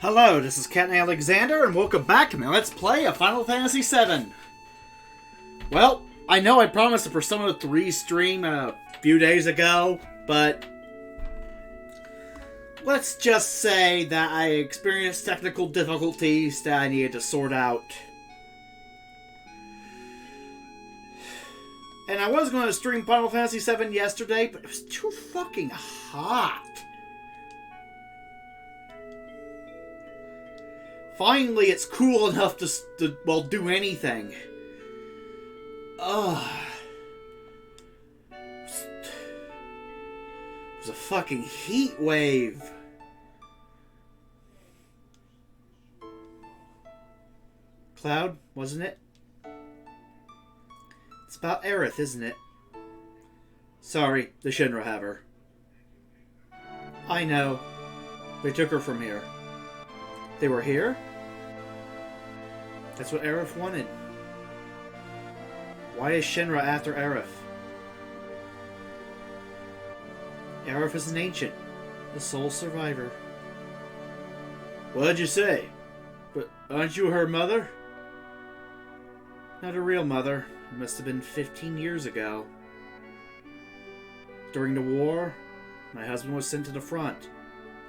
Hello, this is Captain Alexander, and welcome back to my Let's Play of Final Fantasy VII. Well, I know I promised a Persona 3 stream a few days ago, but let's just say that I experienced technical difficulties that I needed to sort out. And I was going to stream Final Fantasy VII yesterday, but it was too fucking hot. Finally, it's cool enough to do anything. Ugh. It was a fucking heat wave. Cloud, wasn't it? It's about Aerith, isn't it? Sorry, the Shinra have her. I know. They took her from here. They were here? That's what Aerith wanted. Why is Shinra after Aerith? Aerith is an ancient, the sole survivor. What'd you say? But aren't you her mother? Not a real mother. It must have been 15 years ago. During the war, my husband was sent to the front.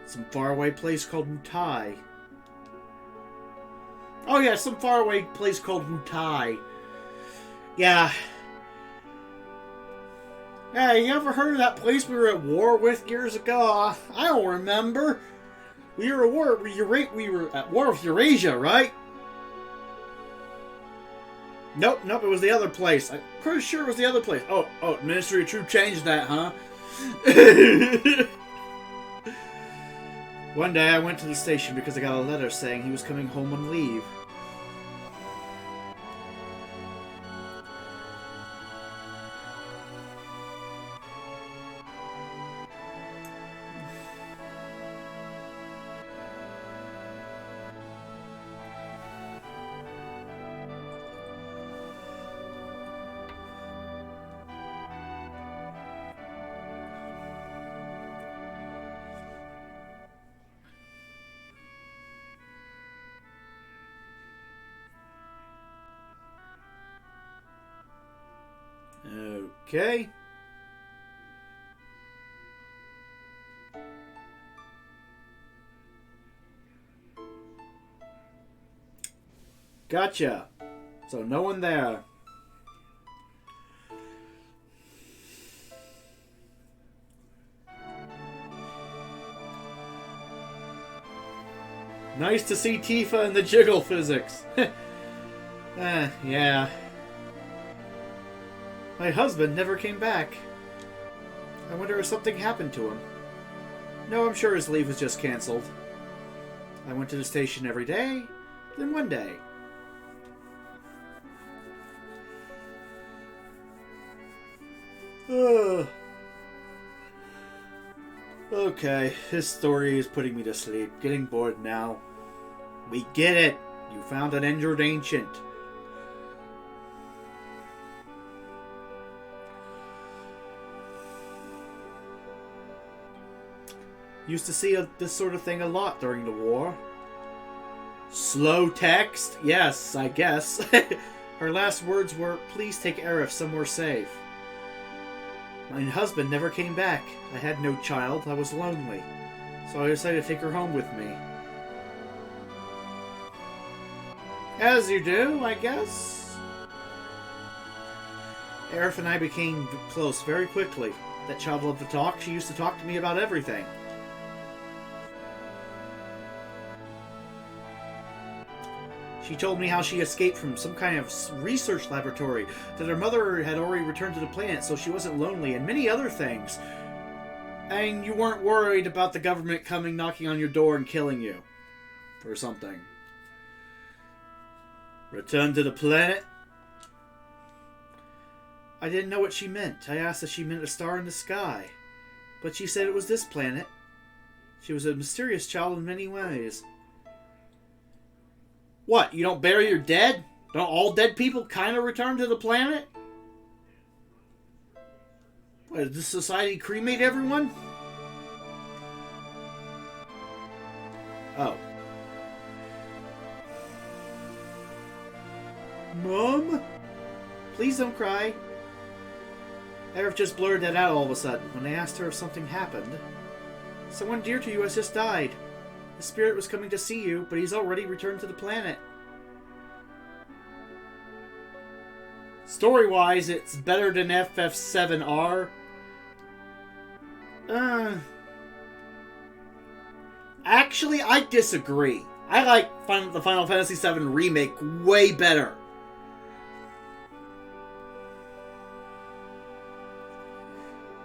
Some faraway place called Wutai. Oh yeah, some faraway place called Wutai. Yeah. Hey, you ever heard of that place we were at war with years ago? I don't remember. We were at war with Eurasia, right? Nope, it was the other place. I'm pretty sure it was the other place. Oh, Ministry of Truth changed that, huh? One day I went to the station because I got a letter saying he was coming home on leave. Okay. Gotcha. So no one there. Nice to see Tifa and the jiggle physics. Yeah. My husband never came back. I wonder if something happened to him. No, I'm sure his leave was just cancelled. I went to the station every day, then one day. Okay, this story is putting me to sleep. Getting bored now. We get it. You found an injured ancient. Used to see this sort of thing a lot during the war. Slow text? Yes, I guess. Her last words were, "Please take Aerith somewhere safe." My husband never came back. I had no child. I was lonely. So I decided to take her home with me. As you do, I guess. Aerith and I became close very quickly. That child loved to talk. She used to talk to me about everything. She told me how she escaped from some kind of research laboratory, that her mother had already returned to the planet so she wasn't lonely, and many other things. And you weren't worried about the government coming knocking on your door and killing you. Or something. Return to the planet? I didn't know what she meant. I asked if she meant a star in the sky. But she said it was this planet. She was a mysterious child in many ways. What, you don't bury your dead? Don't all dead people kind of return to the planet? What, did this society cremate everyone? Oh. Mom? Please don't cry. Aerith just blurted that out all of a sudden when I asked her if something happened. Someone dear to you has just died. The spirit was coming to see you, but he's already returned to the planet. Story-wise, it's better than FF7R. Actually, I disagree. I like the Final Fantasy VII Remake way better.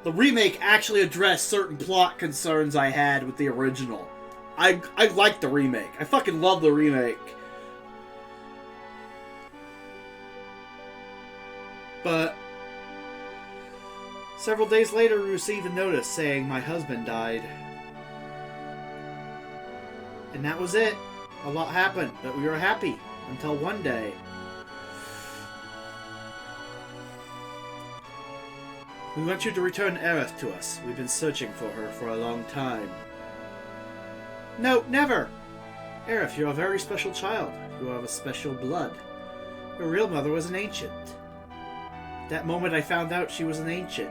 The remake actually addressed certain plot concerns I had with the original. I like the remake. I fucking love the remake. But several days later, we received a notice saying my husband died. And that was it. A lot happened, but we were happy until one day. We want you to return Aerith to us. We've been searching for her for a long time. No, never! Aerith, you're a very special child. You have a special blood. Your real mother was an ancient. That moment I found out she was an ancient.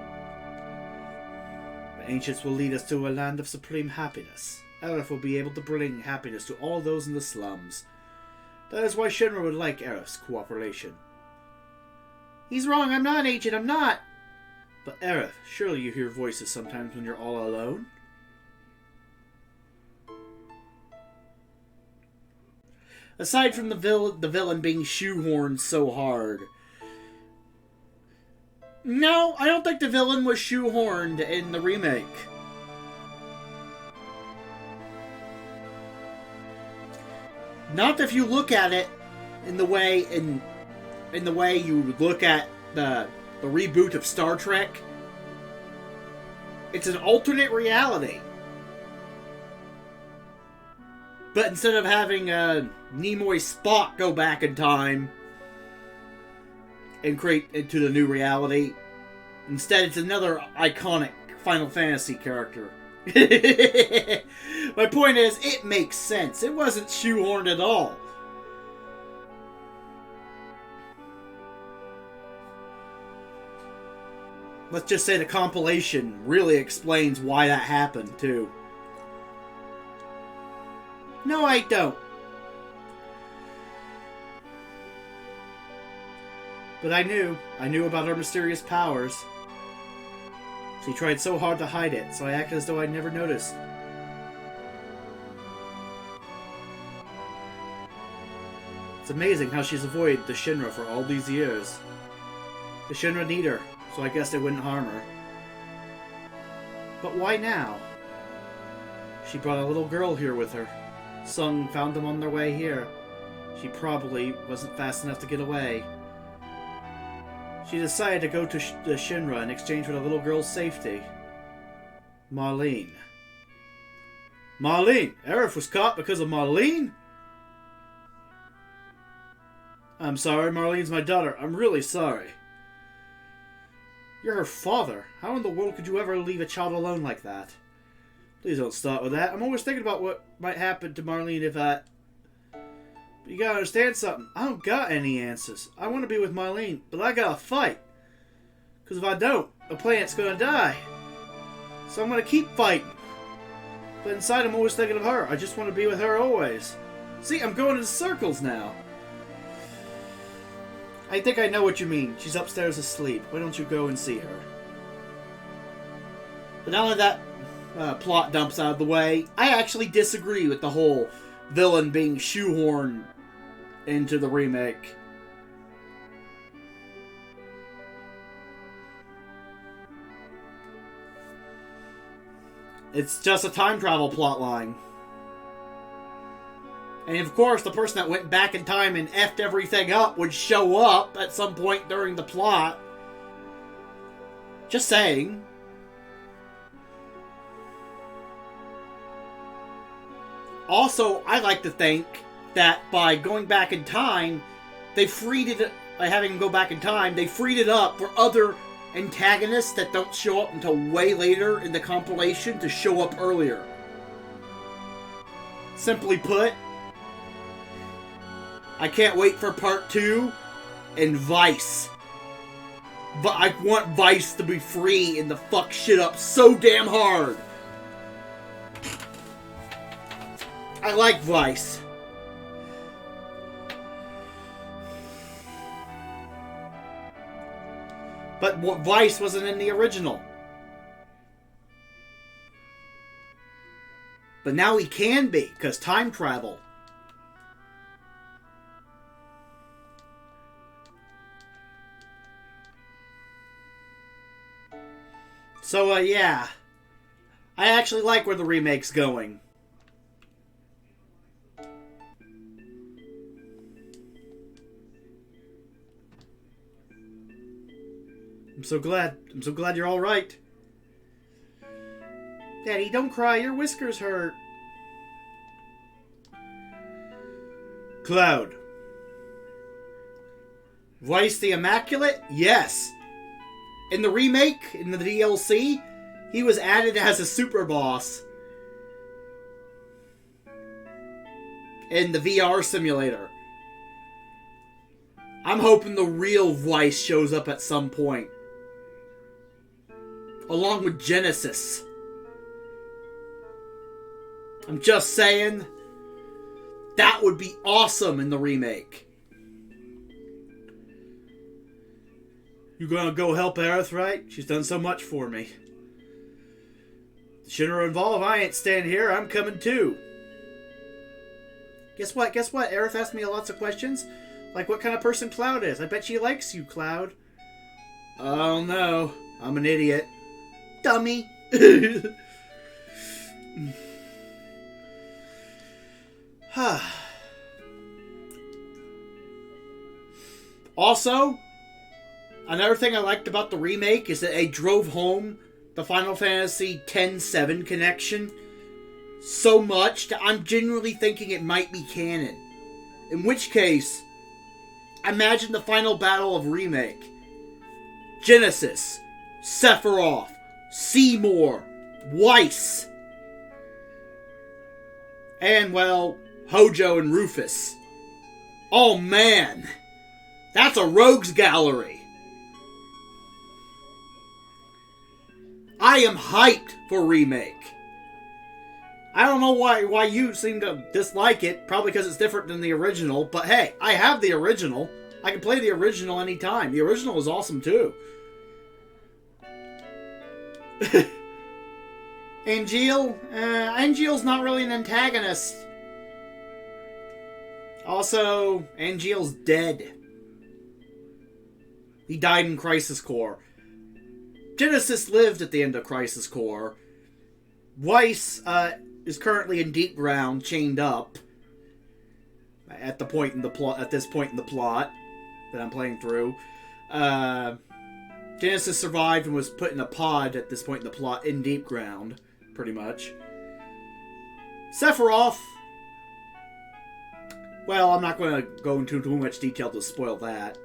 The ancients will lead us to a land of supreme happiness. Aerith will be able to bring happiness to all those in the slums. That is why Shinra would like Aerith's cooperation. He's wrong, I'm not an ancient, I'm not! But Aerith, surely you hear voices sometimes when you're all alone? Aside from the villain being shoehorned so hard. No, I don't think the villain was shoehorned in the remake. Not if you look at it in the way you would look at the reboot of Star Trek. It's an alternate reality. But instead of having Nimoy Spock go back in time and create into the new reality, instead it's another iconic Final Fantasy character. My point is, it makes sense. It wasn't shoehorned at all. Let's just say the compilation really explains why that happened, too. No, I don't. But I knew about her mysterious powers. She tried so hard to hide it, so I acted as though I'd never noticed. It's amazing how she's avoided the Shinra for all these years. The Shinra need her, so I guess they wouldn't harm her. But why now? She brought a little girl here with her. Sung found them on their way here. She probably wasn't fast enough to get away. She decided to go to the Shinra in exchange for the little girl's safety. Marlene. Marlene! Aerith was caught because of Marlene? I'm sorry, Marlene's my daughter. I'm really sorry. You're her father. How in the world could you ever leave a child alone like that? Please don't start with that. I'm always thinking about what might happen to Marlene if I... But you gotta understand something. I don't got any answers. I want to be with Marlene, but I gotta fight. Because if I don't, the planet's gonna die. So I'm gonna keep fighting. But inside I'm always thinking of her. I just want to be with her always. See, I'm going in circles now. I think I know what you mean. She's upstairs asleep. Why don't you go and see her? But now that plot dumps out of the way, I actually disagree with the whole villain being shoehorned into the remake. It's just a time travel plotline. And of course, the person that went back in time and effed everything up would show up at some point during the plot. Just saying. Also, I like to think that by going back in time, they freed it, by having him go back in time, they freed it up for other antagonists that don't show up until way later in the compilation to show up earlier. Simply put, I can't wait for part 2 and Vice. But I want Vice to be free and to fuck shit up so damn hard. I like Vice. But Vice wasn't in the original. But now he can be, because time travel. So, yeah. I actually like where the remake's going. I'm so glad. I'm so glad you're all right. Daddy, don't cry. Your whiskers hurt. Cloud. Vice the Immaculate? Yes. In the remake, in the DLC, he was added as a super boss. In the VR simulator. I'm hoping the real Vice shows up at some point. Along with Genesis. I'm just saying, that would be awesome in the remake. You gonna go help Aerith, right? She's done so much for me. Shinra involved, I ain't staying here, I'm coming too. Guess what? Aerith asked me lots of questions. Like what kind of person Cloud is. I bet she likes you, Cloud. Oh no, I'm an idiot. Dummy. Also, another thing I liked about the remake is that they drove home the Final Fantasy X-7 connection so much that I'm genuinely thinking it might be canon. In which case, imagine the final battle of remake. Genesis, Sephiroth, Seymour, Weiss, and, well, Hojo and Rufus. Oh man, that's a rogues gallery. I am hyped for remake. I don't know why you seem to dislike it, probably because it's different than the original, but hey, I have the original. I can play the original anytime. The original is awesome too. Angeal? Angeal's not really an antagonist. Also, Angeal's dead. He died in Crisis Core. Genesis lived at the end of Crisis Core. Weiss is currently in Deep Ground, chained up. At this point in the plot that I'm playing through. Genesis survived and was put in a pod at this point in the plot in Deep Ground, pretty much. Sephiroth. Well, I'm not going to go into too much detail to spoil that.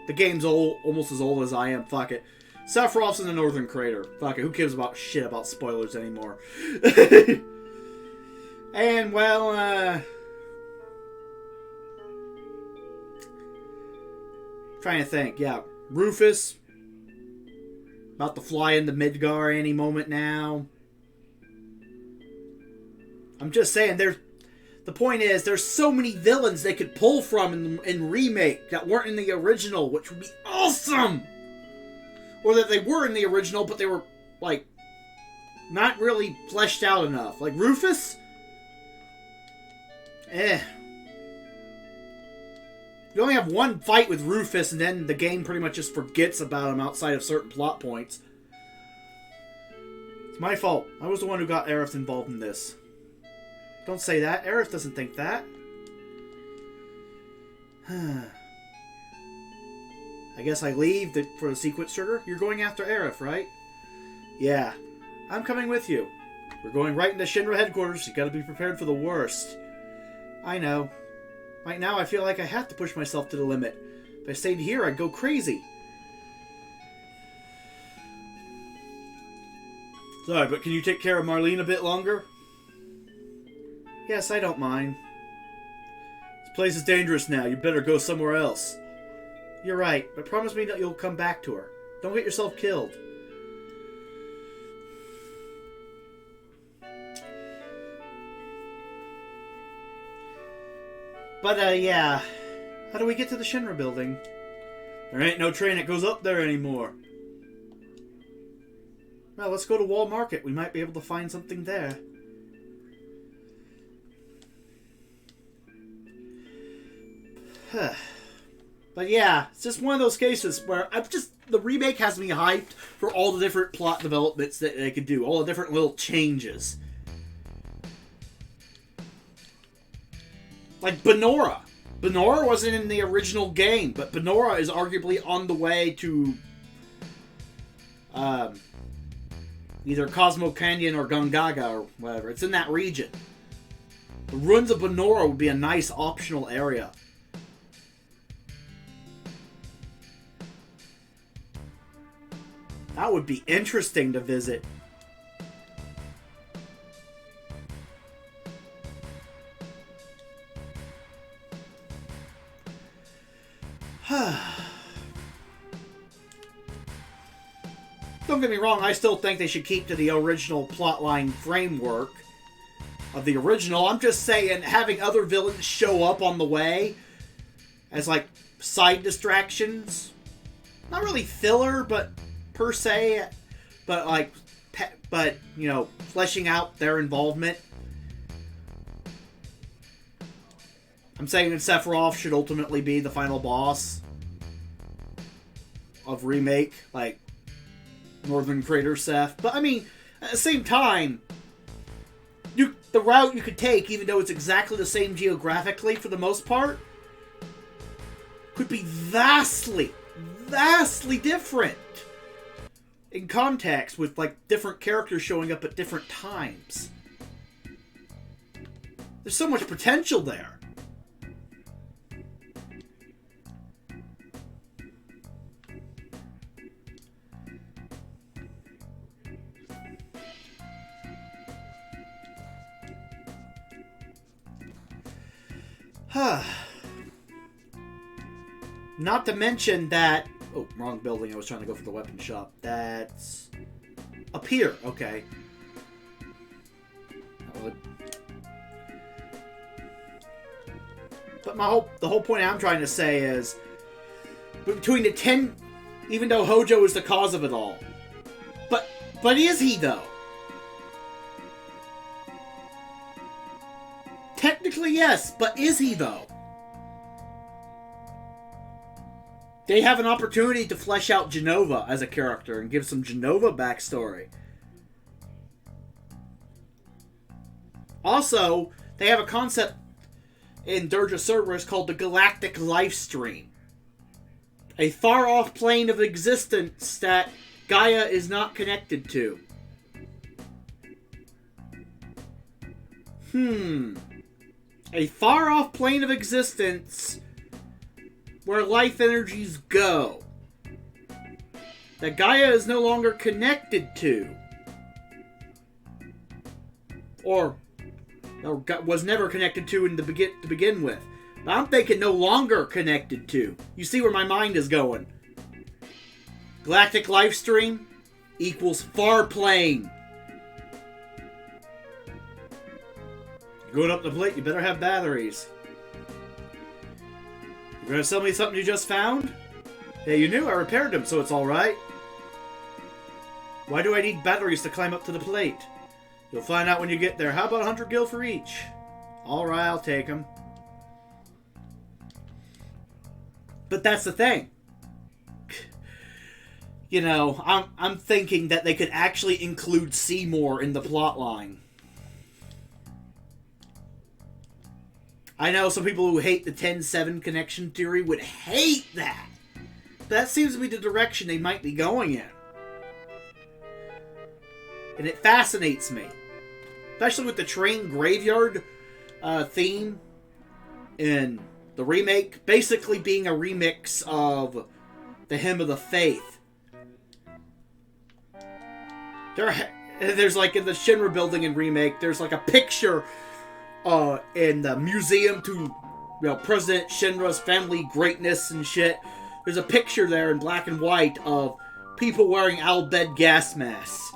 The game's almost as old as I am. Fuck it. Sephiroth's in the Northern Crater. Fuck it. Who cares about shit about spoilers anymore? And, well, trying to think. Yeah, Rufus. About to fly into Midgar any moment now. I'm just saying, the point is, there's so many villains they could pull from in remake that weren't in the original, which would be awesome! Or that they were in the original, but they were, like, not really fleshed out enough. Like, Rufus? You only have one fight with Rufus, and then the game pretty much just forgets about him outside of certain plot points. It's my fault. I was the one who got Aerith involved in this. Don't say that. Aerith doesn't think that. I guess I leave for the sequence trigger. You're going after Aerith, right? Yeah. I'm coming with you. We're going right into Shinra headquarters. You gotta be prepared for the worst. I know. Right now I feel like I have to push myself to the limit. If I stayed here, I'd go crazy. Sorry, but can you take care of Marlene a bit longer? Yes, I don't mind. This place is dangerous now. You better go somewhere else. You're right, but promise me that you'll come back to her. Don't get yourself killed. But, yeah. How do we get to the Shinra building? There ain't no train that goes up there anymore. Well, let's go to Wall Market. We might be able to find something there. But yeah, it's just one of those cases where the remake has me hyped for all the different plot developments that they could do, all the different little changes. Like Benora. Benora wasn't in the original game, but Benora is arguably on the way to either Cosmo Canyon or Gongaga or whatever. It's in that region. The ruins of Benora would be a nice optional area. That would be interesting to visit. Don't get me wrong, I still think they should keep to the original plotline framework of the original. I'm just saying, having other villains show up on the way as, like, side distractions. Not really filler, but per se, but, like, you know, fleshing out their involvement. I'm saying that Sephiroth should ultimately be the final boss of Remake, like Northern Crater Seth. But I mean, at the same time, the route you could take, even though it's exactly the same geographically for the most part, could be vastly different in context, with like different characters showing up at different times. There's so much potential there. Not to mention that... Oh, wrong building. I was trying to go for the weapon shop. That's... up here. Okay. But the whole point I'm trying to say is... between the 10... even though Hojo is the cause of it all. But is he, though? Technically, yes. But is he, though? They have an opportunity to flesh out Jenova as a character and give some Jenova backstory. Also, they have a concept in Dirge of Cerberus called the Galactic Lifestream. A far-off plane of existence that Gaia is not connected to. A far-off plane of existence where life energies go, that Gaia is no longer connected to, or was never connected to to begin with. But I'm thinking no longer connected to. You see where my mind is going. Galactic Lifestream equals far plane. You're going up the plate, you better have batteries. You gonna sell me something you just found? Yeah, you knew I repaired them, so it's alright. Why do I need batteries to climb up to the plate? You'll find out when you get there. How about 100 gil for each? Alright, I'll take them. But that's the thing. You know, I'm thinking that they could actually include Seymour in the plotline. I know some people who hate the 10-7 connection theory would hate that. But that seems to be the direction they might be going in. And it fascinates me. Especially with the train graveyard theme in the remake. Basically being a remix of the Hymn of the Faith. There's like in the Shinra building in remake, there's like a picture in the museum to President Shinra's family greatness and shit. There's a picture there in black and white of people wearing Al Bhed gas masks.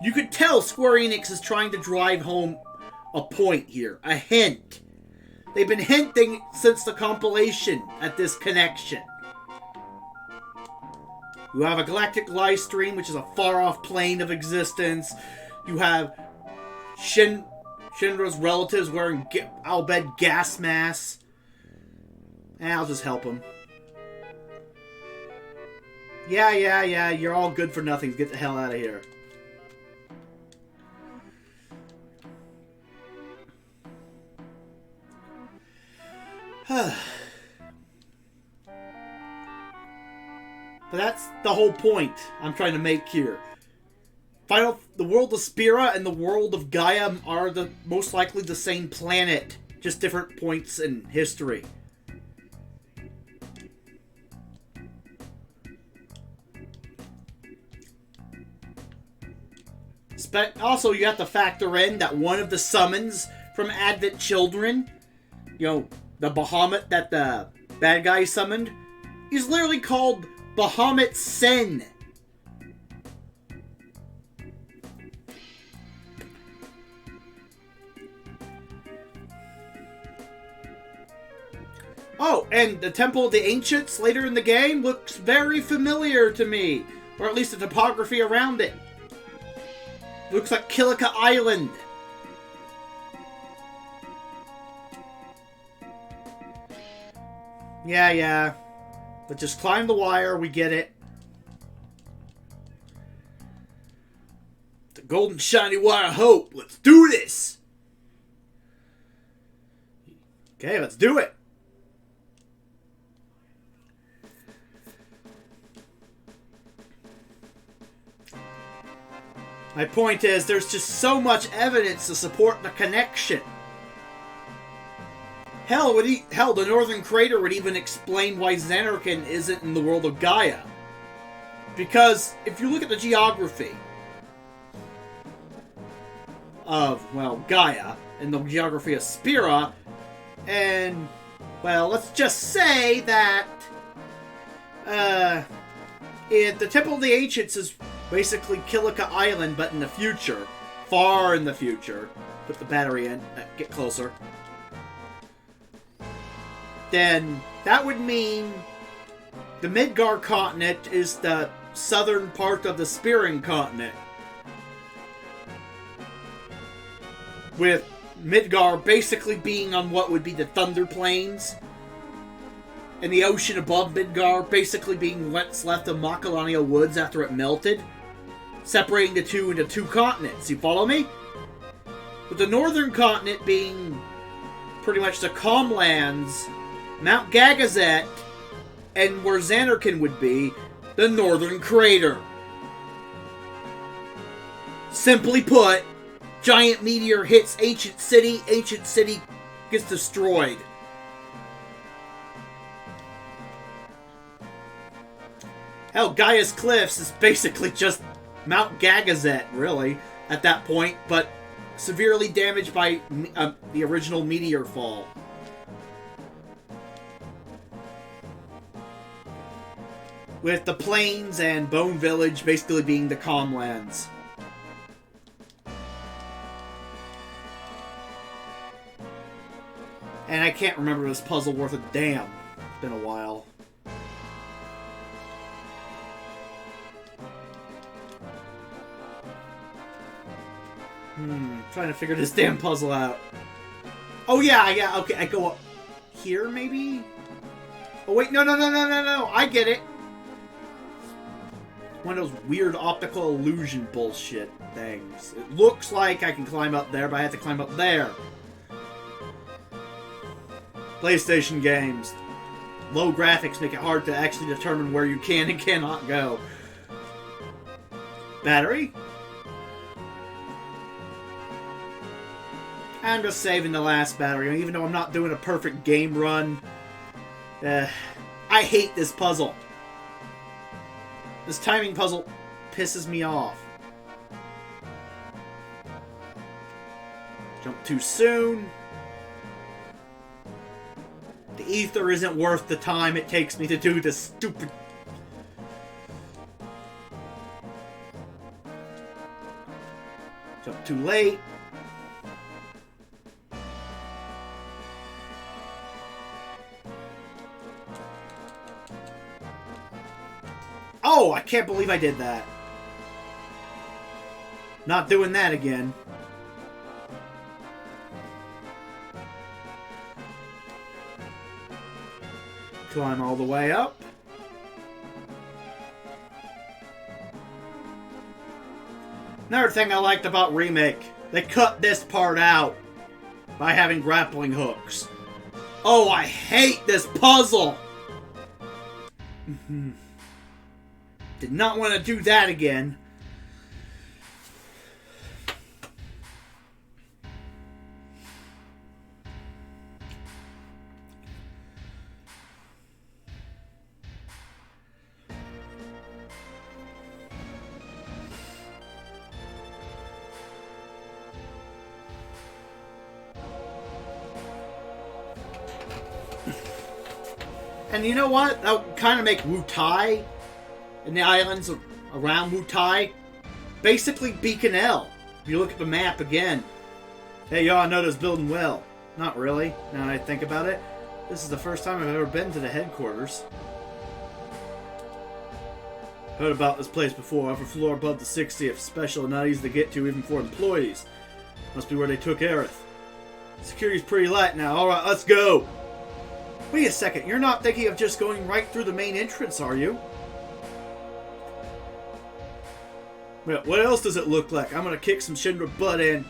You could tell Square Enix is trying to drive home a point here, a hint. They've been hinting since the compilation at this connection. You have a galactic livestream, which is a far-off plane of existence. You have Shinra's relatives wearing Al Bhed gas masks. I'll just help him. Yeah, you're all good for nothing. Get the hell out of here. But that's the whole point I'm trying to make here. The world of Spira and the world of Gaia are most likely the same planet, just different points in history. Also, you have to factor in that one of the summons from Advent Children, the Bahamut that the bad guy summoned, is literally called Bahamut Sen. Oh, and the Temple of the Ancients later in the game looks very familiar to me. Or at least the topography around it. Looks like Kilika Island. Yeah. But just climb the wire, we get it. The golden shiny wire of hope. Let's do this! Okay, let's do it. My point is, there's just so much evidence to support the connection. Hell, the Northern Crater would even explain why Zanarkand isn't in the world of Gaia. Because if you look at the geography of, Gaia, and the geography of Spira, and, let's just say that, the Temple of the Ancients is basically Kilika Island, but in the future. Far in the future. Put the battery in. Get closer. Then, that would mean the Midgar continent is the southern part of the Spiran continent. With Midgar basically being on what would be the Thunder Plains. And the ocean above Midgar basically being what's left of Macalania Woods after it melted. Separating the two into two continents. You follow me? With the northern continent being pretty much the Calmlands, Mount Gagazet, and where Zanarkand would be, the Northern Crater. Simply put, giant meteor hits Ancient City gets destroyed. Hell, Gaia's Cliffs is basically just Mount Gagazet, really, at that point, but severely damaged by the original meteor fall. With the plains and Bone Village basically being the Calmlands. And I can't remember this puzzle worth a damn. It's been a while. Trying to figure this damn puzzle out. Oh yeah, okay, I go up here, maybe? Oh wait, no, I get it. One of those weird optical illusion bullshit things. It looks like I can climb up there, but I have to climb up there. PlayStation games. Low graphics make it hard to actually determine where you can and cannot go. Battery? I'm just saving the last battery, even though I'm not doing a perfect game run. I hate this puzzle. This timing puzzle pisses me off. Jump too soon. The ether isn't worth the time it takes me to do this stupid... Jump too late. Oh, I can't believe I did that. Not doing that again. Climb all the way up. Another thing I liked about Remake, they cut this part out by having grappling hooks. Oh, I hate this puzzle! Did not want to do that again. And you know what? That would kind of make Wutai and the islands around Wutai basically Beacon L. If you look at the map again. Hey, y'all, I know this building well. Not really, now that I think about it. This is the first time I've ever been to the headquarters. Heard about this place before. Upper floor above the 60th. Special and not easy to get to even for employees. Must be where they took Aerith. Security's pretty light now. Alright, let's go! Wait a second, you're not thinking of just going right through the main entrance, are you? Well, what else does it look like? I'm gonna kick some Shinra butt in.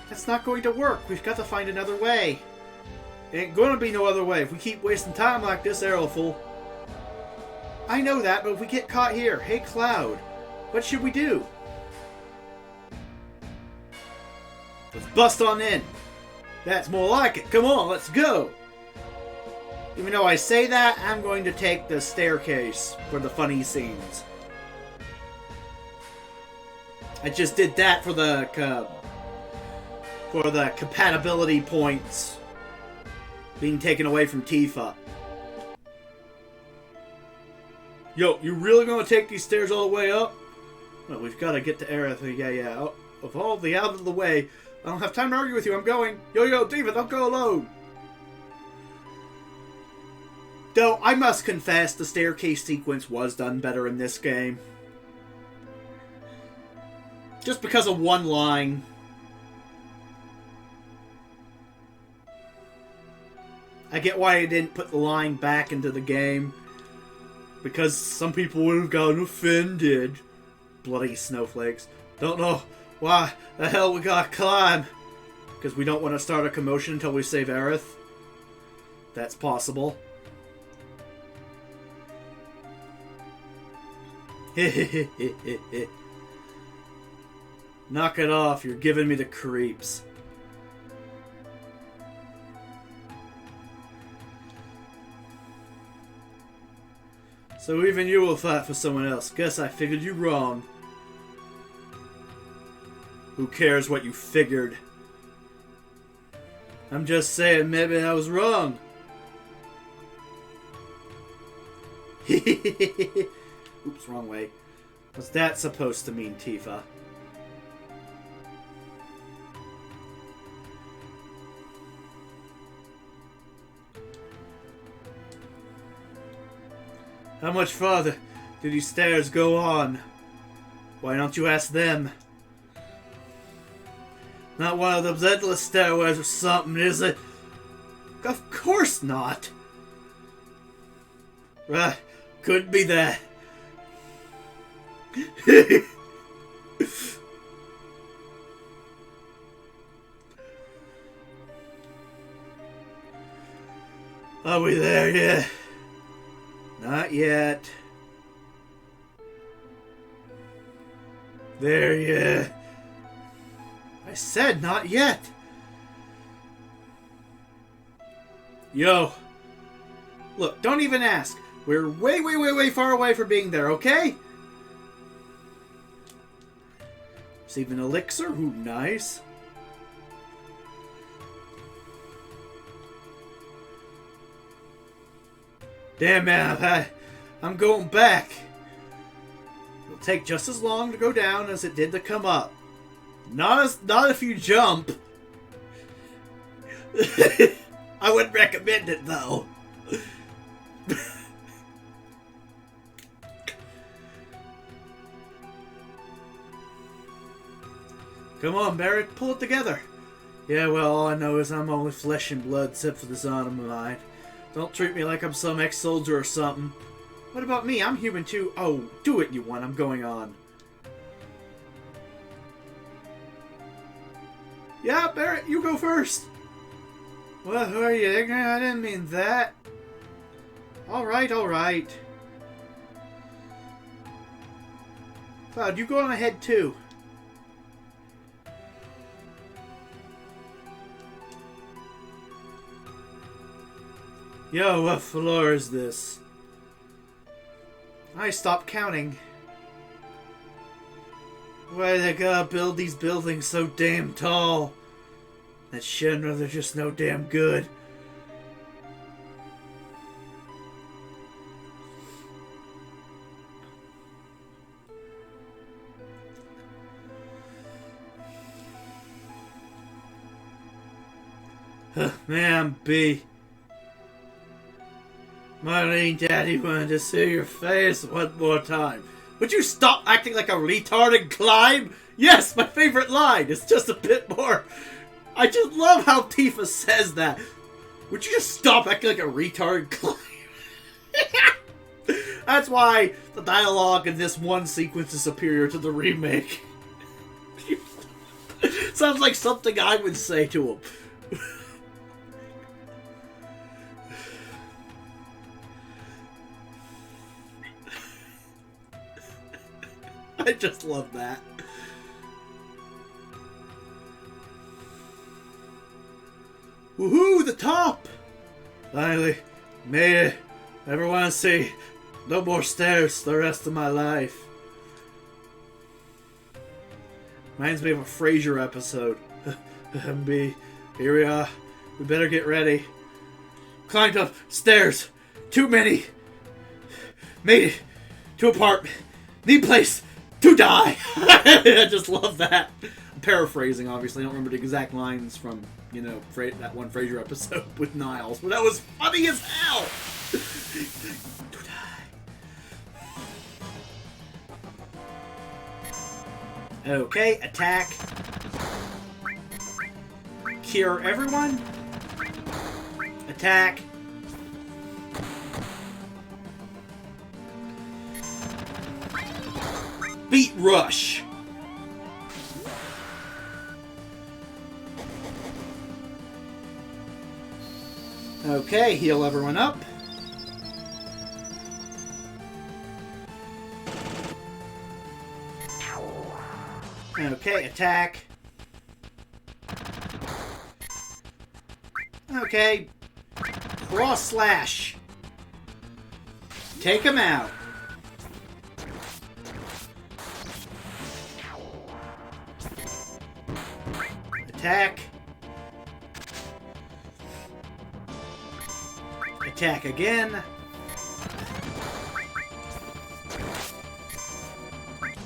That's not going to work. We've got to find another way. Ain't gonna be no other way. If we keep wasting time like this, Aeroful. I know that, but if we get caught here, hey Cloud, what should we do? Let's bust on in. That's more like it. Come on, let's go. Even though I say that, I'm going to take the staircase for the funny scenes. I just did that for the compatibility points being taken away from Tifa. Yo, you really gonna take these stairs all the way up? Well, we've got to get to Aerith. Yeah. Oh, of all the out of the way, I don't have time to argue with you. I'm going. Yo, Diva, don't go alone. Though, I must confess, the staircase sequence was done better in this game. Just because of one line. I get why I didn't put the line back into the game. Because some people would have gotten offended. Bloody snowflakes. Don't know why the hell we gotta climb. Because we don't want to start a commotion until we save Aerith. That's possible. Knock it off, you're giving me the creeps. So even you will fight for someone else. Guess I figured you wrong. Who cares what you figured? I'm just saying, maybe I was wrong. Oops, wrong way. What's that supposed to mean, Tifa? How much farther do these stairs go on? Why don't you ask them? Not one of those endless stairways or something, is it? Of course not. Right, could be that. Are we there yet? Not yet. There yet. I said not yet. Yo. Look, don't even ask. We're way far away from being there, okay? Receive an elixir? Ooh, nice. Damn man, I'm going back. It'll take just as long to go down as it did to come up. Not if you jump. I wouldn't recommend it though. Come on, Barret, pull it together. Yeah, well, all I know is I'm only flesh and blood except for this arm of mine. Don't treat me like I'm some ex-soldier or something. What about me? I'm human too. Oh, do it, you one. I'm going on. Yeah, Barret, you go first. Well, who are you, ignorant? I didn't mean that. Alright, alright. Cloud, you go on ahead too. Yo, what floor is this? I stopped counting. Why they gotta build these buildings so damn tall? That Shinra, they're just no damn good. Man, B. Marlene, Daddy wanted to see your face one more time. Would you stop acting like a retard and climb? Yes, my favorite line. It's just a bit more. I just love how Tifa says that. Would you just stop acting like a retard and climb? That's why the dialogue in this one sequence is superior to the remake. Sounds like something I would say to him. I just love that. Woohoo! The top! Finally, made it. Never want to see no more stairs the rest of my life. Reminds me of a Frasier episode. B, here we are. We better get ready. Climbed up stairs. Too many. Made it to apartment. The place to die. I just love that. I'm paraphrasing, obviously. I don't remember the exact lines from, you know, that one Frasier episode with Niles, but that was funny as hell. To die. Okay, attack. Cure everyone. Attack. Beat Rush. Okay, heal everyone up. Okay, attack. Okay. Cross slash. Take him out. Attack. Attack again.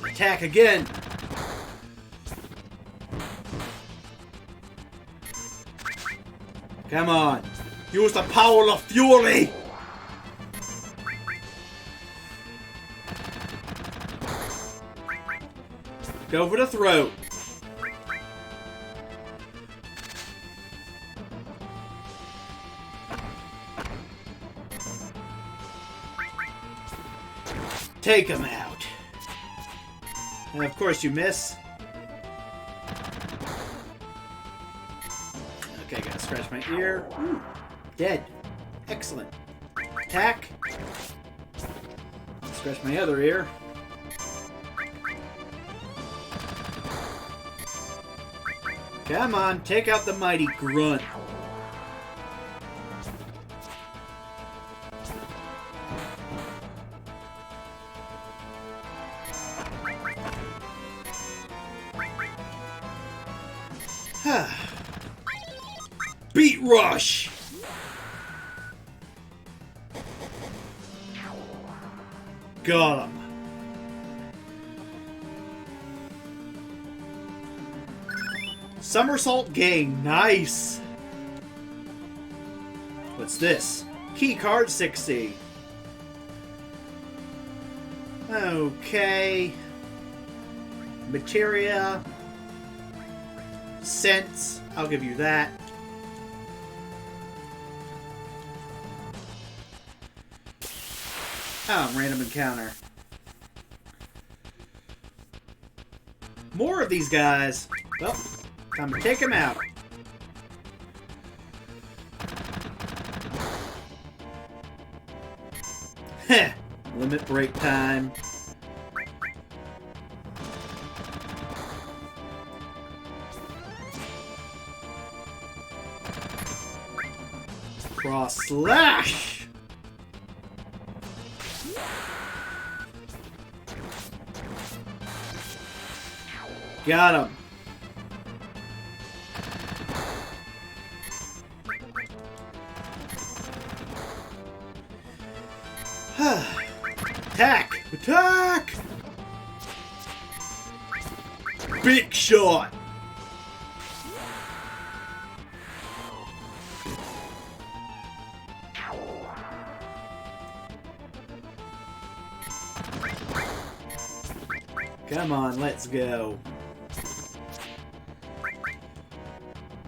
Attack again. Come on. Use the power of fury. Go for the throat. Take him out. And of course you miss. Okay, gotta scratch my ear. Ooh, dead. Excellent. Attack. Scratch my other ear. Come on, take out the mighty grunt. Beat Rush! Got him. Somersault gain. Nice. What's this? Key card 60. Okay. Materia. Sense. I'll give you that. Oh, random encounter. More of these guys. Well, time to take them out. Heh. Limit break time. Cross slash. Got him. Attack! Attack! Big shot! Come on, let's go.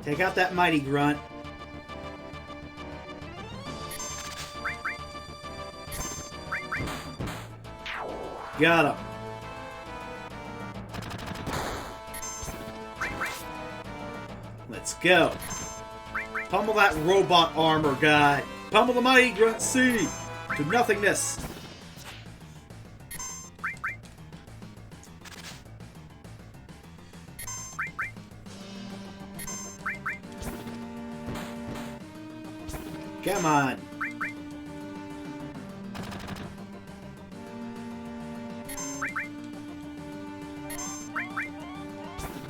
Take out that mighty grunt. Got him. Let's go. Pummel that robot armor guy. Pummel the mighty grunt C to nothingness. Come on.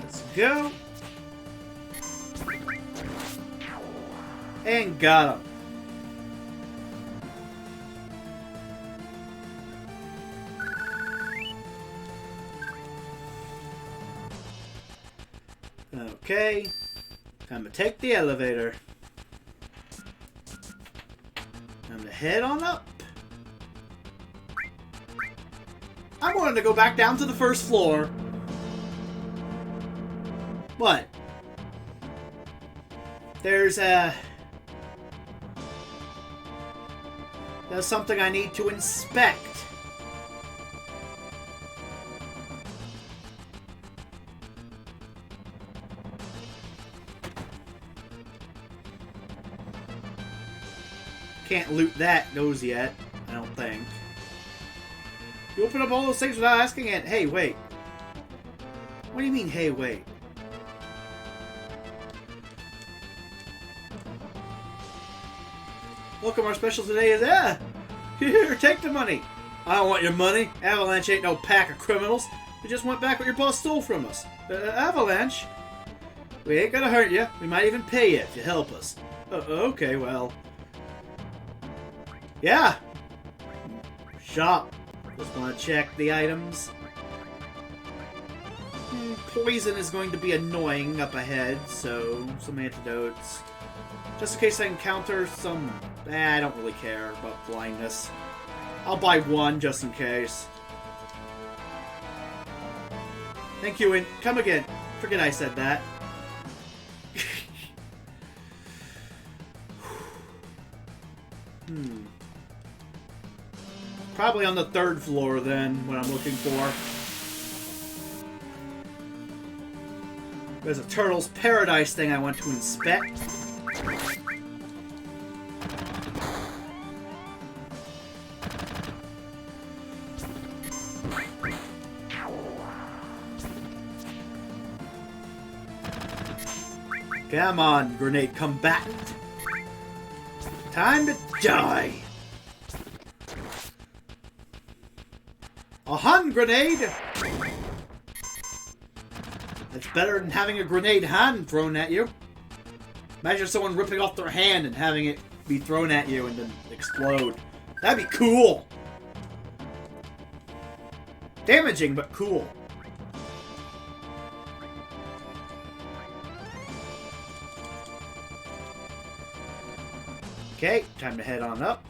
Let's go. And got him. Okay. Time to take the elevator. Time to head on up. I wanted to go back down to the first floor. What? There's something I need to inspect. Can't loot that those yet, I don't think. You open up all those things without asking it. Hey, wait. What do you mean, hey, wait? Welcome, our special today is, here, take the money. I don't want your money. Avalanche ain't no pack of criminals. We just went back what your boss stole from us. Avalanche? We ain't gonna hurt you. We might even pay you if you help us. Okay, well. Yeah. Shop. Just want to check the items. Poison is going to be annoying up ahead, so some antidotes. Just in case I encounter some... I don't really care about blindness. I'll buy one just in case. Thank you, and come again. Forget I said that. Probably on the third floor, then, what I'm looking for. There's a Turtle's Paradise thing I want to inspect. Come on, grenade combatant. Time to die. A hand grenade! That's better than having a grenade hand thrown at you. Imagine someone ripping off their hand and having it be thrown at you and then explode. That'd be cool! Damaging, but cool. Okay, time to head on up.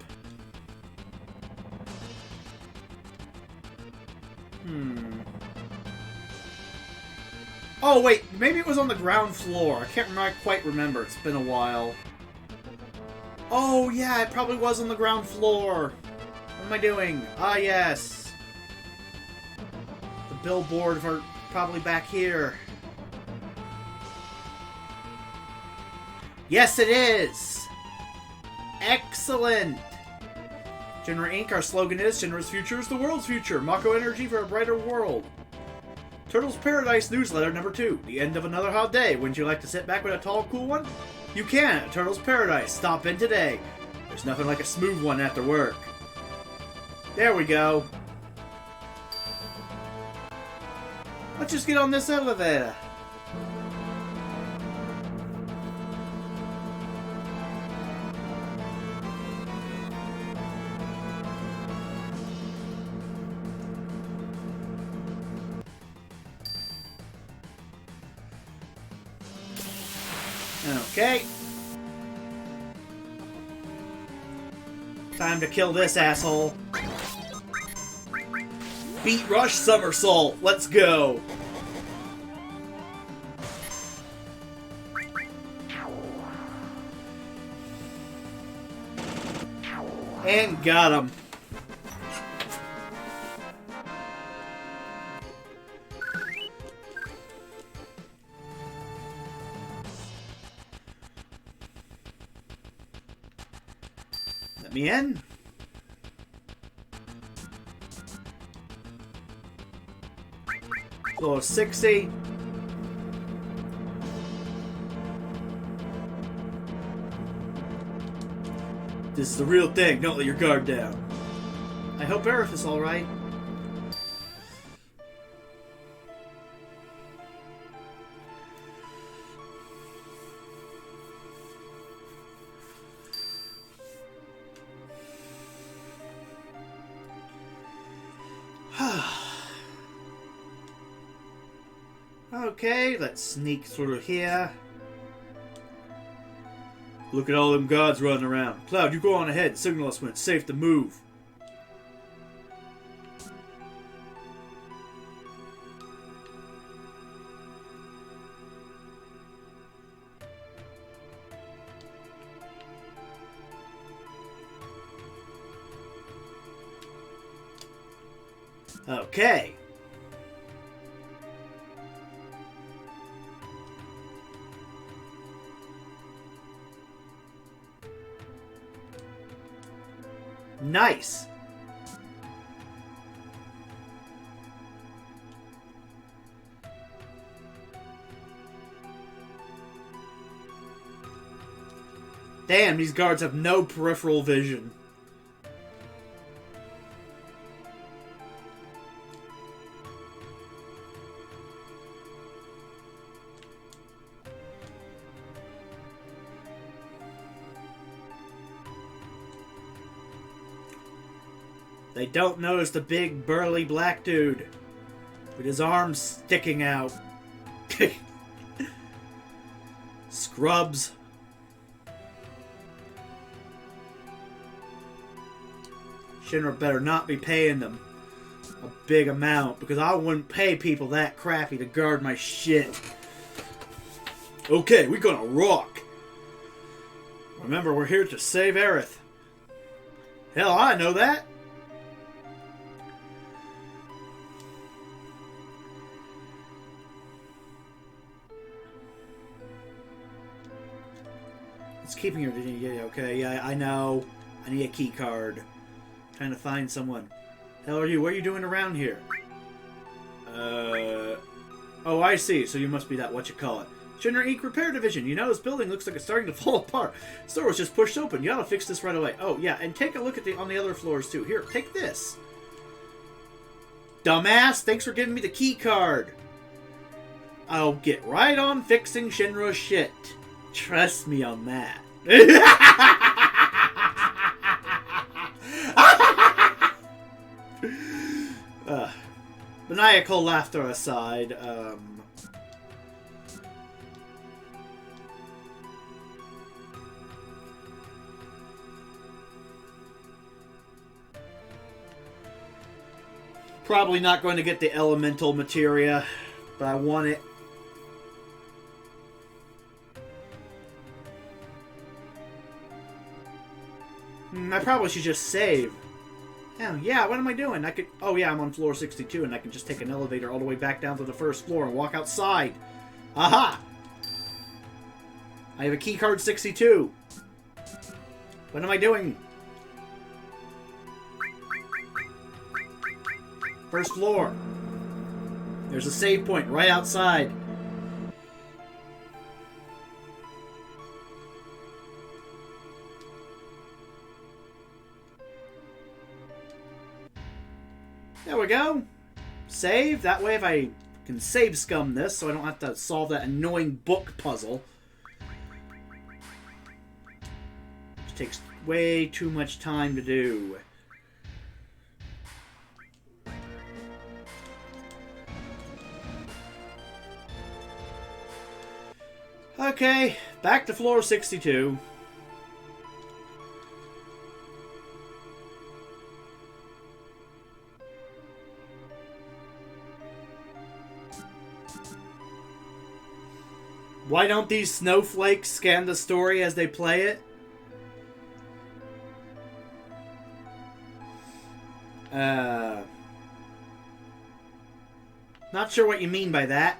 Oh, wait, maybe it was on the ground floor. I can't quite remember. It's been a while. Oh, yeah, it probably was on the ground floor. What am I doing? Ah, yes. The billboard are probably back here. Yes, it is! Excellent! Shinra Inc., our slogan is, Shinra's future is the world's future. Mako energy for a brighter world. Turtles Paradise newsletter number 2. The end of another hot day. Wouldn't you like to sit back with a tall, cool one? You can at Turtles Paradise. Stop in today. There's nothing like a smooth one after work. There we go. Let's just get on this elevator. Okay. Time to kill this asshole. Beat Rush Somersault. Let's go. And got him. Let me in. Floor 60. This is the real thing. Don't let your guard down. I hope Aerith is alright. Okay, let's sneak through here. Look at all them guards running around. Cloud, you go on ahead. Signal us when it's safe to move. Okay. Nice. Damn, these guards have no peripheral vision. They don't notice the big, burly black dude with his arms sticking out. Scrubs. Shinra better not be paying them a big amount, because I wouldn't pay people that crappy to guard my shit. Okay, we're gonna rock. Remember, we're here to save Aerith. Hell, I know that. It's keeping your... Yeah, okay, yeah, I know. I need a key card. Trying to find someone. Hell are you? What are you doing around here? Oh, I see. So you must be that whatchamacallit. Shinra Inc. Repair Division. You know, this building looks like it's starting to fall apart. The store was just pushed open. You gotta fix this right away. Oh, yeah, and take a look at on the other floors, too. Here, take this. Dumbass, thanks for giving me the key card. I'll get right on fixing Shinra's shit. Trust me on that. maniacal laughter aside, probably not going to get the elemental materia, but I want it. I probably should just save. Hell yeah, what am I doing? I could... Oh yeah, I'm on floor 62 and I can just take an elevator all the way back down to the first floor and walk outside. Aha! I have a key card 62. What am I doing? First floor. There's a save point right outside. There we go. Save. That way if I can save scum this so I don't have to solve that annoying book puzzle. Which takes way too much time to do. Okay, back to floor 62. Why don't these snowflakes scan the story as they play it? Not sure what you mean by that.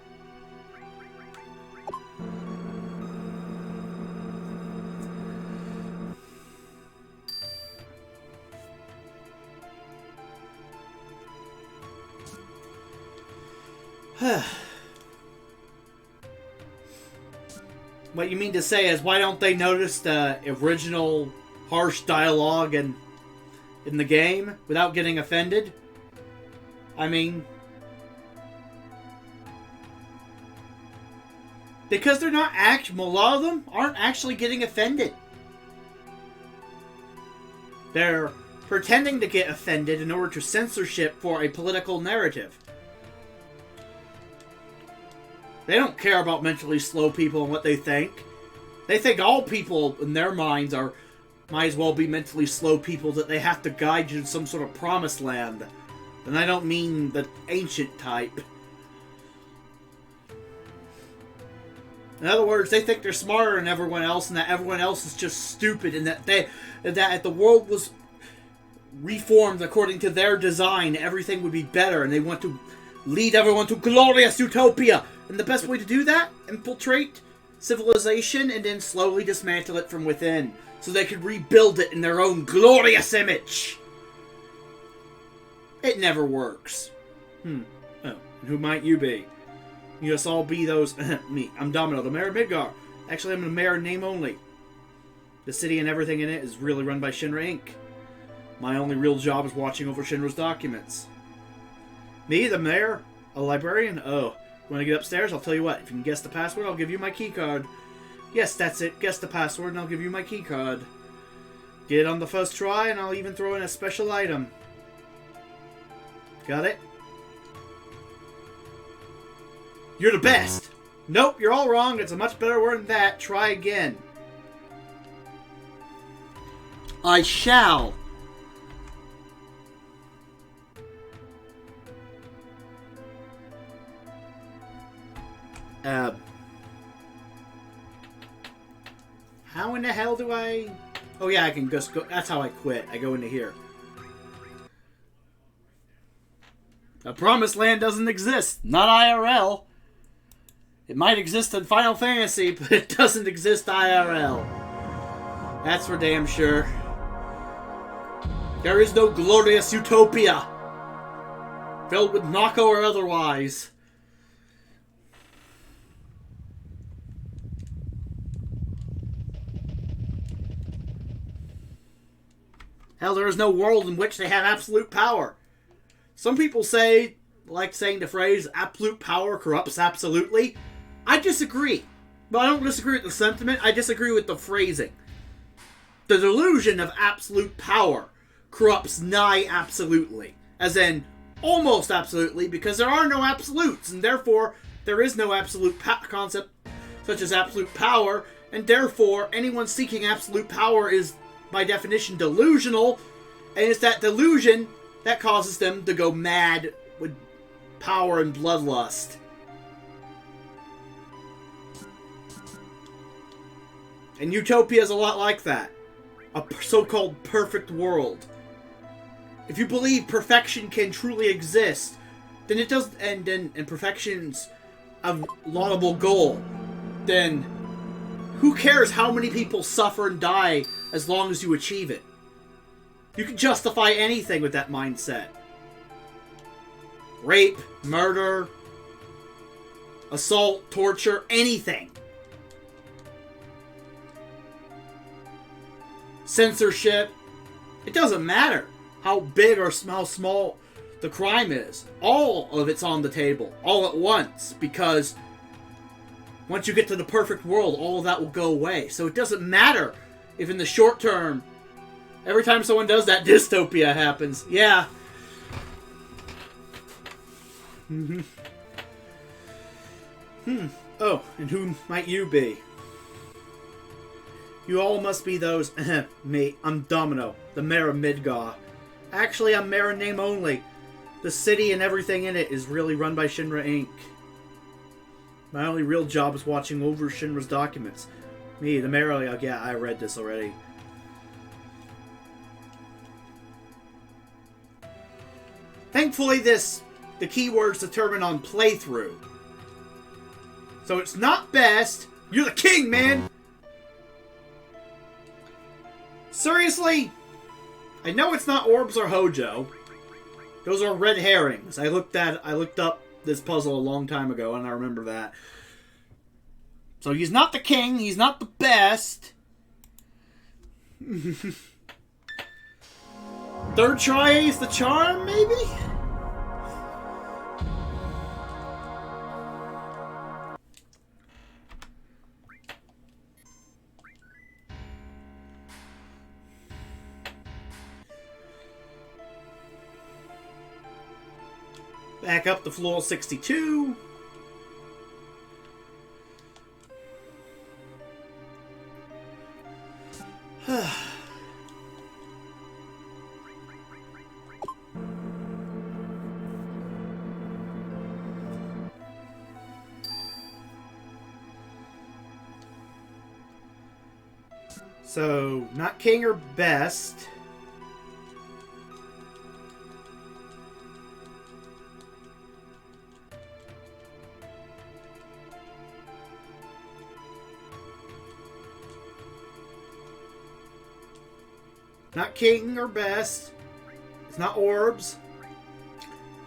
What you mean to say is, why don't they notice the original harsh dialogue in the game without getting offended? I mean, because they're not a lot of them aren't actually getting offended. They're pretending to get offended in order to censorship for a political narrative. They don't care about mentally slow people and what they think. They think all people in their minds might as well be mentally slow people that they have to guide you to some sort of promised land. And I don't mean the ancient type. In other words, they think they're smarter than everyone else and that everyone else is just stupid and that if the world was reformed according to their design, everything would be better and they want to lead everyone to glorious utopia. And the best way to do that? Infiltrate civilization and then slowly dismantle it from within so they could rebuild it in their own glorious image. It never works. Oh, and who might you be? You just all be those... Me. I'm Domino, the mayor of Midgar. Actually, I'm a mayor in name only. The city and everything in it is really run by Shinra Inc. My only real job is watching over Shinra's documents. Me, the mayor? A librarian? Oh. Want to get upstairs? I'll tell you what. If you can guess the password, I'll give you my key card. Yes, that's it. Guess the password and I'll give you my key card. Get it on the first try and I'll even throw in a special item. Got it? You're the best! Nope, you're all wrong. It's a much better word than that. Try again. I shall. How in the hell do I... Oh yeah, I can just go... That's how I quit. I go into here. A promised land doesn't exist. Not IRL. It might exist in Final Fantasy, but it doesn't exist IRL. That's for damn sure. There is no glorious utopia. Filled with Nako or otherwise. Hell, there is no world in which they have absolute power. Some people like saying the phrase, absolute power corrupts absolutely. I disagree. But I don't disagree with the sentiment, I disagree with the phrasing. The delusion of absolute power corrupts nigh absolutely. As in, Almost absolutely, because there are no absolutes, and therefore there is no absolute concept such as absolute power, and therefore anyone seeking absolute power is, by definition, delusional, and it's that delusion that causes them to go mad with power and bloodlust. And Utopia is a lot like that. A so-called perfect world. If you believe perfection can truly exist, then it does, and perfection's a laudable goal, then who cares how many people suffer and die as long as you achieve it? You can justify anything with that mindset. Rape, murder, assault, torture, anything. Censorship. It doesn't matter how big or how small the crime is. All of it's on the table, all at once, because once you get to the perfect world, all of that will go away. So it doesn't matter if in the short term, every time someone does that, dystopia happens. Yeah. Oh, and who might you be? You all must be those... Me. I'm Domino, the mayor of Midgar. Actually, I'm mayor in name only. The city and everything in it is really run by Shinra Inc. My only real job is watching over Shinra's documents. Me, the mayor... Yeah, I read this already. Thankfully, the keyword's determined on playthrough. So it's not best. You're the king, man! Seriously? I know it's not Orbs or Hojo. Those are red herrings. I looked up this puzzle a long time ago, and I remember that. So he's not the king. He's not the best. Third try is the charm, maybe? Back up to floor 62. So, not king or best. Not king or best. It's not orbs.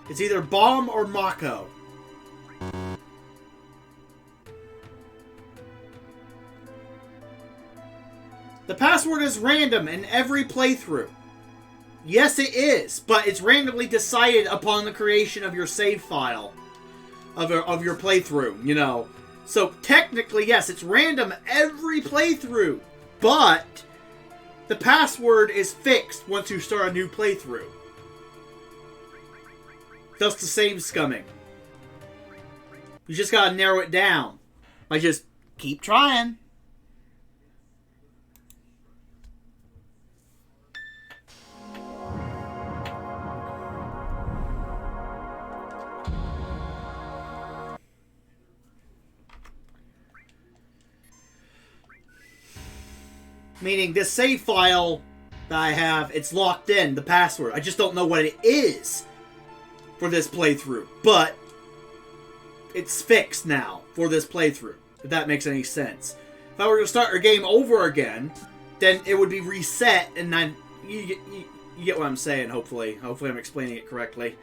It's either bomb or Mako. The password is random in every playthrough. Yes, it is, but it's randomly decided upon the creation of your save file. Of your playthrough, you know. So, technically, yes, it's random every playthrough. But the password is fixed once you start a new playthrough. Thus the save scumming. You just gotta narrow it down. By just keep trying. Meaning this save file that I have, it's locked in, the password. I just don't know what it is for this playthrough. But it's fixed now for this playthrough, if that makes any sense. If I were to start a game over again, then it would be reset, and then you get what I'm saying, hopefully. Hopefully I'm explaining it correctly.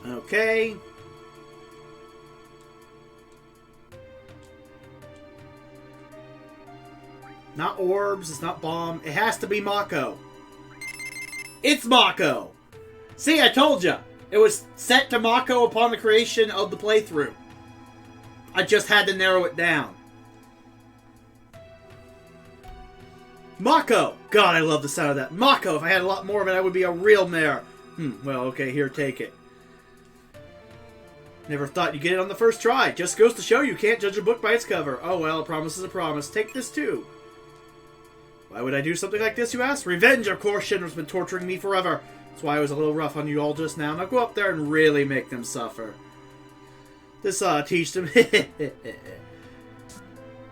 Okay. Not orbs, it's not bomb. It has to be Mako. It's Mako! See, I told you! It was set to Mako upon the creation of the playthrough. I just had to narrow it down. Mako! God, I love the sound of that. Mako! If I had a lot more of it, I would be a real mare. Well, okay, here, take it. Never thought you'd get it on the first try. Just goes to show you can't judge a book by its cover. Oh well, a promise is a promise. Take this too. Why would I do something like this, you ask? Revenge, of course. Shinra's been torturing me forever. That's why I was a little rough on you all just now. Now go up there and really make them suffer. This teach them.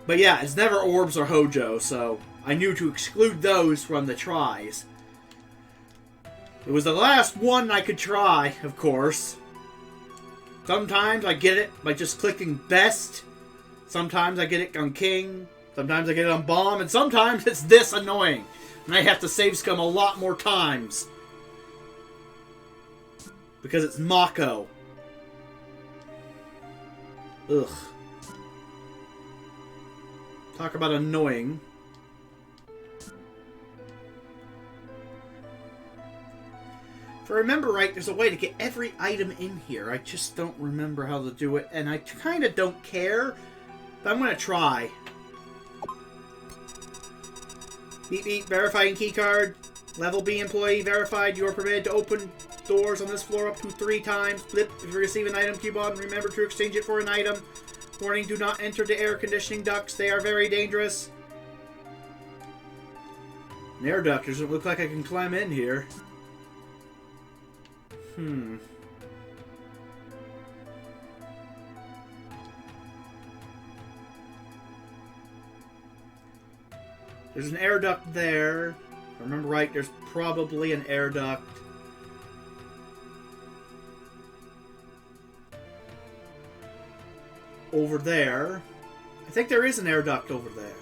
But yeah, it's never orbs or Hojo, so I knew to exclude those from the tries. It was the last one I could try, of course. Sometimes I get it by just clicking best. Sometimes I get it on king. Sometimes I get it on bomb. And sometimes it's this annoying. And I have to save scum a lot more times. Because it's Mako. Ugh. Talk about annoying. If I remember right, there's a way to get every item in here. I just don't remember how to do it, and I kind of don't care, but I'm going to try. Beep beep, verifying keycard. Level B employee verified. You are permitted to open doors on this floor up to 3 times. Blip, if you receive an item coupon, remember to exchange it for an item. Warning, do not enter the air conditioning ducts. They are very dangerous. An air duct doesn't look like I can climb in here. There's an air duct there. If I remember right, there's probably an air duct. Over there. I think there is an air duct over there.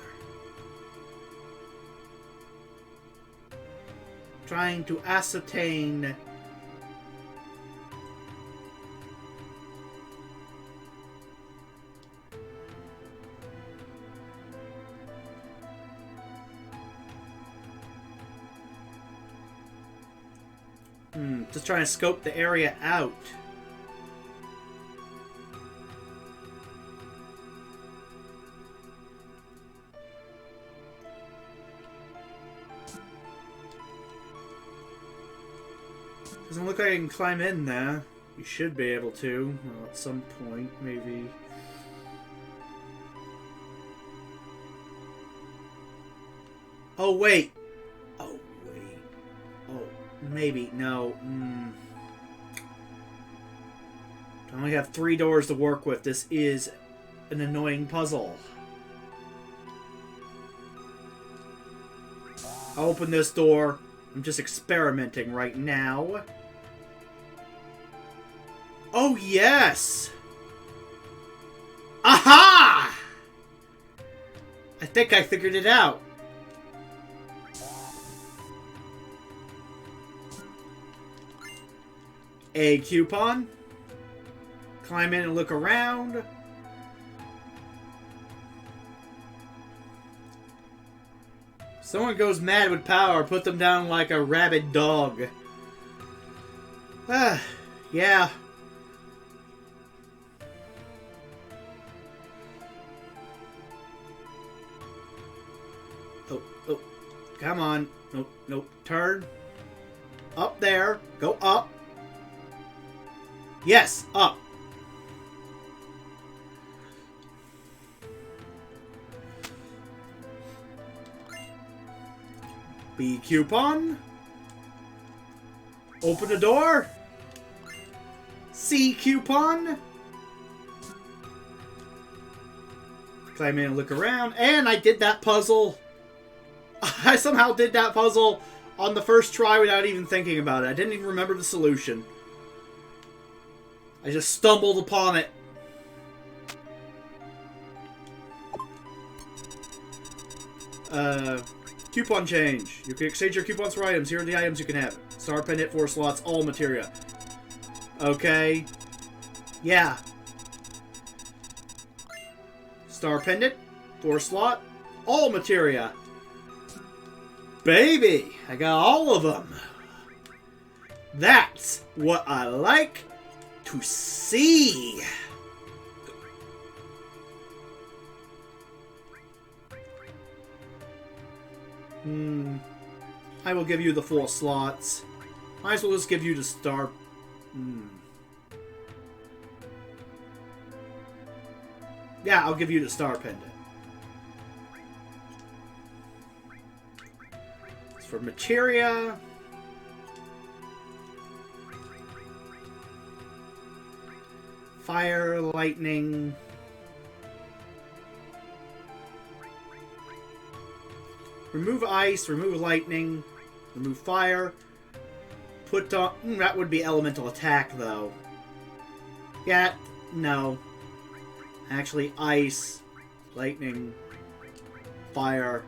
Trying to ascertain... Just trying to scope the area out. Doesn't look like I can climb in there. You should be able to. Well, at some point, maybe. Oh, wait. Maybe. No. I only have 3 doors to work with. This is an annoying puzzle. I'll open this door. I'm just experimenting right now. Oh, yes! Aha! I think I figured it out. A coupon. Climb in and look around. Someone goes mad with power, put them down like a rabid dog. Yeah. Oh. Come on. Nope. Turn. Up there. Go up. Yes, up. B coupon. Open the door. C coupon. Climb in and look around. And I did that puzzle. I somehow did that puzzle on the first try without even thinking about it. I didn't even remember the solution. I just stumbled upon it. Coupon change. You can exchange your coupons for items. Here are the items you can have. Star pendant, 4 slots, all materia. Okay. Yeah. Star pendant, 4 slot, all materia. baby! I got all of them. That's what I like to see. I will give you the 4 slots. Might as well just give you the star. Yeah, I'll give you the star pendant. It's for materia. Fire, lightning. Remove ice, remove lightning, remove fire. Put on... that would be elemental attack, though. Yeah, no. Actually, ice, lightning, fire.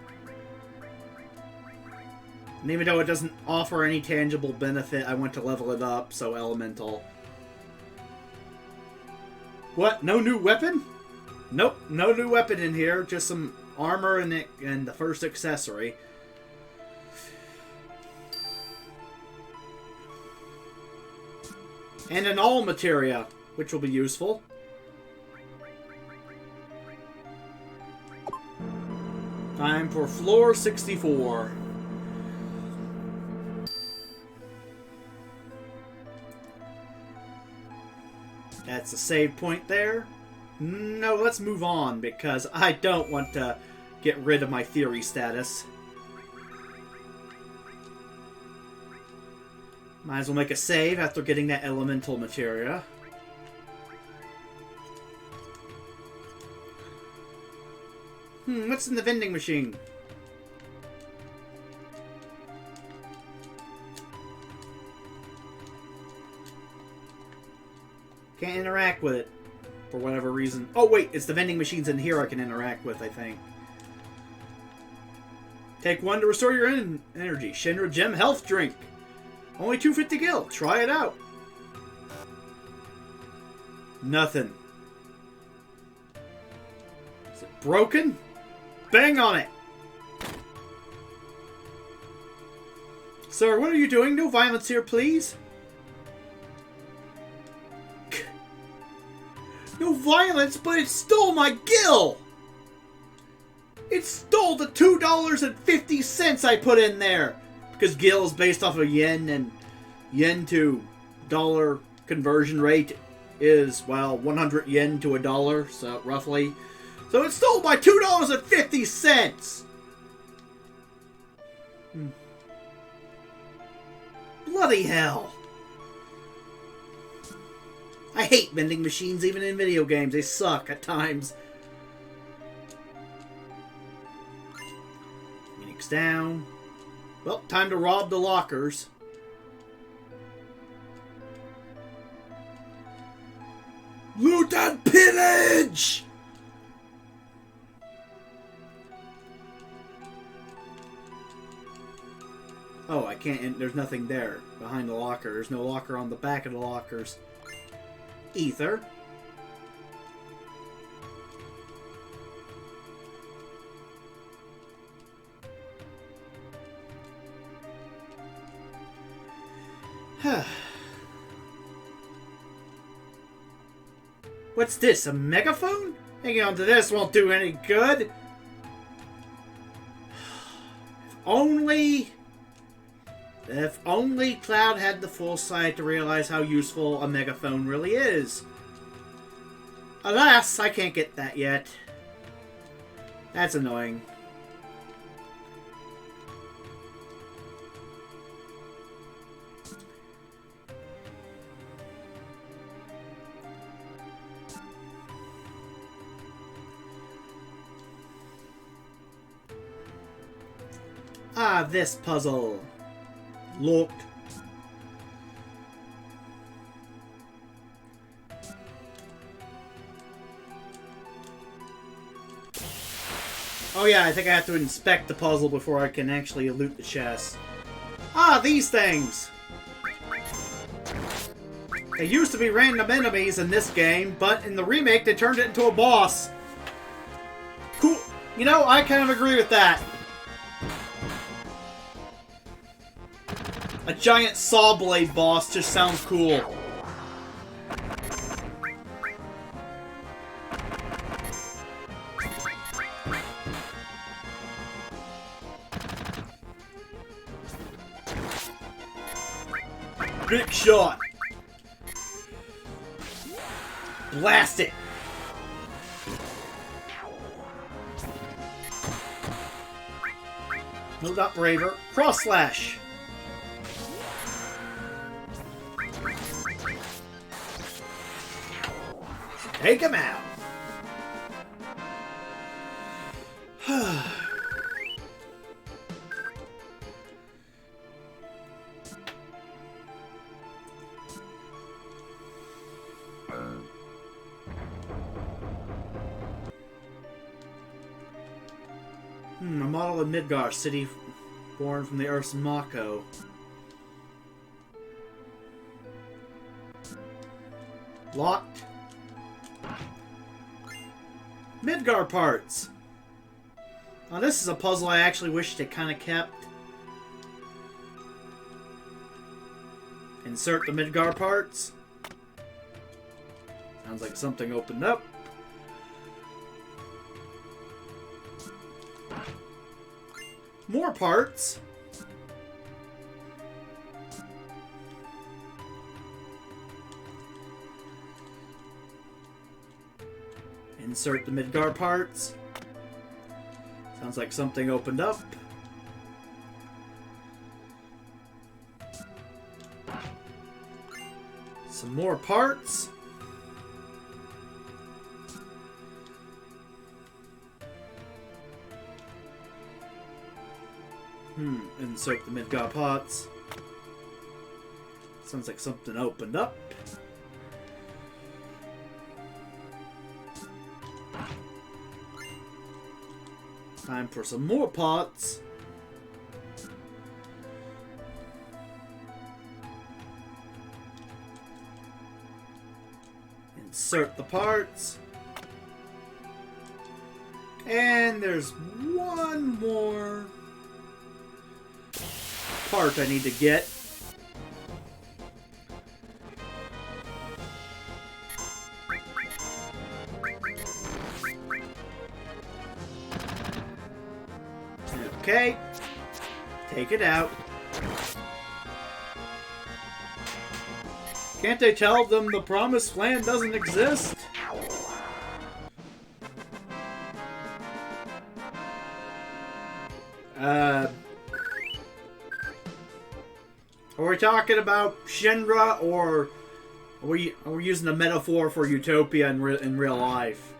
And even though it doesn't offer any tangible benefit, I want to level it up, so elemental. What? No new weapon? Nope, no new weapon in here. Just some armor and the first accessory. And an all materia, which will be useful. Time for floor 64. That's a save point there. No, let's move on, because I don't want to get rid of my theory status. Might as well make a save after getting that elemental materia. What's in the vending machine? Can't interact with it. For whatever reason. Oh wait, it's the vending machines in here I can interact with, I think. Take 1 to restore your energy. Shinra Gem Health Drink. Only 250 gil. Try it out. Nothing. Is it broken? Bang on it! Sir, what are you doing? No violence here, please. No violence, but it stole my gil! It stole the $2.50 I put in there! Because gil is based off of yen, and yen to dollar conversion rate is, well, 100 yen to $1, so roughly. So it stole my $2.50! Bloody hell! I hate vending machines, even in video games. They suck at times. Phoenix down. Well, time to rob the lockers. Loot and pillage! Oh, I can't... There's nothing there behind the locker. There's no locker on the back of the lockers. Ether. What's this? A megaphone? Hanging on to this won't do any good. If only Cloud had the foresight to realize how useful a megaphone really is. Alas, I can't get that yet. That's annoying. Ah, this puzzle. Looked. Oh yeah, I think I have to inspect the puzzle before I can actually loot the chest. Ah, these things! They used to be random enemies in this game, but in the remake they turned it into a boss. Cool. You know, I kind of agree with that. giant saw blade boss just sounds cool. Big shot. Blast it. No dot braver. Cross slash. Take him out. A model of Midgar, city born from the Earth's Mako. Locked. Midgar parts. Now this is a puzzle I actually wish they kind of kept. Insert the Midgar parts. Sounds like something opened up. More parts. Insert the Midgar parts. Sounds like something opened up. Some more parts. Insert the Midgar parts. Sounds like something opened up. Time for some more parts. Insert the parts. And there's one more part I need to get. Okay. Take it out. Can't they tell them the promised land doesn't exist? Are we talking about Shinra, or are we using a metaphor for Utopia in real life?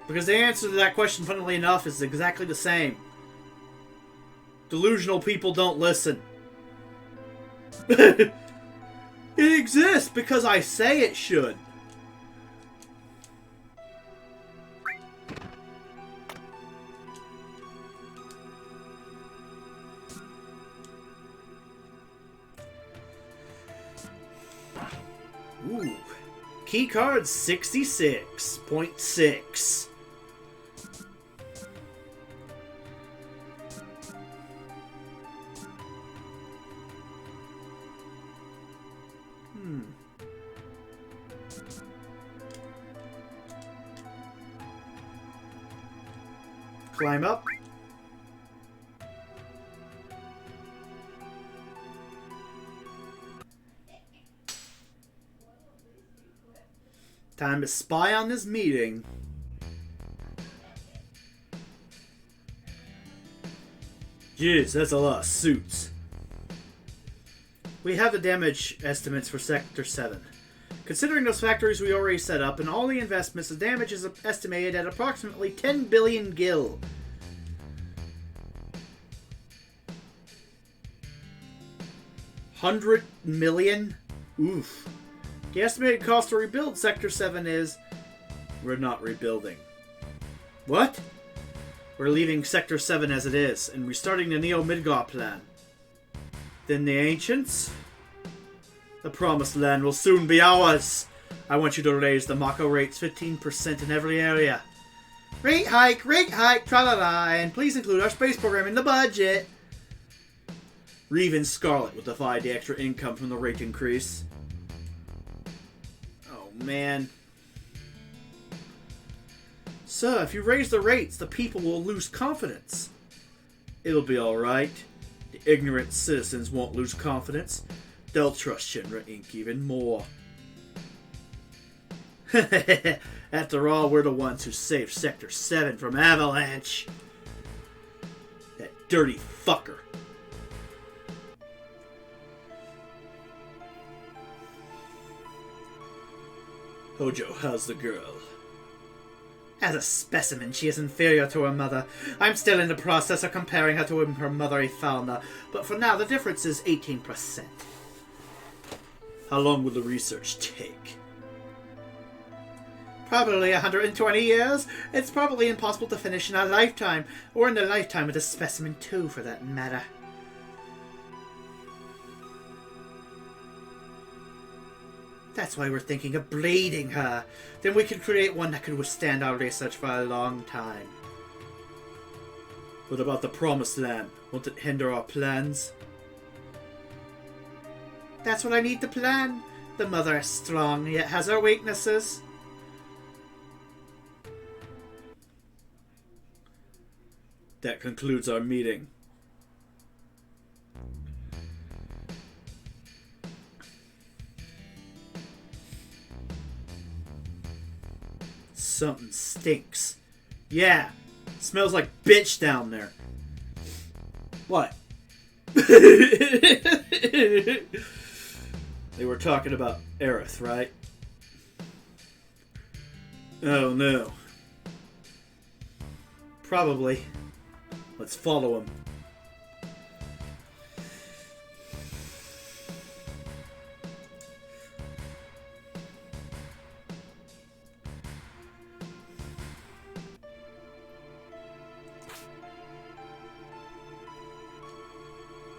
Because the answer to that question, funnily enough, is exactly the same. Delusional people don't listen. It exists because I say it should. Ooh. Keycard 66.6. Climb up. Time to spy on this meeting. Jeez, that's a lot of suits. We have the damage estimates for Sector 7. Considering those factories we already set up and all the investments, the damage is estimated at approximately 10 billion gil. $100 million? Oof. The estimated cost to rebuild Sector 7 is... We're not rebuilding. What? We're leaving Sector 7 as it is, and restarting the Neo Midgar plan. Then the Ancients? The Promised Land will soon be ours! I want you to raise the Mako rates 15% in every area. Rate hike, tra-la-la, and please include our space program in the budget. or even Scarlet would defy the extra income from the rate increase. Oh, man. Sir, if you raise the rates, the people will lose confidence. It'll be alright. The ignorant citizens won't lose confidence. They'll trust Shinra Inc. even more. After all, we're the ones who saved Sector 7 from Avalanche. That dirty fucker. Hojo, how's the girl? As a specimen, she is inferior to her mother. I'm still in the process of comparing her to her mother, Ifalna, but for now the difference is 18%. How long will the research take? Probably 120 years. It's probably impossible to finish in a lifetime, or in the lifetime of the specimen too, for that matter. That's why we're thinking of bleeding her. Then we can create one that could withstand our research for a long time. What about the Promised Land? Won't it hinder our plans? That's what I need to plan. The mother is strong, yet has her weaknesses. That concludes our meeting. Something stinks. Yeah, smells like bitch down there. What? They were talking about Aerith, right? Oh no. Probably. Let's follow him.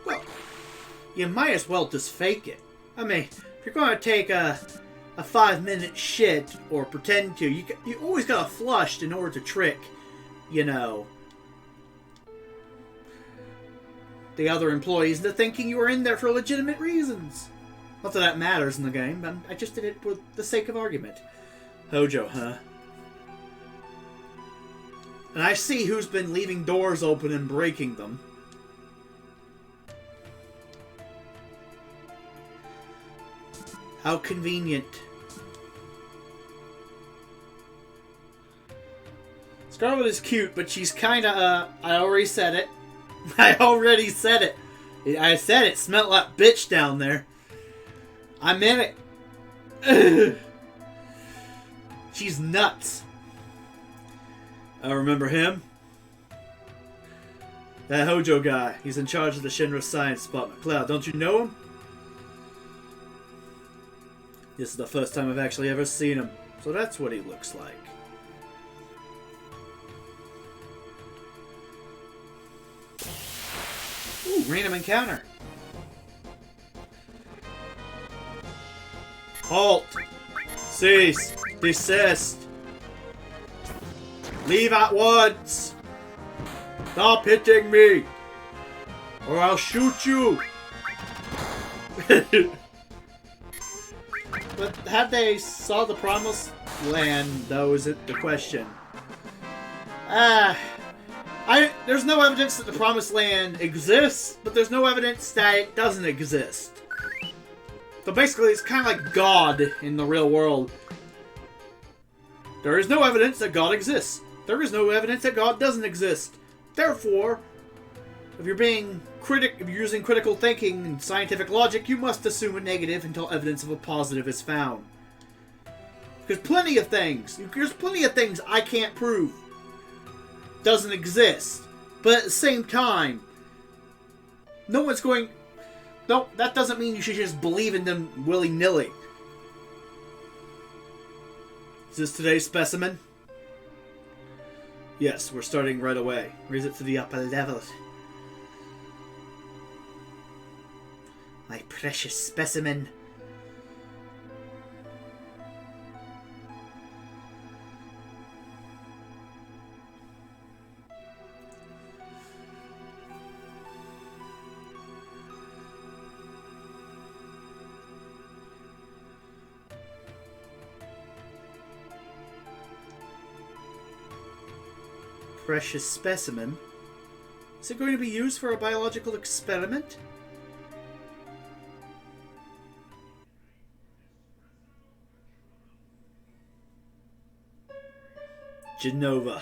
Well, you might as well just fake it. I mean, if you're going to take a 5-minute shit or pretend to, you always got to flush in order to trick, you know, the other employees into thinking you were in there for legitimate reasons. Not that that matters in the game, but I just did it for the sake of argument. Hojo, huh? And I see who's been leaving doors open and breaking them. How convenient. Scarlet is cute, but she's kinda, I already said it. I already said it. I said it smelled like bitch down there. I'm in it. She's nuts. I remember him. That Hojo guy. He's in charge of the Shinra Science Department. Cloud, don't you know him? This is the first time I've actually ever seen him. So that's what he looks like. Ooh, random encounter. Halt. Cease. Desist. Leave at once. Stop hitting me, or I'll shoot you. But have they saw the Promised Land, though, is it the question? There's no evidence that the Promised Land exists, but there's no evidence that it doesn't exist. So basically, it's kind of like God in the real world. There is no evidence that God exists. There is no evidence that God doesn't exist. Therefore, if you're using critical thinking and scientific logic, you must assume a negative until evidence of a positive is found. There's plenty of things I can't prove. Doesn't exist. But at the same time, no, that doesn't mean you should just believe in them willy-nilly. Is this today's specimen? Yes, we're starting right away. Raise it to the upper level. My precious specimen. Precious specimen. Is it going to be used for a biological experiment? Jenova.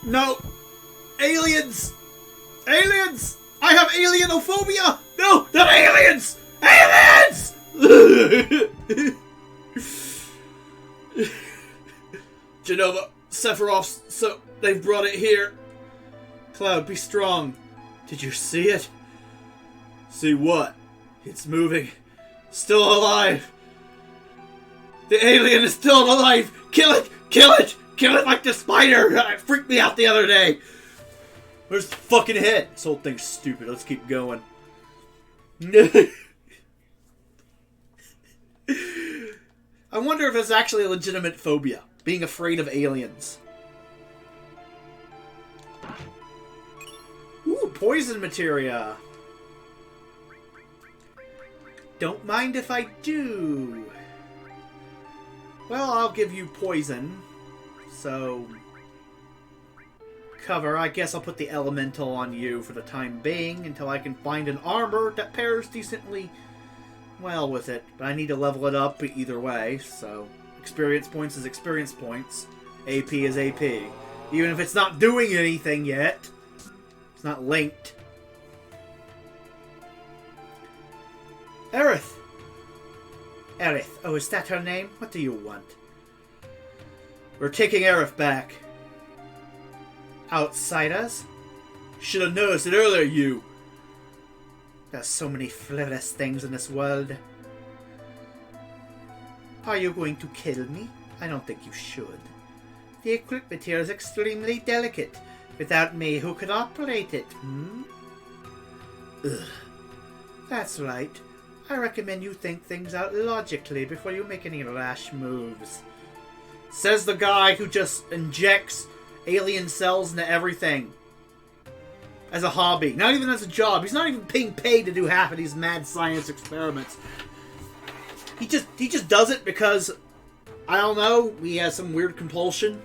No! Aliens! Aliens! I have alienophobia! No! Not aliens! Aliens! Jenova, Sephiroth, so they've brought it here. Cloud, be strong. Did you see it? See what? It's moving. Still alive. The alien is still alive. Kill it! Kill it! Kill it like the spider! It freaked me out the other day. Where's the fucking head? This whole thing's stupid. Let's keep going. I wonder if it's actually a legitimate phobia. Being afraid of aliens. Ooh, poison materia. Don't mind if I do. Well, I'll give you poison. So... cover. I guess I'll put the elemental on you for the time being until I can find an armor that pairs decently well with it. But I need to level it up either way, so experience points is experience points. AP is AP. Even if it's not doing anything yet. It's not linked. Aerith! Aerith. Oh, is that her name? What do you want? We're taking Aerith back. Outsiders? Should have noticed it earlier, you! There's so many frivolous things in this world. Are you going to kill me? I don't think you should. The equipment here is extremely delicate. Without me, who could operate it, Ugh. That's right. I recommend you think things out logically before you make any rash moves. Says the guy who just injects alien cells into everything. As a hobby. Not even as a job. He's not even being paid to do half of these mad science experiments. He just does it because, I don't know, he has some weird compulsion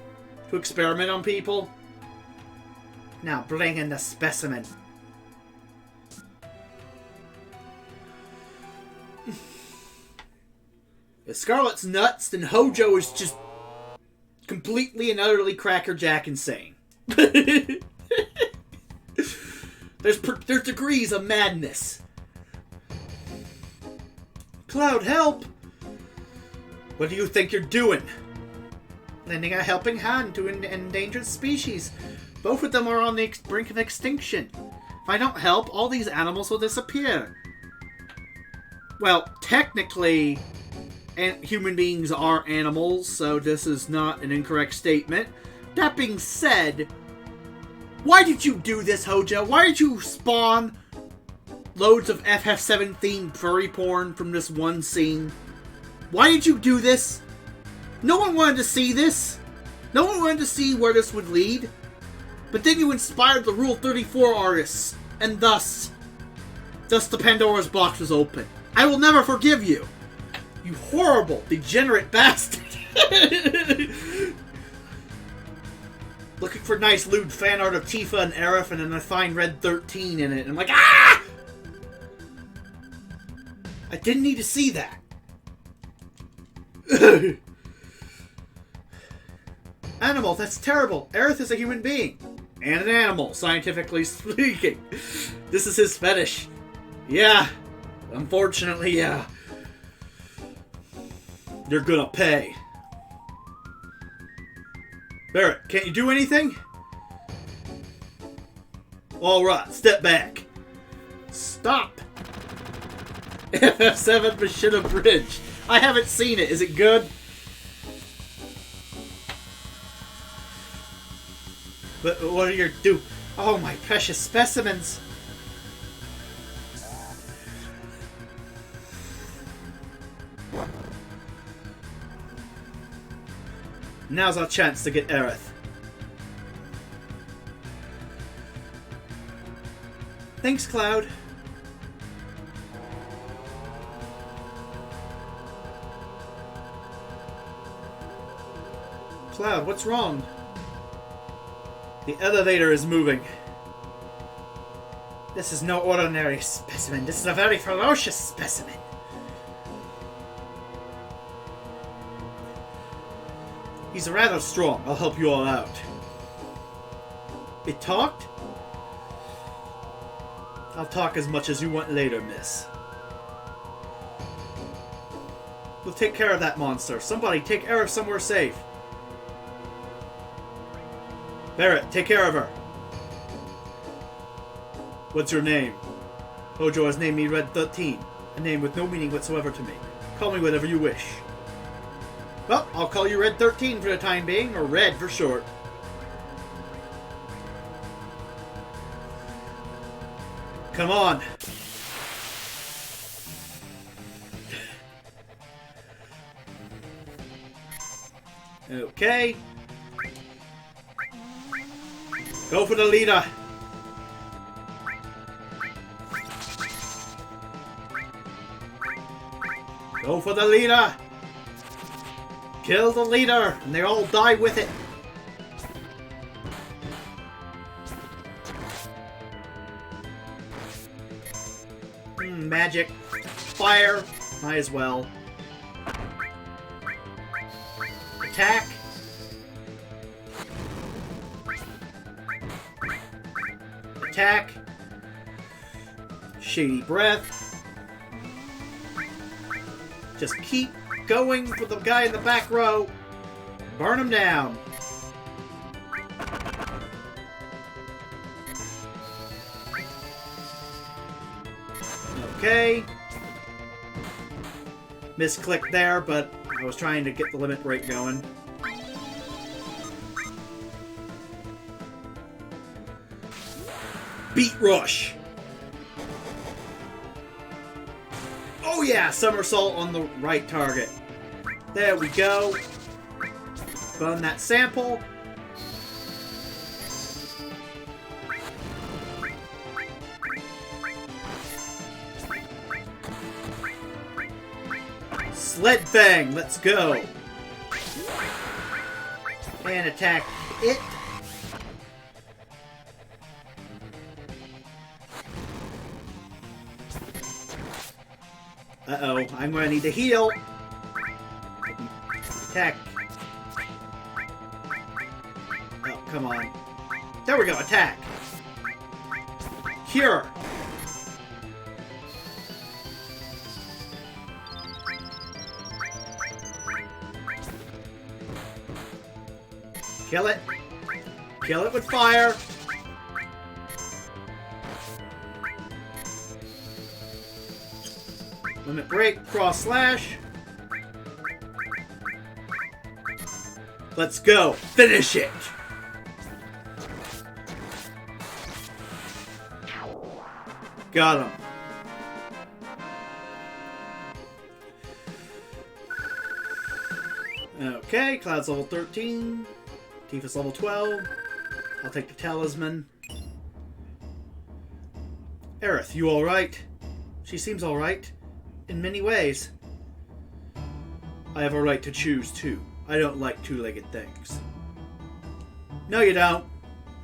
to experiment on people. Now bring in the specimen. If Scarlet's nuts, then Hojo is just completely and utterly crackerjack insane. There's degrees of madness. Cloud, help! What do you think you're doing? Lending a helping hand to an endangered species. Both of them are on the brink of extinction. If I don't help, all these animals will disappear. Well, technically, human beings are animals, so this is not an incorrect statement. That being said, why did you do this, Hojo? Why did you spawn loads of FF7 themed furry porn from this one scene? Why did you do this? No one wanted to see this. No one wanted to see where this would lead. But then you inspired the Rule 34 artists, and thus the Pandora's box was open. I will never forgive you. You horrible, degenerate bastard. Looking for nice lewd fan art of Tifa and Aerith, and then I find Red 13 in it, and I'm like, ah! I didn't need to see that. Animal, that's terrible. Aerith is a human being. And an animal, scientifically speaking. This is his fetish. Yeah. Unfortunately, yeah. You're gonna pay. Barret, can't you do anything? Alright, step back. Stop. FF7 Machina Bridge. I haven't seen it. Is it good? But what are your do? Oh, my precious specimens. Now's our chance to get Aerith. Thanks, Cloud. Cloud, what's wrong? The elevator is moving. This is no ordinary specimen. This is a very ferocious specimen. He's rather strong. I'll help you all out. It talked? I'll talk as much as you want later, miss. We'll take care of that monster. Somebody take Aerith somewhere safe. Barret, take care of her. What's your name? Hojo has named me Red 13, a name with no meaning whatsoever to me. Call me whatever you wish. Well, I'll call you Red 13 for the time being, or Red for short. Come on. Okay. Go for the leader. Go for the leader. Kill the leader, and they all die with it. Magic. Fire. Might as well. Attack. Attack. Shady breath. Just keep going for the guy in the back row. Burn him down. Okay. Misclicked there, but I was trying to get the limit break going. Beat rush. Oh yeah, somersault on the right target. There we go. Burn that sample. Sled Fang, let's go. And attack it. Uh-oh, I'm going to need to heal. Attack. Oh, come on. There we go, attack. Cure. Kill it. Kill it with fire. Limit break, cross slash. Let's go. Finish it. Got him. Okay, Cloud's level 13. Tifa's level 12. I'll take the talisman. Aerith, you alright? She seems alright. In many ways. I have a right to choose, too. I don't like two-legged things. No, you don't.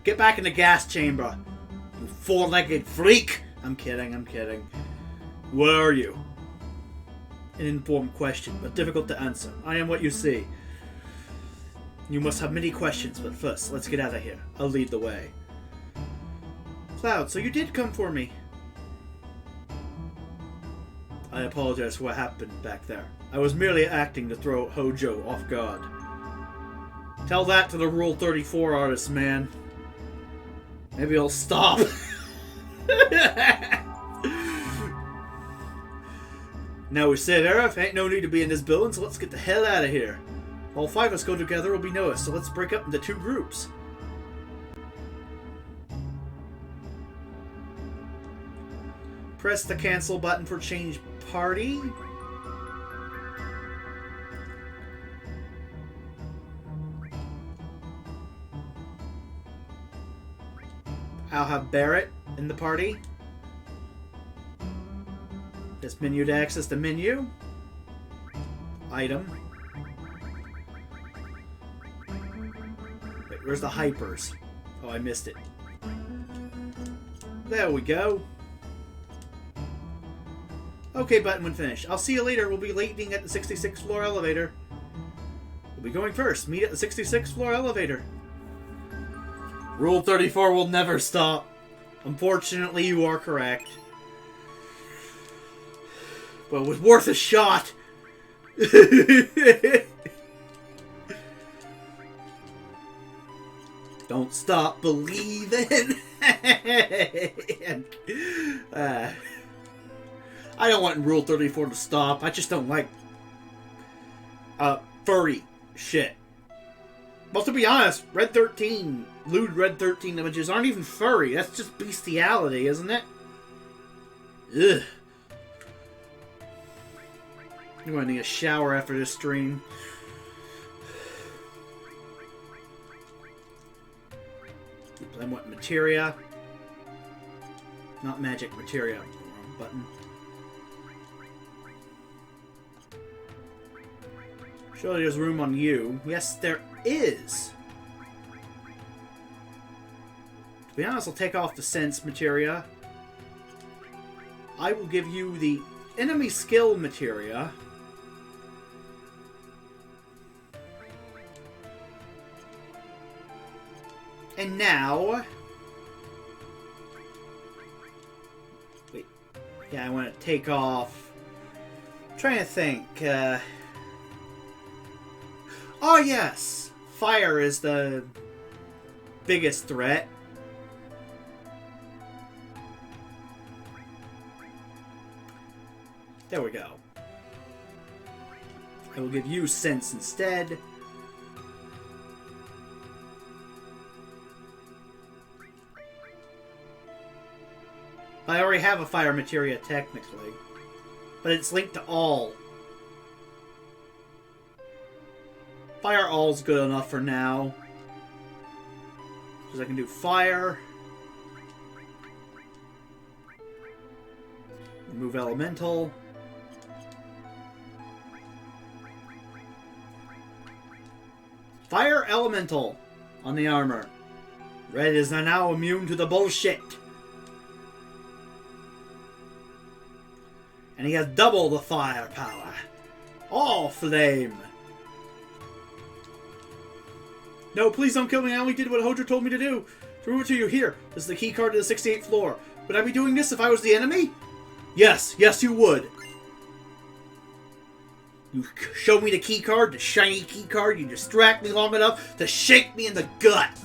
Get back in the gas chamber. You four-legged freak! I'm kidding, I'm kidding. Where are you? An informed question, but difficult to answer. I am what you see. You must have many questions, but first, let's get out of here. I'll lead the way. Cloud, so you did come for me. I apologize for what happened back there. I was merely acting to throw Hojo off guard. Tell that to the Rule 34 artist, man. Maybe he'll stop. Now we said, Aerith, ain't no need to be in this building, so let's get the hell out of here. All five of us go together will be noticed, so let's break up into two groups. Press the cancel button for change party. I'll have Barret in the party. This menu to access the menu. Item. Where's the hypers? Oh, I missed it. There we go. Okay, button when finished. I'll see you later. We'll be landing at the 66th floor elevator. We'll be going first. Meet at the 66th floor elevator. Rule 34 will never stop. Unfortunately, you are correct. But it was worth a shot. Don't stop believing. I don't want Rule 34 to stop. I just don't like furry shit. Well, to be honest, Red 13, lewd Red 13 images aren't even furry. That's just bestiality, isn't it? Ugh. I'm going to need a shower after this stream. Then what? Materia. Not magic, materia. Wrong button. Surely there's room on you. Yes, there is. To be honest, I'll take off the sense materia. I will give you the enemy skill materia. And now... Wait. Yeah, I want to take off... I'm trying to think. Oh, yes! Fire is the biggest threat. There we go. I will give you sense instead. I already have a fire materia technically, but it's linked to all. Fire all's good enough for now. Because I can do fire. Remove elemental. Fire elemental on the armor. Red is now immune to the bullshit. And he has double the firepower. All flame. No, please don't kill me. I only did what Hojo told me to do. To prove it to you, here. This is the key card to the 68th floor. Would I be doing this if I was the enemy? Yes. Yes, you would. You show me the key card, the shiny key card. You distract me long enough to shake me in the gut.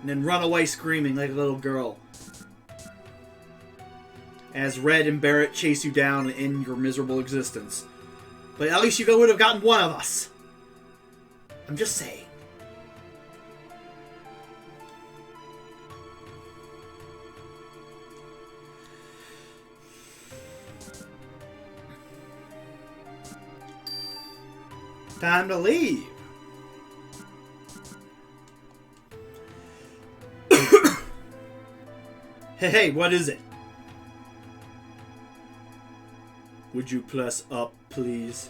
And then run away screaming like a little girl. As Red and Barret chase you down and end your miserable existence. But at least you would have gotten one of us. I'm just saying. Time to leave. Hey, what is it? Would you plus up, please?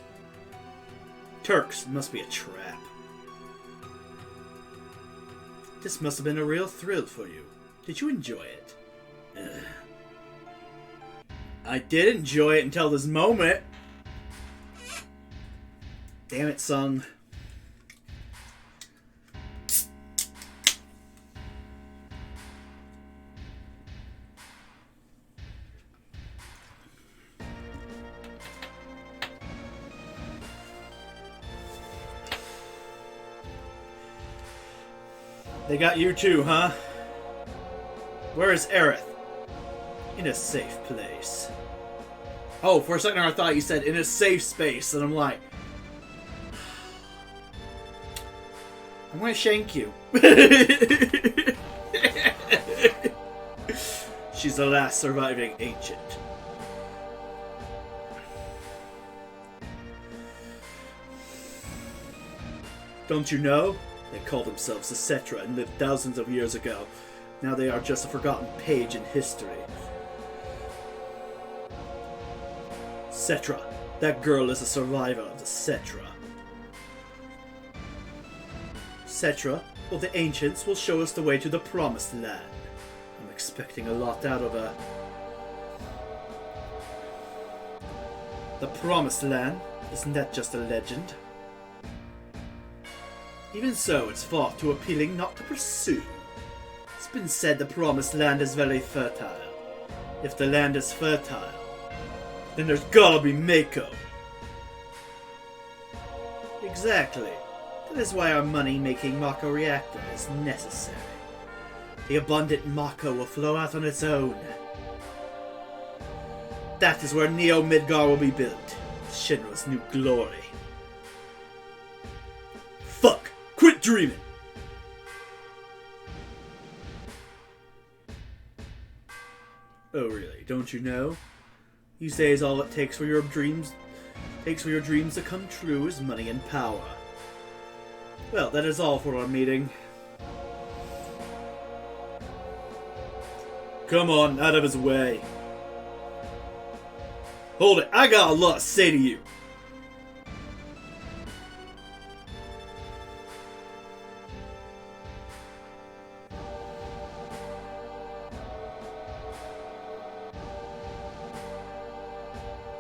Turks, must be a trap. This must have been a real thrill for you. Did you enjoy it? I did enjoy it until this moment. Damn it, Sung. They got you too, huh? Where is Aerith? In a safe place. Oh, for a second I thought you said in a safe space, and I'm like... I'm gonna shank you. She's the last surviving ancient. Don't you know? They called themselves the Cetra and lived thousands of years ago. Now they are just a forgotten page in history. Cetra. That girl is a survivor of the Cetra. Cetra? Well, the ancients will show us the way to the promised land. I'm expecting a lot out of her. The promised land? Isn't that just a legend? Even so, it's far too appealing not to pursue. It's been said the promised land is very fertile. If the land is fertile, then there's gotta be Mako. Exactly. That is why our money-making Mako reactor is necessary. The abundant Mako will flow out on its own. That is where Neo Midgar will be built. Shinra's new glory. Fuck! Quit dreaming! Oh really, don't you know? These days all it takes for your dreams to come true is money and power. Well, that is all for our meeting. Come on, out of his way. Hold it, I got a lot to say to you.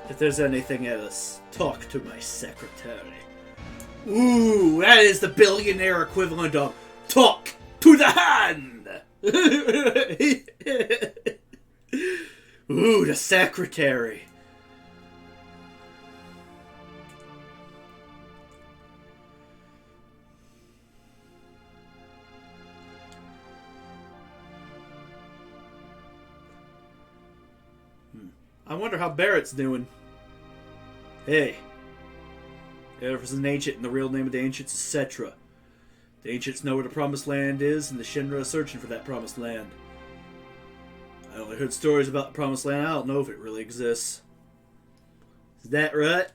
If there's anything else, talk to my secretary. Ooh, that is the billionaire equivalent of talk to the hand! Ooh, the secretary. I wonder how Barrett's doing. Hey. Aerith is an ancient, and the real name of the ancients is Cetra. The ancients know where the Promised Land is, and the Shinra is searching for that Promised Land. I only heard stories about the Promised Land. I don't know if it really exists. Is that right?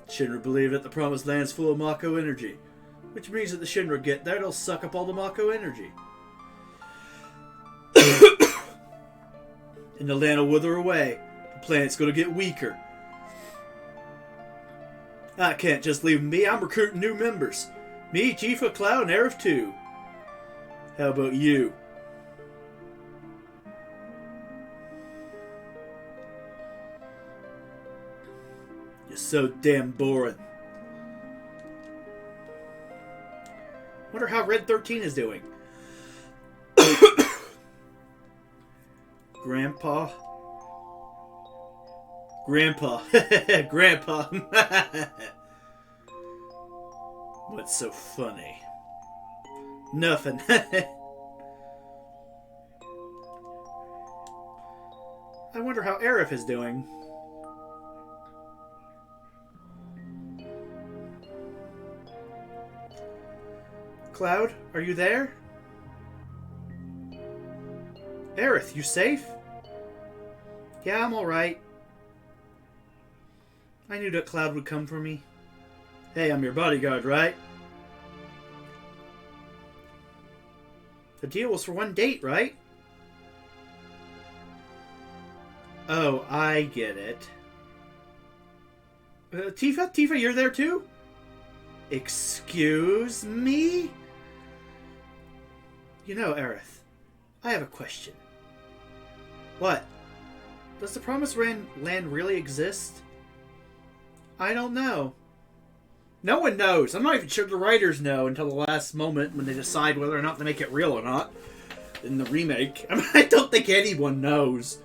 Shinra believe that the Promised Land is full of Mako energy, which means that the Shinra get there, they'll suck up all the Mako energy. And the land will wither away. The planet's gonna get weaker. I can't just leave them be. I'm recruiting new members. Me, Tifa, Cloud, and Aerith too. How about you? You're so damn boring. Wonder how Red 13 is doing. Grandpa? Grandpa. Grandpa. What's so funny? Nothing. I wonder how Aerith is doing. Cloud, are you there? Aerith, you safe? Yeah, I'm alright. I knew that Cloud would come for me. Hey, I'm your bodyguard, right? The deal was for one date, right? Oh, I get it. Tifa? Tifa, you're there too? Excuse me? You know, Aerith, I have a question. What? Does the Promised Land really exist? I don't know. No one knows. I'm not even sure the writers know until the last moment when they decide whether or not to make it real or not in the remake. I don't think anyone knows.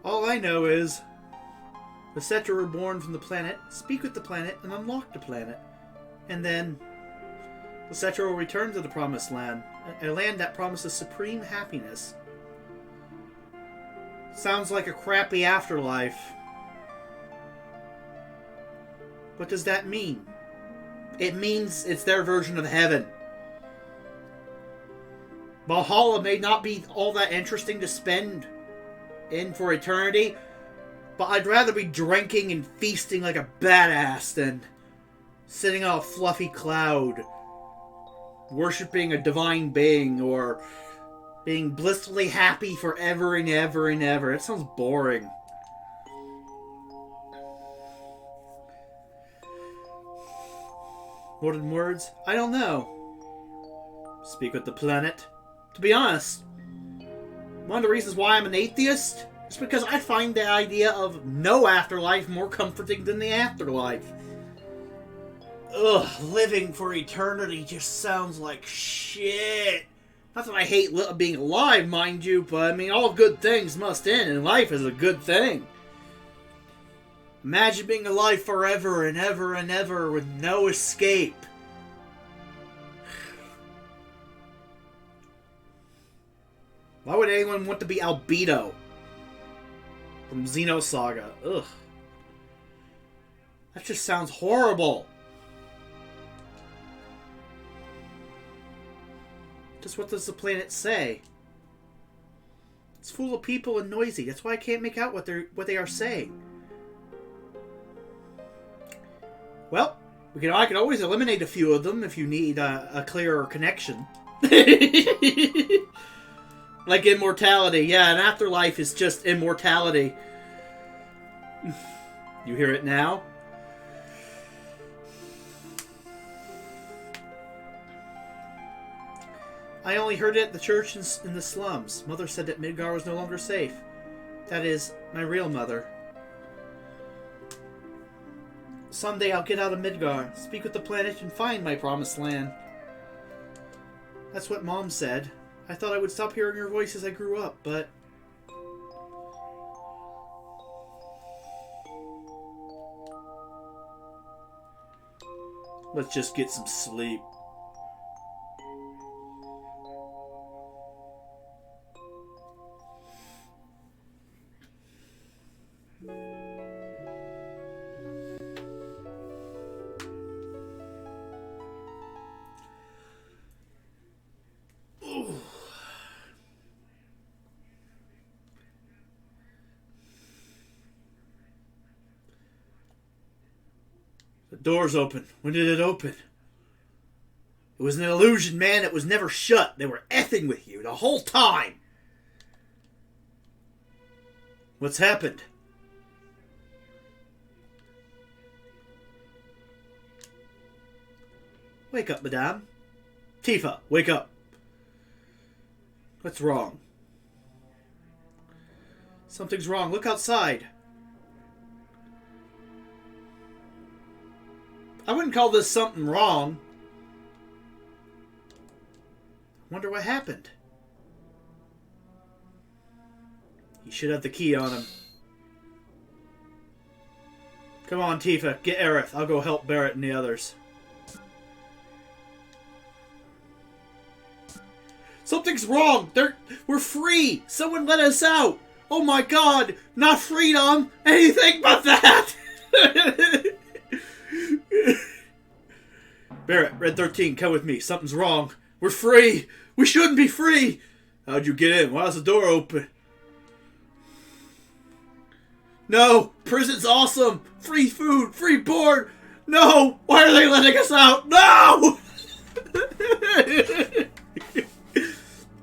All I know is the Cetra were born from the planet, speak with the planet, and unlock the planet. And then the Cetra will return to the Promised Land, a land that promises supreme happiness. Sounds like a crappy afterlife. What does that mean? It means it's their version of heaven. Valhalla may not be all that interesting to spend in for eternity, but I'd rather be drinking and feasting like a badass than sitting on a fluffy cloud, worshipping a divine being, or being blissfully happy forever and ever and ever. It sounds boring. More than words? I don't know. Speak with the planet. To be honest, one of the reasons why I'm an atheist is because I find the idea of no afterlife more comforting than the afterlife. Ugh, living for eternity just sounds like shit. Not that I hate being alive, mind you, but I mean, all good things must end, and life is a good thing. Imagine being alive forever and ever and ever with no escape. Why would anyone want to be Albedo from Xenosaga? Ugh. That just sounds horrible. Just what does the planet say? It's full of people and noisy. That's why I can't make out what they are saying. Well, I can always eliminate a few of them if you need a clearer connection. Like immortality. Yeah, an afterlife is just immortality. You hear it now? I only heard it at the church in the slums. Mother said that Midgar was no longer safe. That is, my real mother. Someday I'll get out of Midgar, speak with the planet, and find my promised land. That's what Mom said. I thought I would stop hearing her voice as I grew up, but... Let's just get some sleep. The door's open. When did it open? It was an illusion, man. It was never shut. They were effing with you the whole time. What's happened? Wake up, madame. Tifa, wake up. What's wrong? Something's wrong. Look outside. I wouldn't call this something wrong. Wonder what happened. He should have the key on him. Come on, Tifa. Get Aerith. I'll go help Barret and the others. Something's wrong. We're free. Someone let us out. Oh my god. Not freedom. Anything but that. Barret, Red 13, come with me. Something's wrong. We're free. We shouldn't be free. How'd you get in? Why's the door open? No. Prison's awesome. Free food. Free board. No. Why are they letting us out? No.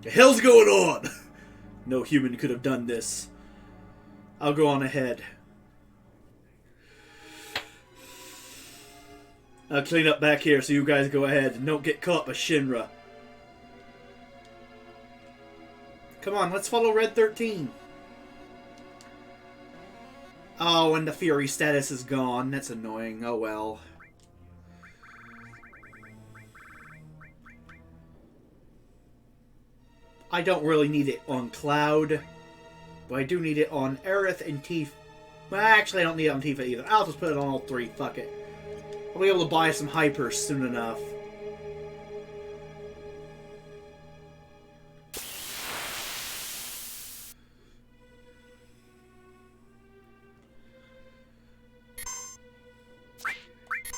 The hell's going on? No human could have done this. I'll go on ahead. I'll clean up back here so you guys go ahead and don't get caught by Shinra. Come on, let's follow Red 13. Oh, and the Fury status is gone. That's annoying. Oh well. I don't really need it on Cloud, but I do need it on Aerith and Tifa. Well, actually, I don't need it on Tifa either. I'll just put it on all three. Fuck it. I'll be able to buy some hypers soon enough.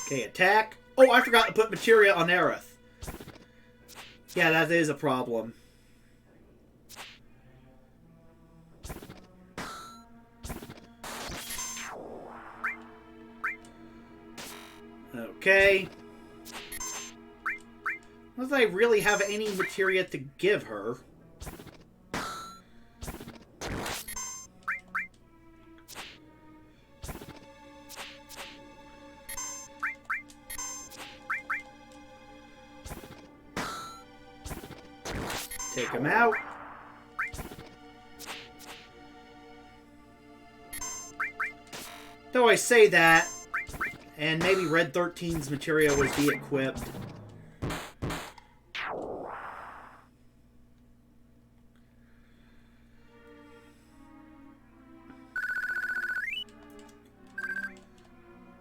Okay, attack. Oh, I forgot to put materia on Aerith. Yeah, that is a problem. Okay. Not that I really have any materia to give her. Take him out. Though I say that, and maybe Red 13's materia was de-equipped.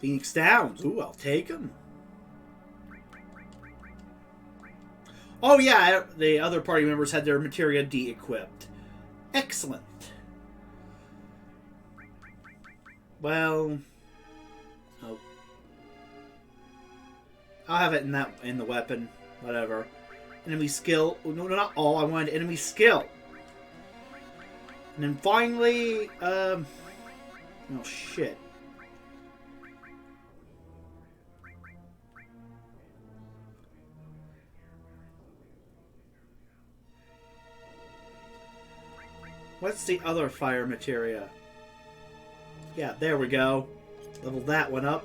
Phoenix Downs. Ooh, I'll take him. Oh yeah, the other party members had their materia de-equipped. Excellent. Well, oh, I'll have it in the weapon. Whatever. Enemy skill. Oh, no, not all. I wanted enemy skill. And then finally, oh shit. What's the other fire materia? Yeah, there we go. Level that one up.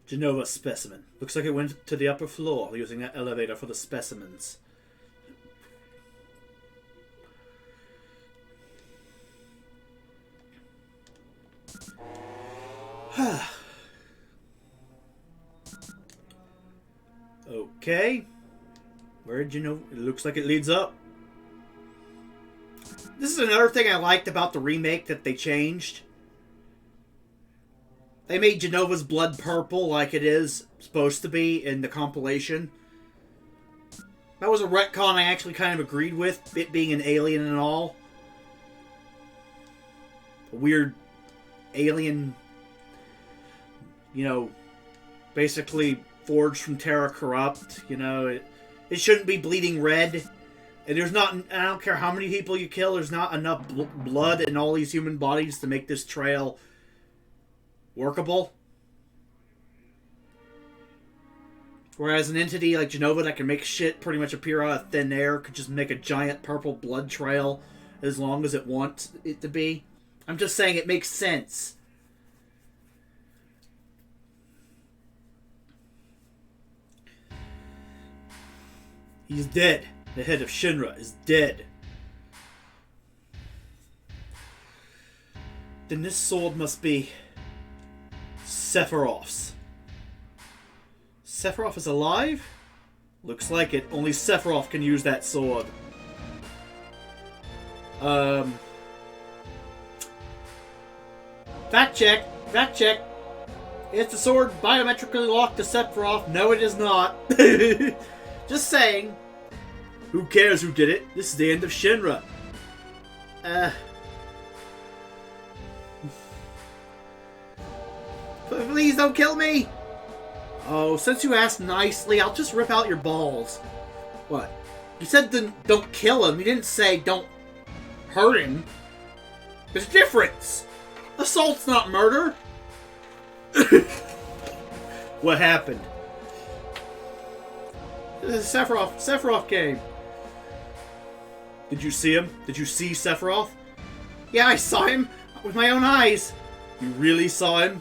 Jenova specimen. Looks like it went to the upper floor using that elevator for the specimens. Okay. Where'd you know? It looks like it leads up. This is another thing I liked about the remake that they changed. They made Jenova's blood purple like it is supposed to be in the compilation. That was a retcon I actually kind of agreed with, it being an alien and all. A weird alien, you know, basically forged from Terra Corrupt, you know, it shouldn't be bleeding red. And there's not, I don't care how many people you kill, there's not enough blood in all these human bodies to make this trail workable. Whereas an entity like Jenova that can make shit pretty much appear out of thin air could just make a giant purple blood trail as long as it wants it to be. I'm just saying it makes sense. He's dead. The head of Shinra is dead. Then this sword must be Sephiroth's. Sephiroth is alive? Looks like it. Only Sephiroth can use that sword. Fact check. Fact check. Is the sword biometrically locked to Sephiroth? No, it is not. Just saying. Who cares who did it? This is the end of Shinra. Please don't kill me! Oh, since you asked nicely, I'll just rip out your balls. What? You said don't kill him. You didn't say don't hurt him. There's a difference. Assault's not murder. What happened? This is Sephiroth game. Did you see him? Did you see Sephiroth? Yeah, I saw him with my own eyes. You really saw him?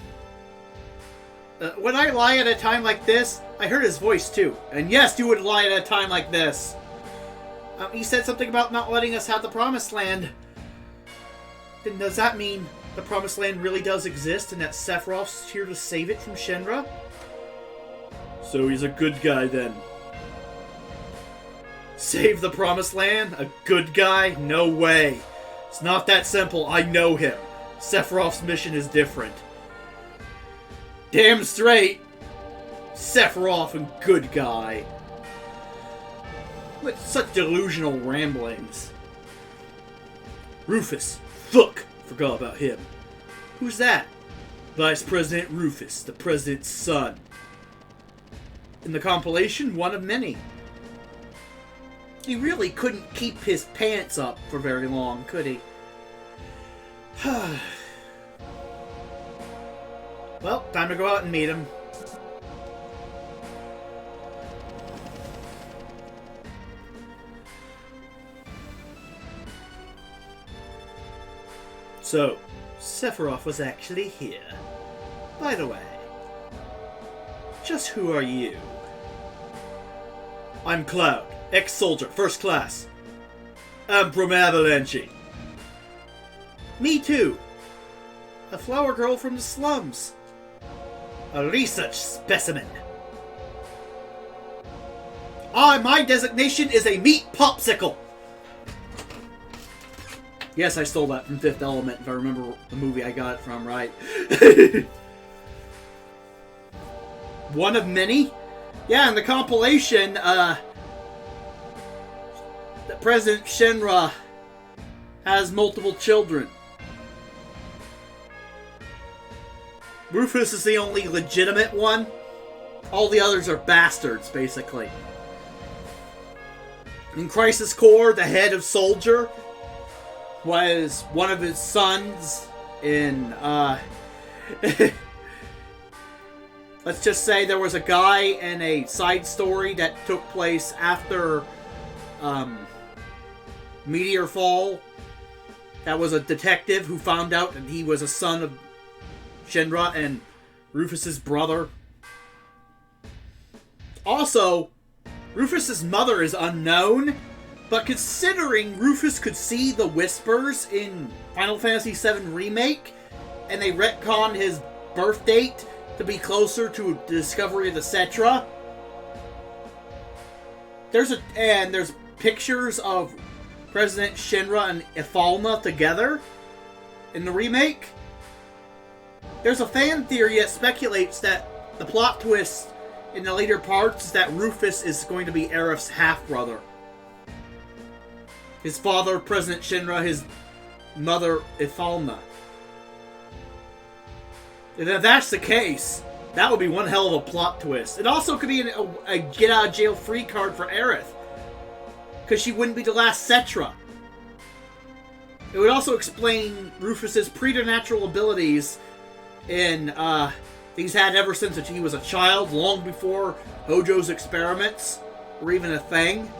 When I lie at a time like this, I heard his voice too. And yes, you would lie at a time like this. He said something about not letting us have the Promised Land. Then does that mean the Promised Land really does exist and that Sephiroth's here to save it from Shinra? So he's a good guy then. Save the Promised Land? A good guy? No way. It's not that simple. I know him. Sephiroth's mission is different. Damn straight. Sephiroth and good guy. What such delusional ramblings. Rufus. Fuck. Forgot about him. Who's that? Vice President Rufus, the president's son. In the compilation, one of many. He really couldn't keep his pants up for very long, could he? Well, time to go out and meet him. So, Sephiroth was actually here. By the way, just who are you? I'm Cloud, ex-soldier, first class. I'm from Avalanche. Me too. A flower girl from the slums. A research specimen. My designation is a meat popsicle. Yes, I stole that from Fifth Element, if I remember the movie I got it from right. One of many? Yeah, in the compilation, the President Shinra has multiple children. Rufus is the only legitimate one. All the others are bastards, basically. In Crisis Core, the head of Soldier was one of his sons in, let's just say there was a guy in a side story that took place after, Meteor Fall. That was a detective who found out that he was a son of Shinra and Rufus's brother. Also, Rufus's mother is unknown, but considering Rufus could see the whispers in Final Fantasy VII Remake, and they retconned his birth date to be closer to the discovery of the Cetra, there's pictures of President Shinra and Ifalna together in the remake. There's a fan theory that speculates that the plot twist in the later parts is that Rufus is going to be Aerith's half-brother. His father, President Shinra, his mother, Ifalna. And if that's the case, that would be one hell of a plot twist. It also could be a get-out-of-jail-free card for Aerith, because she wouldn't be the last Cetra. It would also explain Rufus's preternatural abilities he's had ever since he was a child, long before Hojo's experiments were even a thing.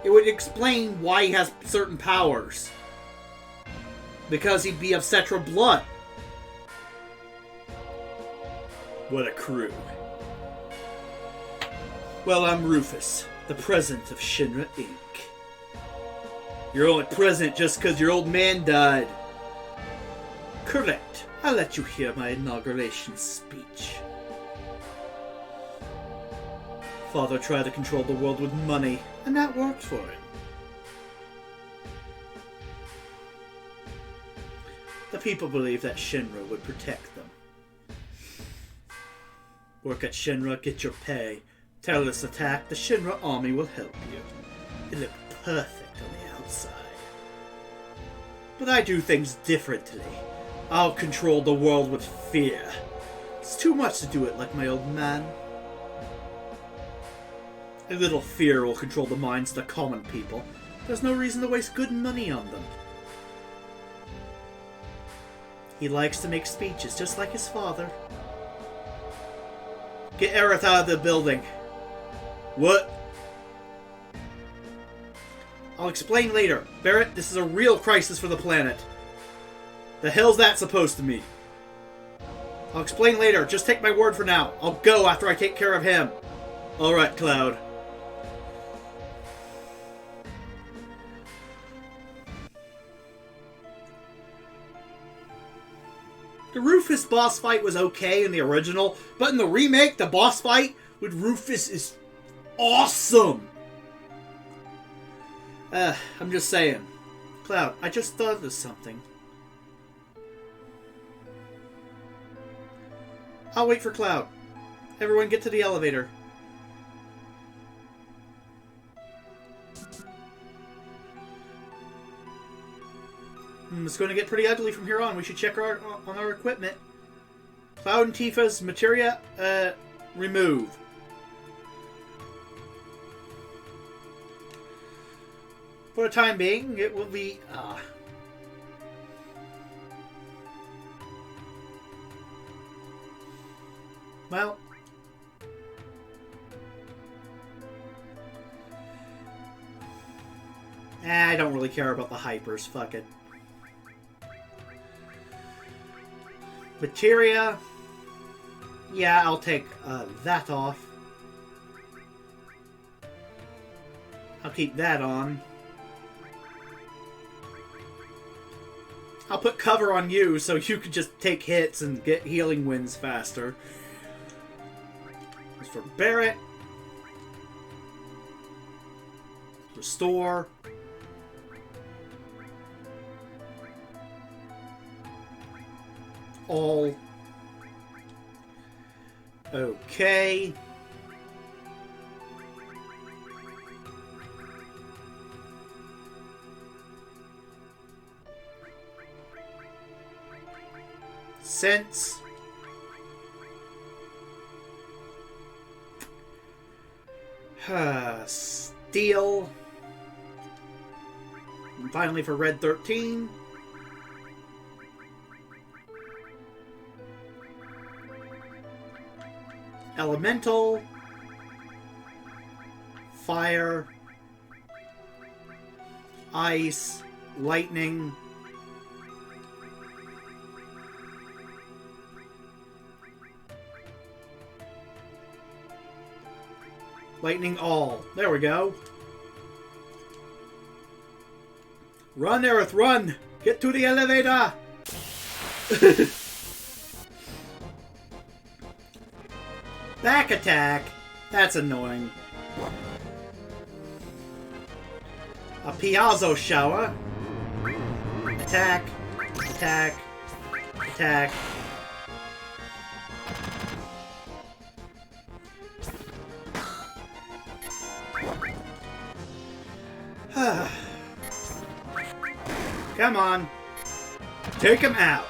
It would explain why he has certain powers. Because he'd be of Cetra blood. What a crew. Well, I'm Rufus, the president of Shinra Inc. You're only president just because your old man died. Correct. I'll let you hear my inauguration speech. Father tried to control the world with money, and that worked for him. The people believe that Shinra would protect them. Work at Shinra, get your pay. Terrorist attack, the Shinra army will help you. It looked perfect on the outside. But I do things differently. I'll control the world with fear. It's too much to do it like my old man. A little fear will control the minds of the common people. There's no reason to waste good money on them. He likes to make speeches, just like his father. Get Aerith out of the building. What? I'll explain later. Barrett, this is a real crisis for the planet. The hell's that supposed to mean? I'll explain later. Just take my word for now. I'll go after I take care of him. Alright, Cloud. The Rufus boss fight was okay in the original, but in the remake, the boss fight with Rufus is awesome! I'm just saying. Cloud, I just thought of something. I'll wait for Cloud. Everyone get to the elevator. It's going to get pretty ugly from here on. We should check on our equipment. Cloud and Tifa's materia, remove. For the time being, it will be, well, I don't really care about the hypers. Fuck it. Materia. Yeah, I'll take that off. I'll keep that on. I'll put cover on you so you can just take hits and get healing winds faster. As for Barret. Restore. All. Okay. Sense. Steel. And finally for Red 13. Elemental. Fire. Ice. Lightning. Lightning all. There we go. Run, Aerith, run! Get to the elevator! Back attack? That's annoying. A Piazzo shower. Attack. Attack. Attack. Come on. Take him out.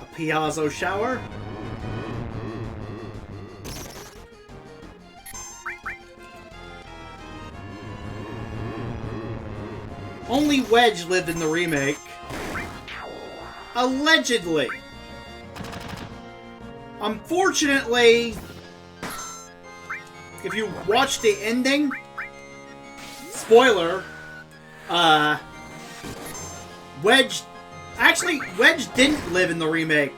A Piazzo shower. Only Wedge lived in the remake. Allegedly. Unfortunately, if you watch the ending, spoiler, Wedge didn't live in the remake.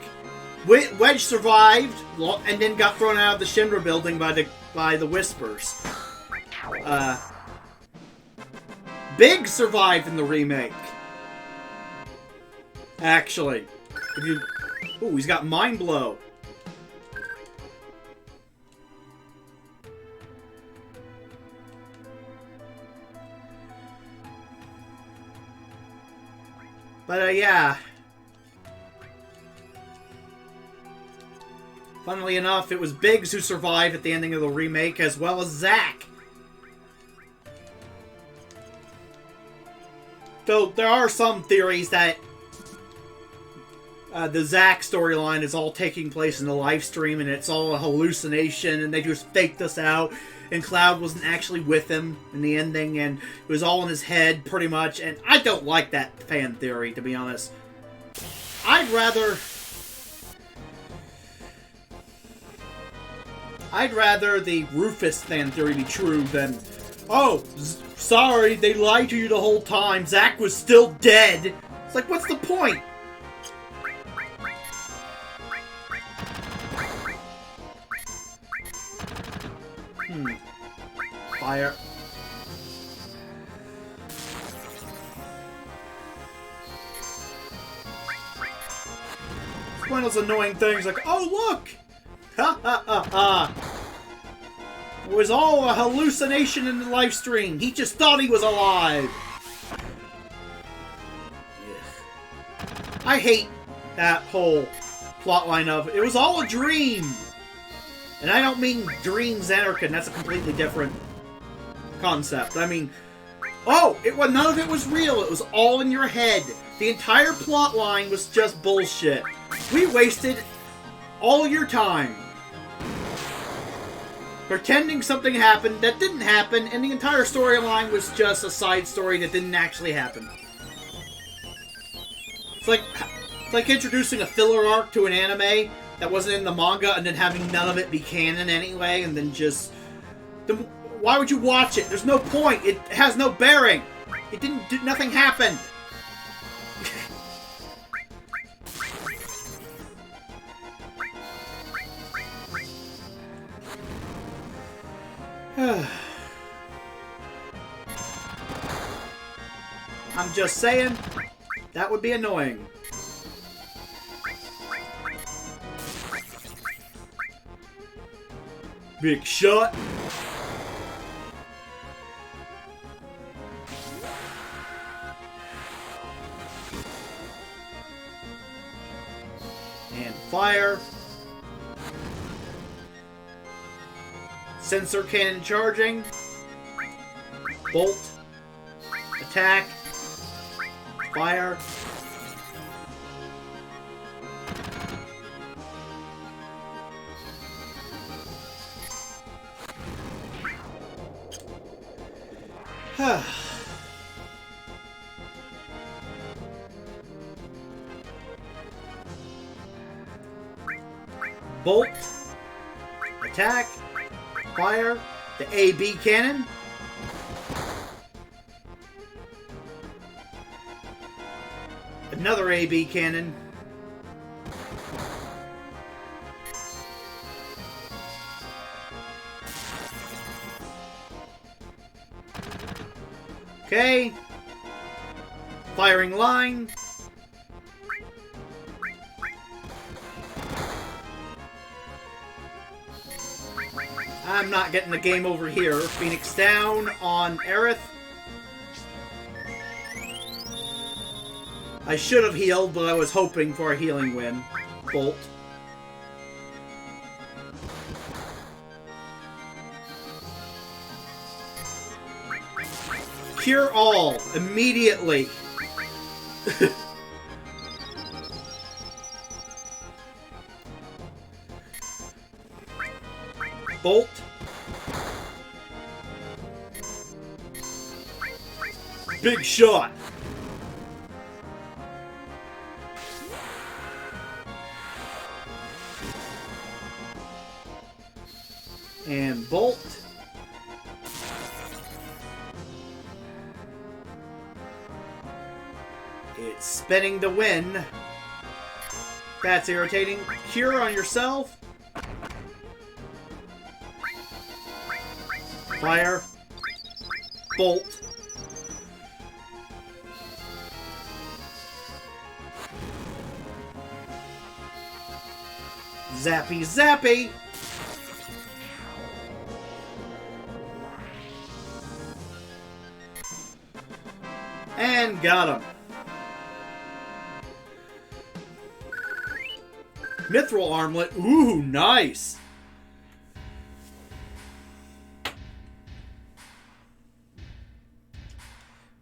Wedge survived and then got thrown out of the Shinra building by the Whispers. Big survived in the remake. Actually, ooh, he's got Mind Blow. But, yeah. Funnily enough, it was Biggs who survived at the ending of the remake, as well as Zack. Though there are some theories that the Zack storyline is all taking place in the live stream and it's all a hallucination and they just faked this out. And Cloud wasn't actually with him in the ending, and it was all in his head, pretty much. And I don't like that fan theory, to be honest. I'd rather the Rufus fan theory be true than, oh, sorry, they lied to you the whole time. Zack was still dead. It's like, what's the point? Fire. It's one of those annoying things like, oh look! Ha ha ha ha! It was all a hallucination in the live stream. He just thought he was alive. I hate that whole plotline of, it was all a dream! And I don't mean dream Zanarkand, that's a completely different concept. I mean, oh, none of it was real, it was all in your head. The entire plot line was just bullshit. We wasted all your time pretending something happened that didn't happen, and the entire storyline was just a side story that didn't actually happen. It's like introducing a filler arc to an anime that wasn't in the manga and then having none of it be canon anyway, and then just... why would you watch it? There's no point. It has no bearing. Nothing happened. I'm just saying, that would be annoying. Big shot. And fire. Sensor cannon charging. Bolt. Attack. Fire. Bolt. Attack. Fire. The AB cannon. Another AB cannon. Okay. Firing line. I'm not getting the game over here. Phoenix down on Aerith. I should have healed, but I was hoping for a healing win. Bolt. Cure all immediately. Bolt. Big shot. And bolt. It's spinning to win. That's irritating. Cure on yourself. Fire. Bolt. Zappy zappy. And got him. Mithril armlet. Ooh, nice.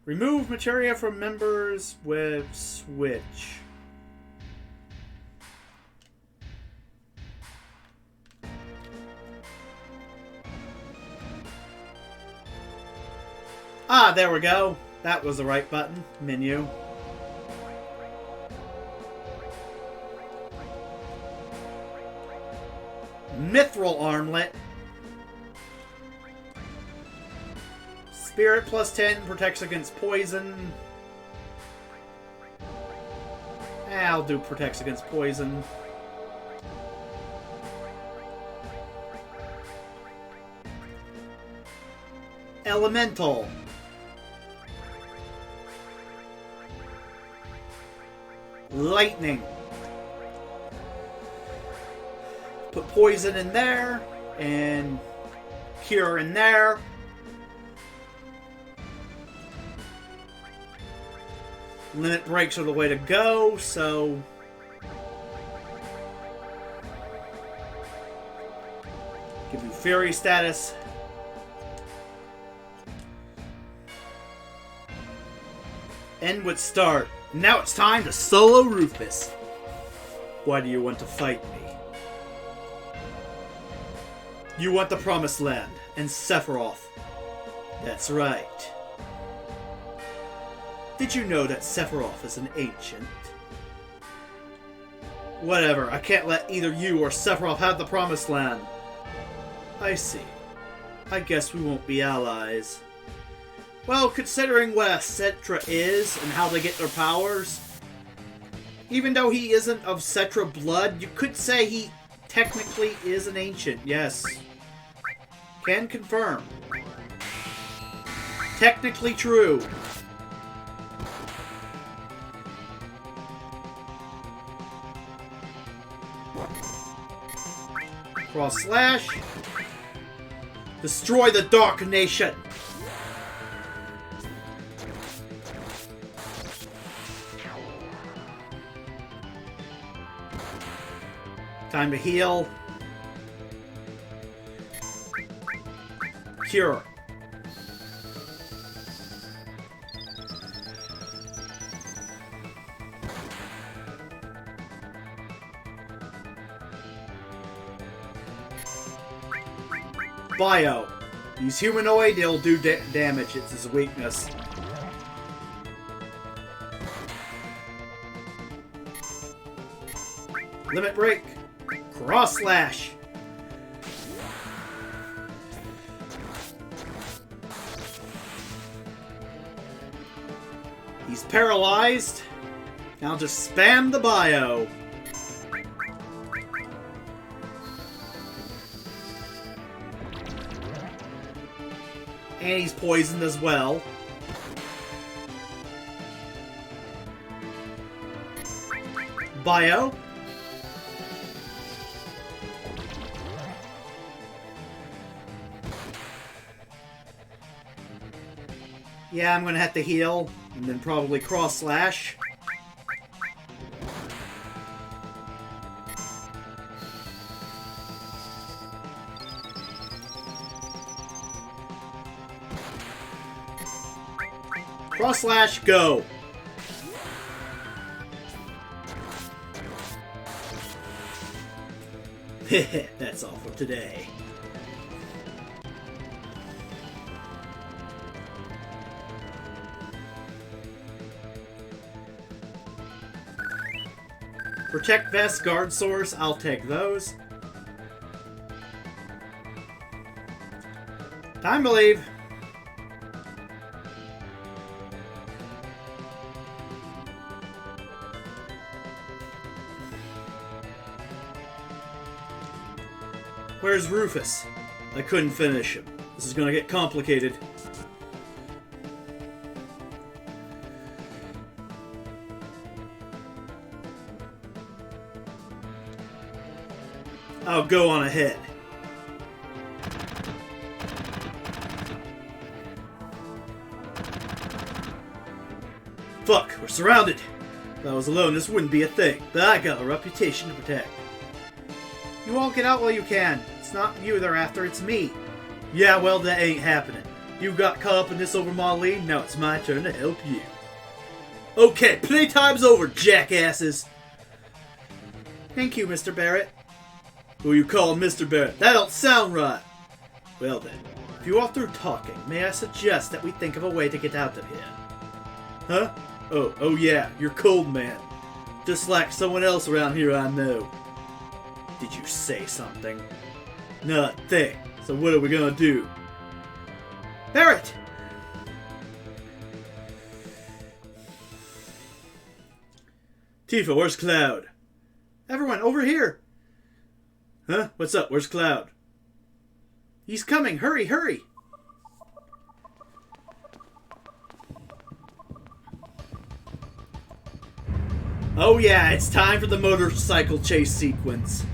Remove materia from members with switch. Ah, there we go. That was the right button. Menu. Mithril armlet. Spirit plus 10 protects against poison. I'll do protects against poison. Elemental. Lightning. Put poison in there, and cure in there. Limit breaks are the way to go, so... give you Fury status. End with start. Now it's time to solo Rufus. Why do you want to fight me? You want the Promised Land and Sephiroth. That's right. Did you know that Sephiroth is an ancient? Whatever, I can't let either you or Sephiroth have the Promised Land. I see. I guess we won't be allies. Well, considering what a Cetra is and how they get their powers, even though he isn't of Cetra blood, you could say he technically is an ancient, yes. Can confirm. Technically true. Cross slash. Destroy the Dark Nation. Time to heal. Cure. Bio. He's humanoid, he'll do damage. It's his weakness. Limit break. Cross slash. He's paralyzed. Now just spam the bio. And he's poisoned as well. Bio. Yeah, I'm gonna have to heal, and then probably cross slash. Cross slash, go. That's all for today. Protect Vest, Guard Source, I'll take those. Time to leave. Where's Rufus? I couldn't finish him. This is gonna get complicated. I'll go on ahead. Fuck, we're surrounded. If I was alone, this wouldn't be a thing, but I got a reputation to protect. You all get out while you can. It's not you they're after, it's me. Yeah, well, that ain't happening. You got caught up in this over Marlene, now it's my turn to help you. Okay, playtime's over, jackasses! Thank you, Mr. Barrett. Who you calling Mr. Barrett? That don't sound right! Well then, if you are through talking, may I suggest that we think of a way to get out of here? Huh? Oh yeah, you're cold, man. Just like someone else around here I know. Did you say something? Nothing. So what are we gonna do? Barrett! Tifa, where's Cloud? Everyone, over here! Huh? What's up? Where's Cloud? He's coming! Hurry, hurry! Oh yeah, it's time for the motorcycle chase sequence.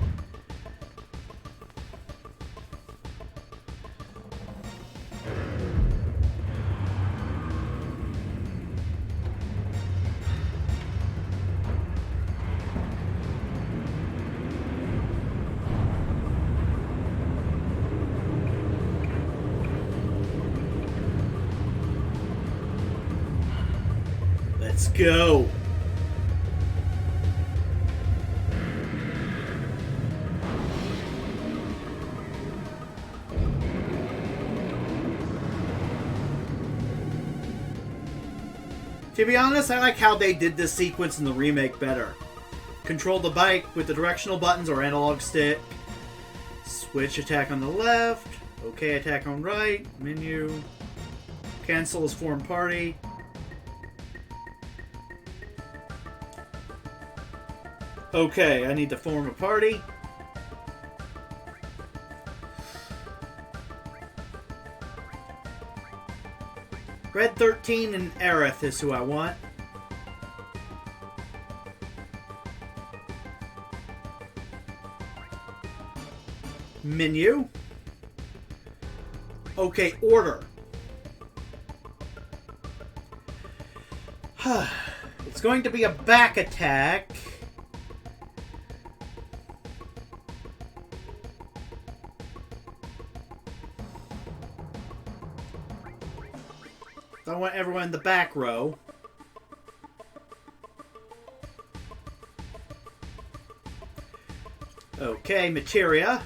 Let's go. To be honest, I like how they did this sequence in the remake better. Control the bike with the directional buttons or analog stick. Switch attack on the left. Okay, attack on right. Menu. Cancel as form party. Okay, I need to form a party. Red 13 and Aerith is who I want. Menu. Okay, order. It's going to be a back attack. I want everyone in the back row. Okay, materia.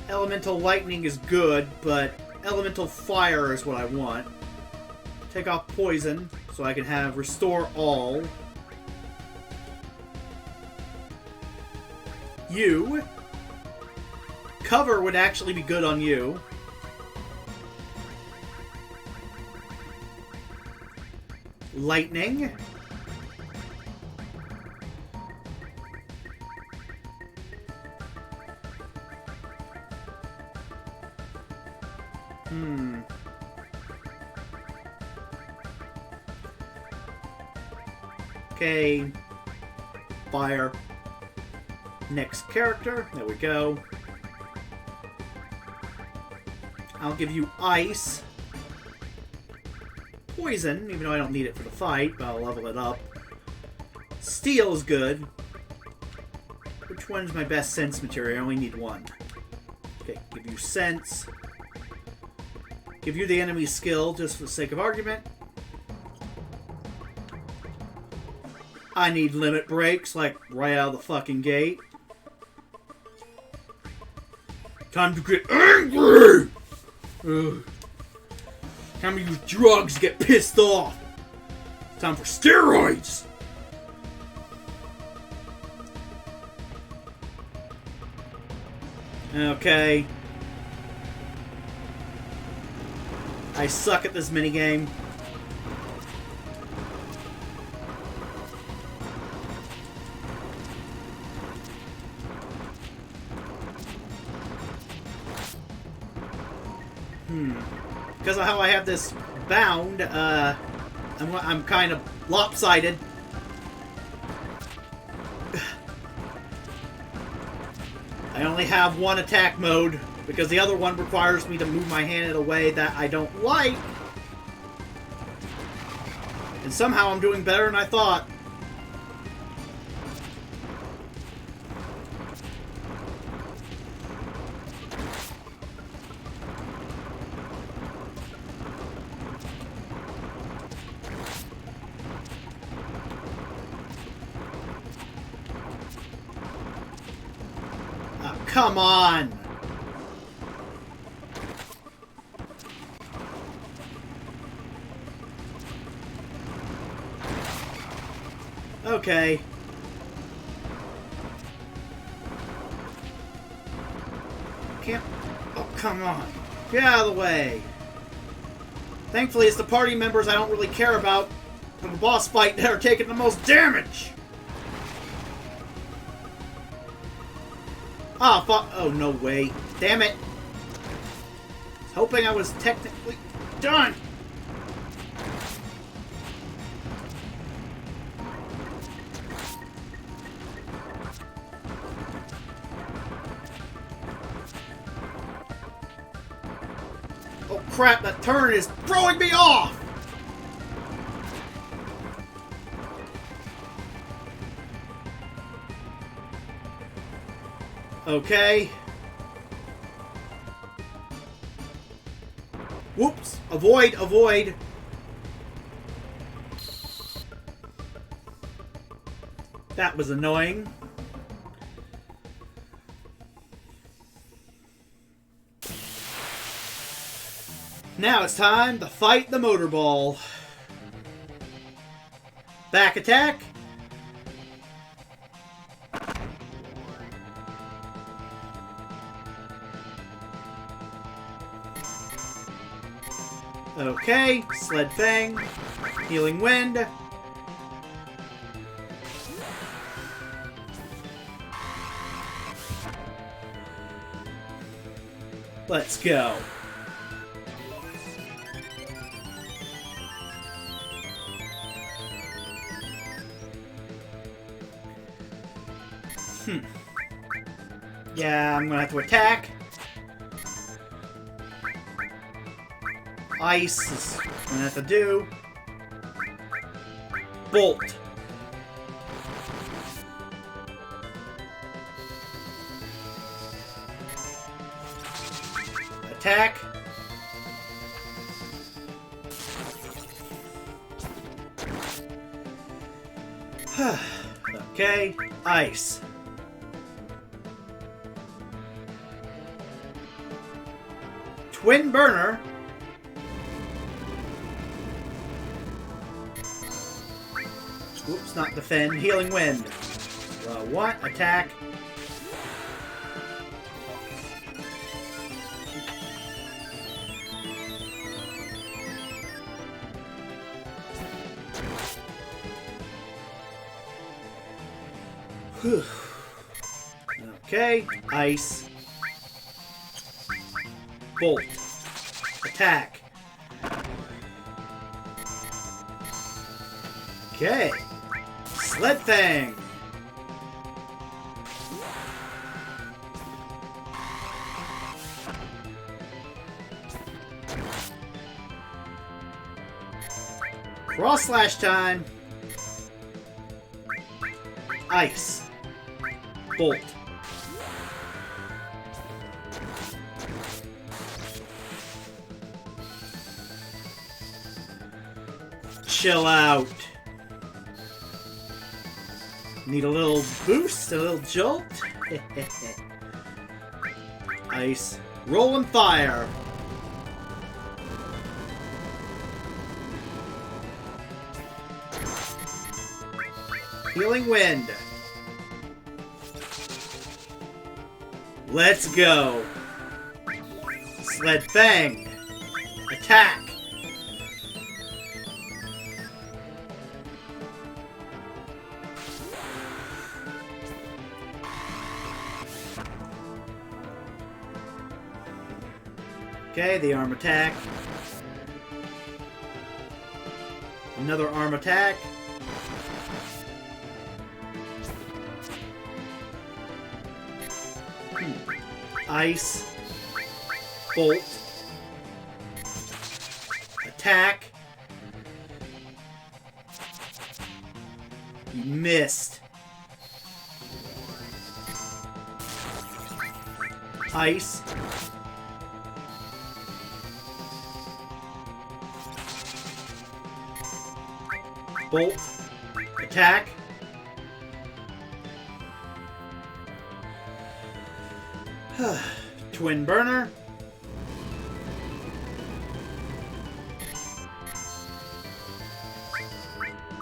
Elemental lightning is good, but elemental fire is what I want. Take off poison, so I can have restore all. You. Cover would actually be good on you. Lightning. Okay. Fire. Next character. There we go. I'll give you ice. Poison, even though I don't need it for the fight, but I'll level it up. Steel is good. Which one's my best sense material? I only need one. Okay, give you sense. Give you the enemy skill, just for the sake of argument. I need limit breaks, like, right out of the fucking gate. Time to get angry! Ugh. Time to use drugs to get pissed off. Time for steroids! Okay. I suck at this minigame. Because of how I have this bound, I'm kind of lopsided. I only have one attack mode, because the other one requires me to move my hand in a way that I don't like. And somehow I'm doing better than I thought. Come on! Okay. Can't... Oh, come on. Get out of the way. Thankfully, it's the party members I don't really care about in the boss fight that are taking the most damage. Ah, fuck. Oh, no way. Damn it. I was hoping I was technically done. Oh, crap. That turn is throwing me off. Okay. Whoops. Avoid, avoid. That was annoying. Now it's time to fight the motor ball. Back attack. Okay, Sled Fang, Healing Wind. Let's go. Yeah, I'm gonna have to attack. Ice is what I'm gonna have to do. Bolt. Attack. Okay, ice. Twin burner. Oops, not defend. Healing wind. What? Attack. Okay, ice. Bolt. Attack. Okay. Sled Fang. Cross slash time. Ice. Bolt. Chill out. Need a little boost, a little jolt. Ice. Rolling fire. Healing wind. Let's go. Sled Fang. Attack. Okay, the arm attack. Another arm attack. Ice. Bolt. Attack. You missed. Ice. Bolt. Attack. Twin burner.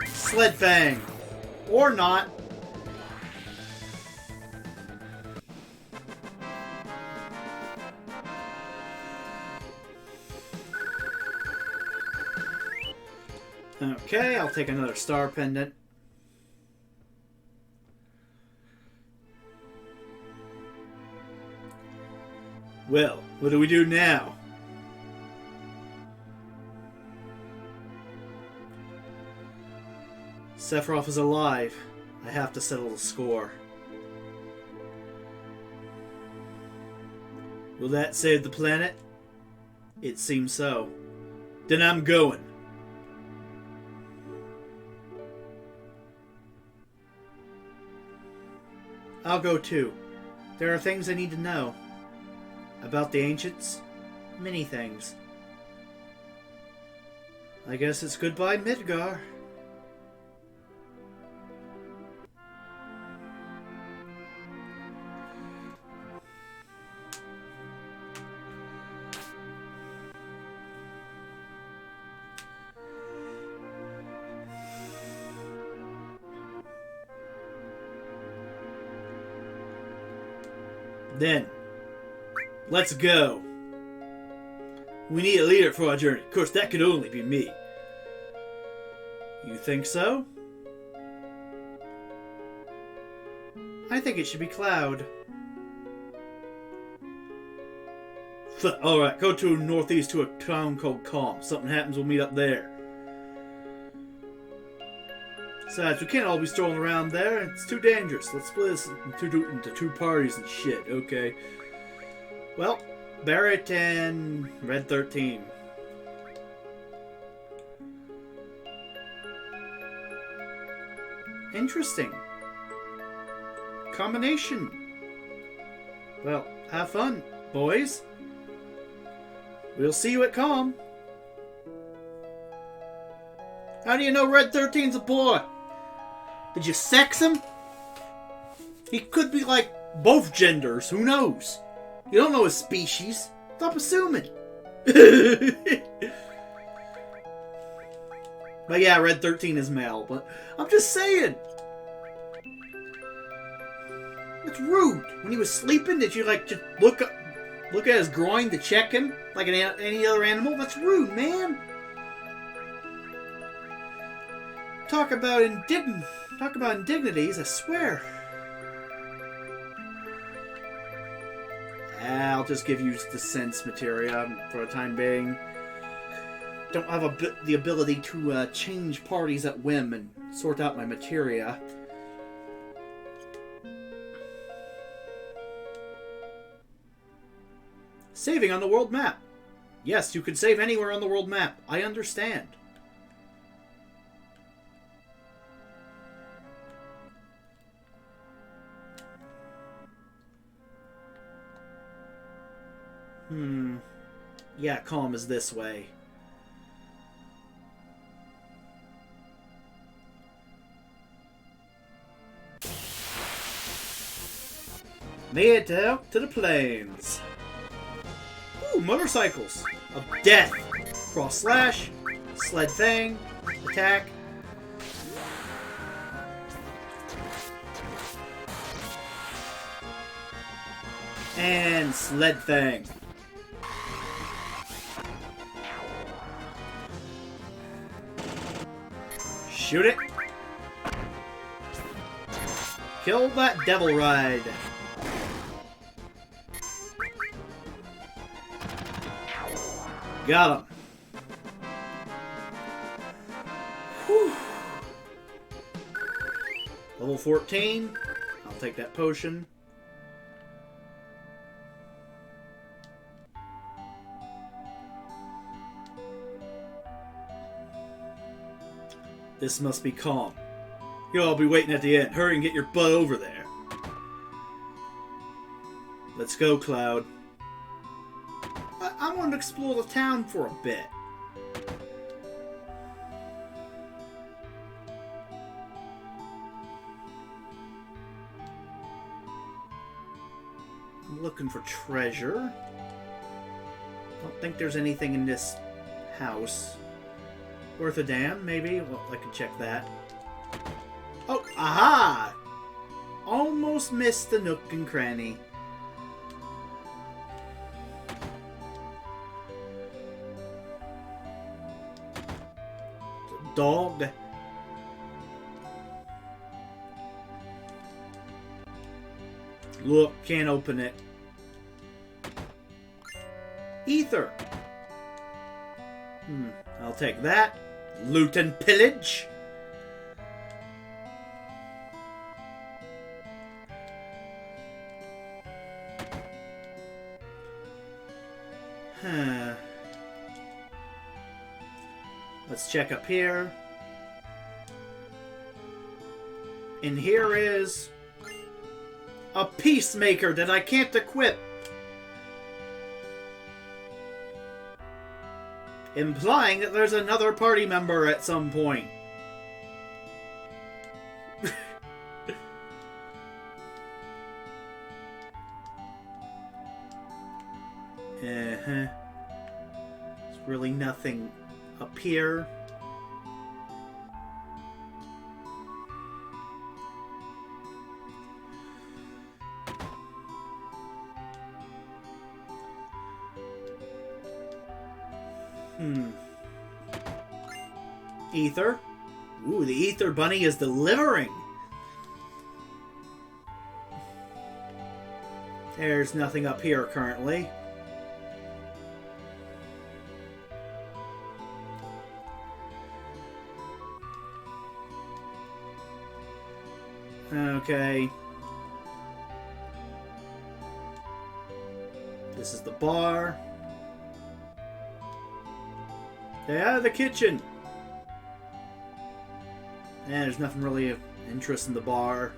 Sled Fang. Or not. Okay, I'll take another star pendant. Well, what do we do now? Sephiroth is alive. I have to settle the score. Will that save the planet? It seems so. Then I'm going. I'll go too. There are things I need to know. About the ancients? Many things. I guess it's goodbye, Midgar. Then, let's go. We need a leader for our journey. Of course, that could only be me. You think so? I think it should be Cloud. Alright, go to northeast to a town called Calm. Something happens, we'll meet up there. Besides, we can't all be strolling around there. It's too dangerous. Let's split this into two parties and shit. Okay. Well, Barret and Red 13. Interesting. Combination. Well, have fun, boys. We'll see you at Calm. How do you know Red 13's a boy? Did you sex him? He could be like both genders. Who knows? You don't know his species. Stop assuming. But yeah, Red 13 is male. But I'm just saying. It's rude. When he was sleeping, did you like just look at his groin to check him like any other animal? That's rude, man. Talk about indignities, I swear. I'll just give you the sense materia for the time being. Don't have the ability to change parties at whim and sort out my materia. Saving on the world map. Yes, you could save anywhere on the world map. I understand. Yeah, Calm is this way. Made it out to the plains. Ooh, motorcycles of death. Cross slash, sled fang, attack. And sled fang. Shoot it. Kill that devil ride. Got him. Whew. Level 14. I'll take that potion. This must be Calm. You'll all be waiting at the end. Hurry and get your butt over there. Let's go, Cloud. I want to explore the town for a bit. I'm looking for treasure. Don't think there's anything in this house. Worth a damn, maybe? Well, I can check that. Oh, aha! Almost missed the nook and cranny. Dog. Look, can't open it. Ether. I'll take that. Loot and pillage. Let's check up here. And here is a peacemaker that I can't equip. Implying that there's another party member at some point. There's really nothing up here. Ether. Ooh, the Ether Bunny is delivering. There's nothing up here currently. Okay. This is the bar. Yeah, the kitchen. Yeah, there's nothing really of interest in the bar.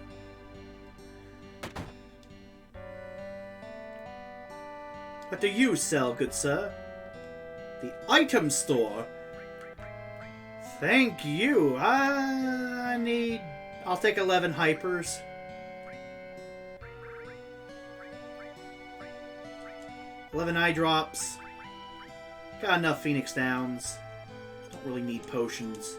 What do you sell, good sir? The item store? Thank you. I'll take 11 hypers. 11 eye drops. Got enough Phoenix Downs. Don't really need potions.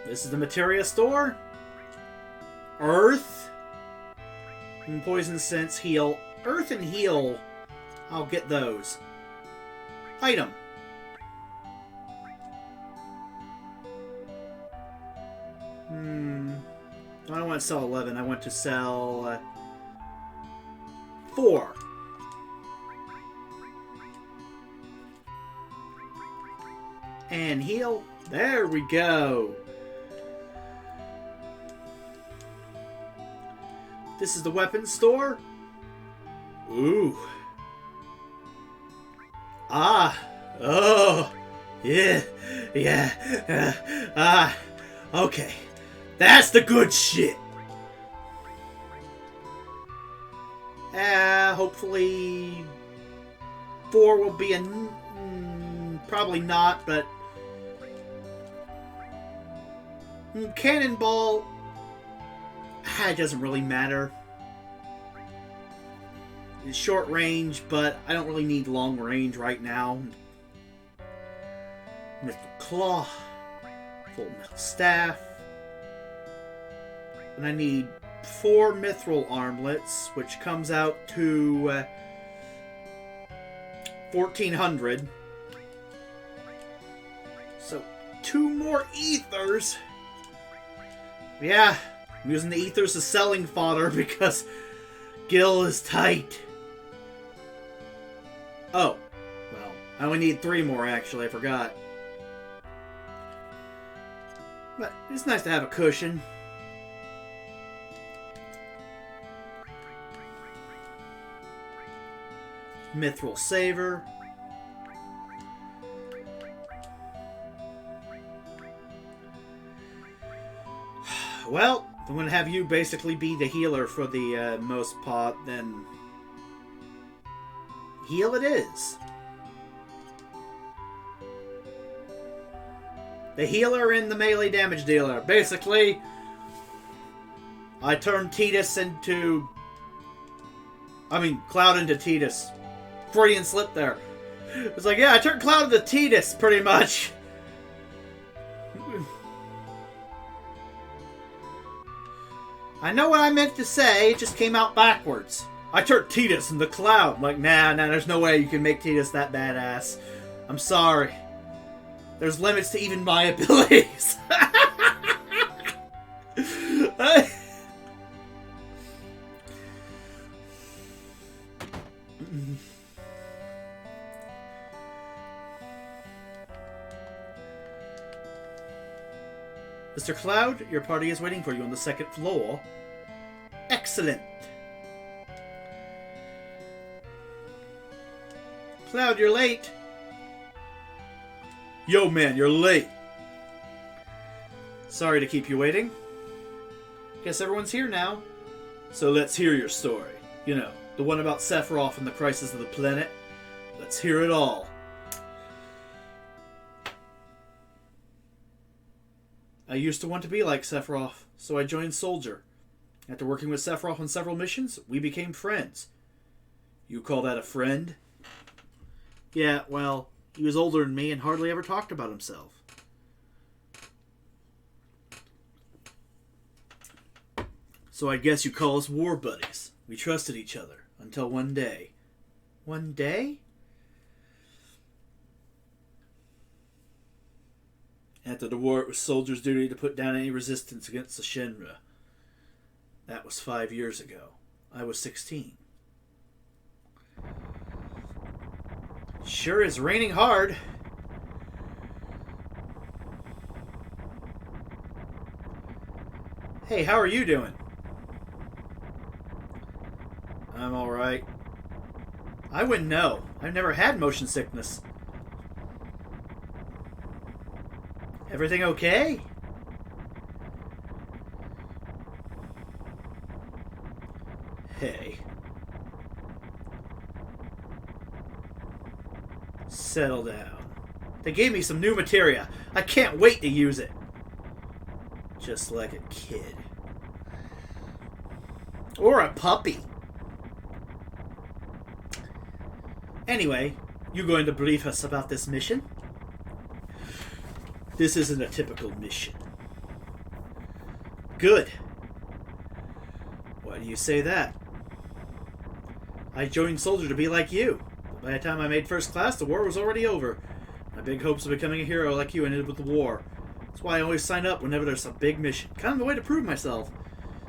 This is the materia store. Earth. And poison sense, heal. Earth and heal. I'll get those. Item. I don't want to sell 11. I want to sell 4. And heal. There we go. This is the weapons store. Ooh. Ah. Oh. Yeah. Yeah. Okay. That's the good shit. Hopefully 4 will be a... probably not, but... Cannonball... it doesn't really matter. It's short range, but I don't really need long range right now. Mithril Claw. Full Metal Staff. And I need 4 Mithril Armlets, which comes out to 1,400. So, 2 more Ethers. Yeah, I'm using the Ethers as selling fodder because Gil is tight. Oh, well, I only need 3 more actually, I forgot. But it's nice to have a cushion. Mithril Saver. Well, if I'm going to have you basically be the healer for the most part, then heal it is. The healer and the melee damage dealer. Basically, I turned Tidus into... Cloud into Tidus. Freudian slip there. It's like, yeah, I turned Cloud into Tidus, pretty much. I know what I meant to say, it just came out backwards. I turned Tidus into Cloud. I'm like, nah, there's no way you can make Tidus that badass. I'm sorry. There's limits to even my abilities. Mr. Cloud, your party is waiting for you on the 2nd floor. Excellent. Cloud, you're late. Yo, man, you're late. Sorry to keep you waiting. Guess everyone's here now. So let's hear your story. You know, the one about Sephiroth and the crisis of the planet. Let's hear it all. I used to want to be like Sephiroth, so I joined Soldier. After working with Sephiroth on several missions, we became friends. You call that a friend? Yeah, well, he was older than me and hardly ever talked about himself. So I guess you call us war buddies. We trusted each other, until one day. One day? After the war, it was Soldier's duty to put down any resistance against the Shinra. That was 5 years ago. I was 16. Sure is raining hard. Hey, how are you doing? I'm alright. I wouldn't know. I've never had motion sickness. Everything okay? Hey. Settle down. They gave me some new materia. I can't wait to use it. Just like a kid. Or a puppy. Anyway, you going to brief us about this mission? This isn't a typical mission. Good. Why do you say that? I joined Soldier to be like you. But by the time I made first class, the war was already over. My big hopes of becoming a hero like you ended with the war. That's why I always sign up whenever there's a big mission. Kind of a way to prove myself.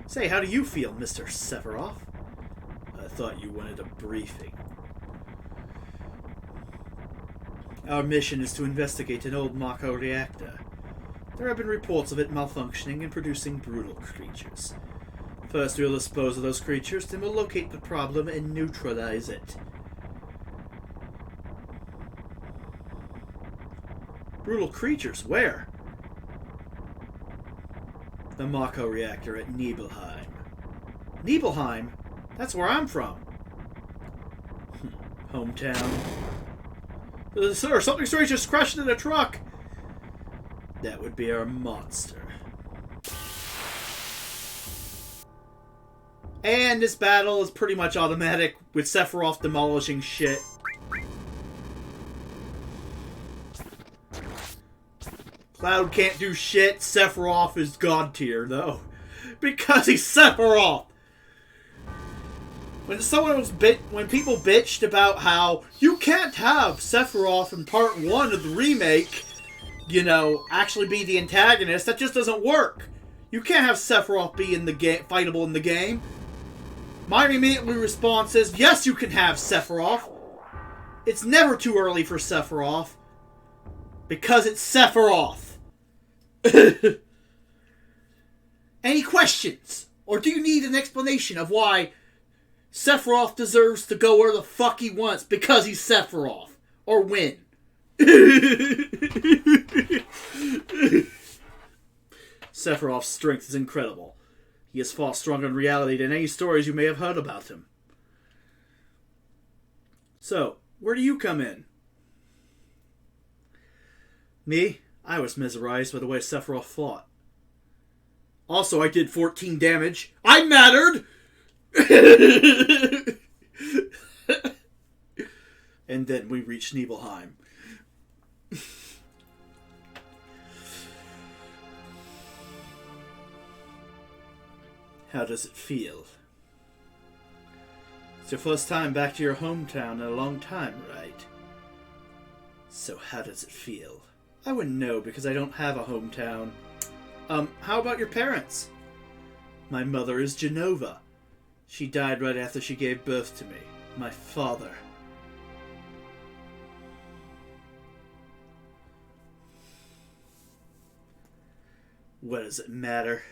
Say, how do you feel, Mr. Sephiroth? I thought you wanted a briefing. Our mission is to investigate an old Mako reactor. There have been reports of it malfunctioning and producing brutal creatures. First, we'll dispose of those creatures, then we'll locate the problem and neutralize it. Brutal creatures? Where? The Mako reactor at Nibelheim. Nibelheim? That's where I'm from. Hometown. Sir, something strange just crashed in a truck. That would be our monster. And this battle is pretty much automatic, with Sephiroth demolishing shit. Cloud can't do shit. Sephiroth is god tier, though. Because he's Sephiroth! When people bitched about how you can't have Sephiroth in part 1 of the remake, you know, actually be the antagonist, that just doesn't work. You can't have Sephiroth be in the game, fightable in the game. My immediate response is, yes, you can have Sephiroth. It's never too early for Sephiroth. Because it's Sephiroth. Any questions? Or do you need an explanation of why Sephiroth deserves to go where the fuck he wants because he's Sephiroth? Or win? Sephiroth's strength is incredible. He is far stronger in reality than any stories you may have heard about him. So, where do you come in? Me? I was mesmerized by the way Sephiroth fought. Also, I did 14 damage. I mattered! And then we reached Nibelheim. How does it feel? It's your first time back to your hometown in a long time, right? So how does it feel? I wouldn't know because I don't have a hometown. How about your parents? My mother is Jenova. She died right after she gave birth to me. My father. What does it matter?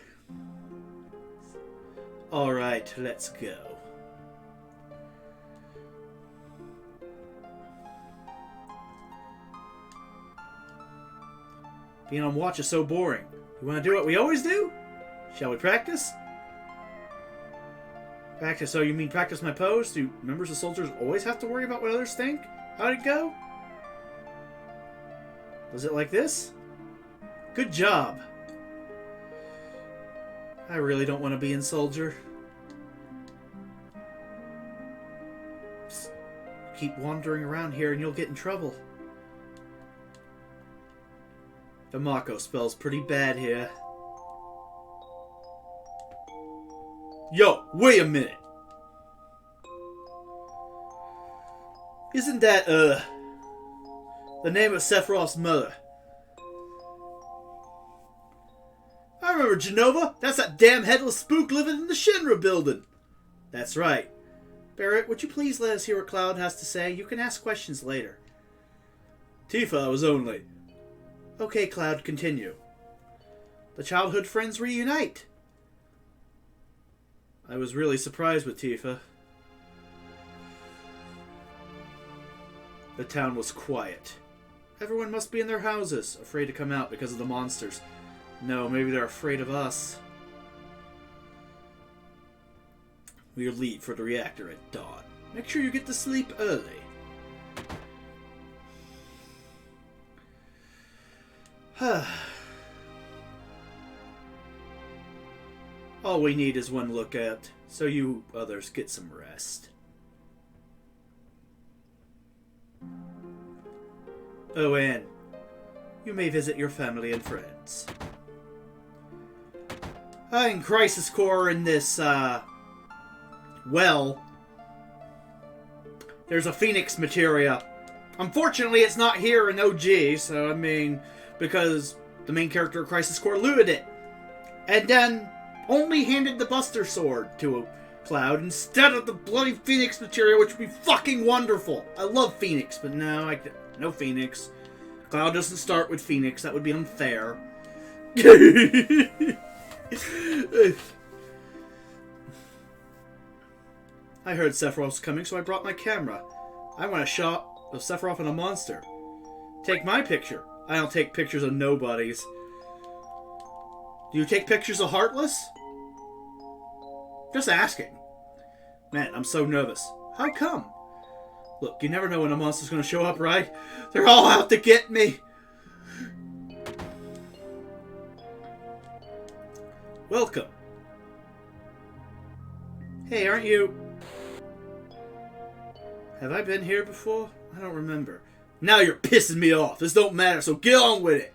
Alright, let's go. Being on watch is so boring. You want to do what we always do? Shall we practice? Practice? So you mean practice my pose? Do members of soldiers always have to worry about what others think? How'd it go? Was it like this? Good job. I really don't want to be in soldier. Just keep wandering around here and you'll get in trouble. The Mako spells pretty bad here. Yo, wait a minute. Isn't that, the name of Sephiroth's mother? I remember Jenova. That's that damn headless spook living in the Shinra building. That's right. Barrett, would you please let us hear what Cloud has to say? You can ask questions later. Tifa was only... Okay, Cloud, continue. The childhood friends reunite. I was really surprised with Tifa. The town was quiet. Everyone must be in their houses, afraid to come out because of the monsters. No, maybe they're afraid of us. We'll leave for the reactor at dawn. Make sure you get to sleep early. All we need is one lookout, so you others get some rest. Oh, Anne, you may visit your family and friends. In Crisis Core in this, well, there's a Phoenix materia. Unfortunately, it's not here in OG, so I mean, because the main character of Crisis Core looted it. And then only handed the Buster Sword to a Cloud instead of the bloody Phoenix materia, which would be fucking wonderful. I love Phoenix, but no, no Phoenix. Cloud doesn't start with Phoenix. That would be unfair. I heard Sephiroth was coming, so I brought my camera. I want a shot of Sephiroth and a monster. Take my picture. I don't take pictures of nobodies. Do you take pictures of Heartless? Just asking. Man, I'm so nervous. How come? Look, you never know when a monster's gonna show up, right? They're all out to get me! Welcome. Hey, aren't you... Have I been here before? I don't remember. Now you're pissing me off. This don't matter, so get on with it.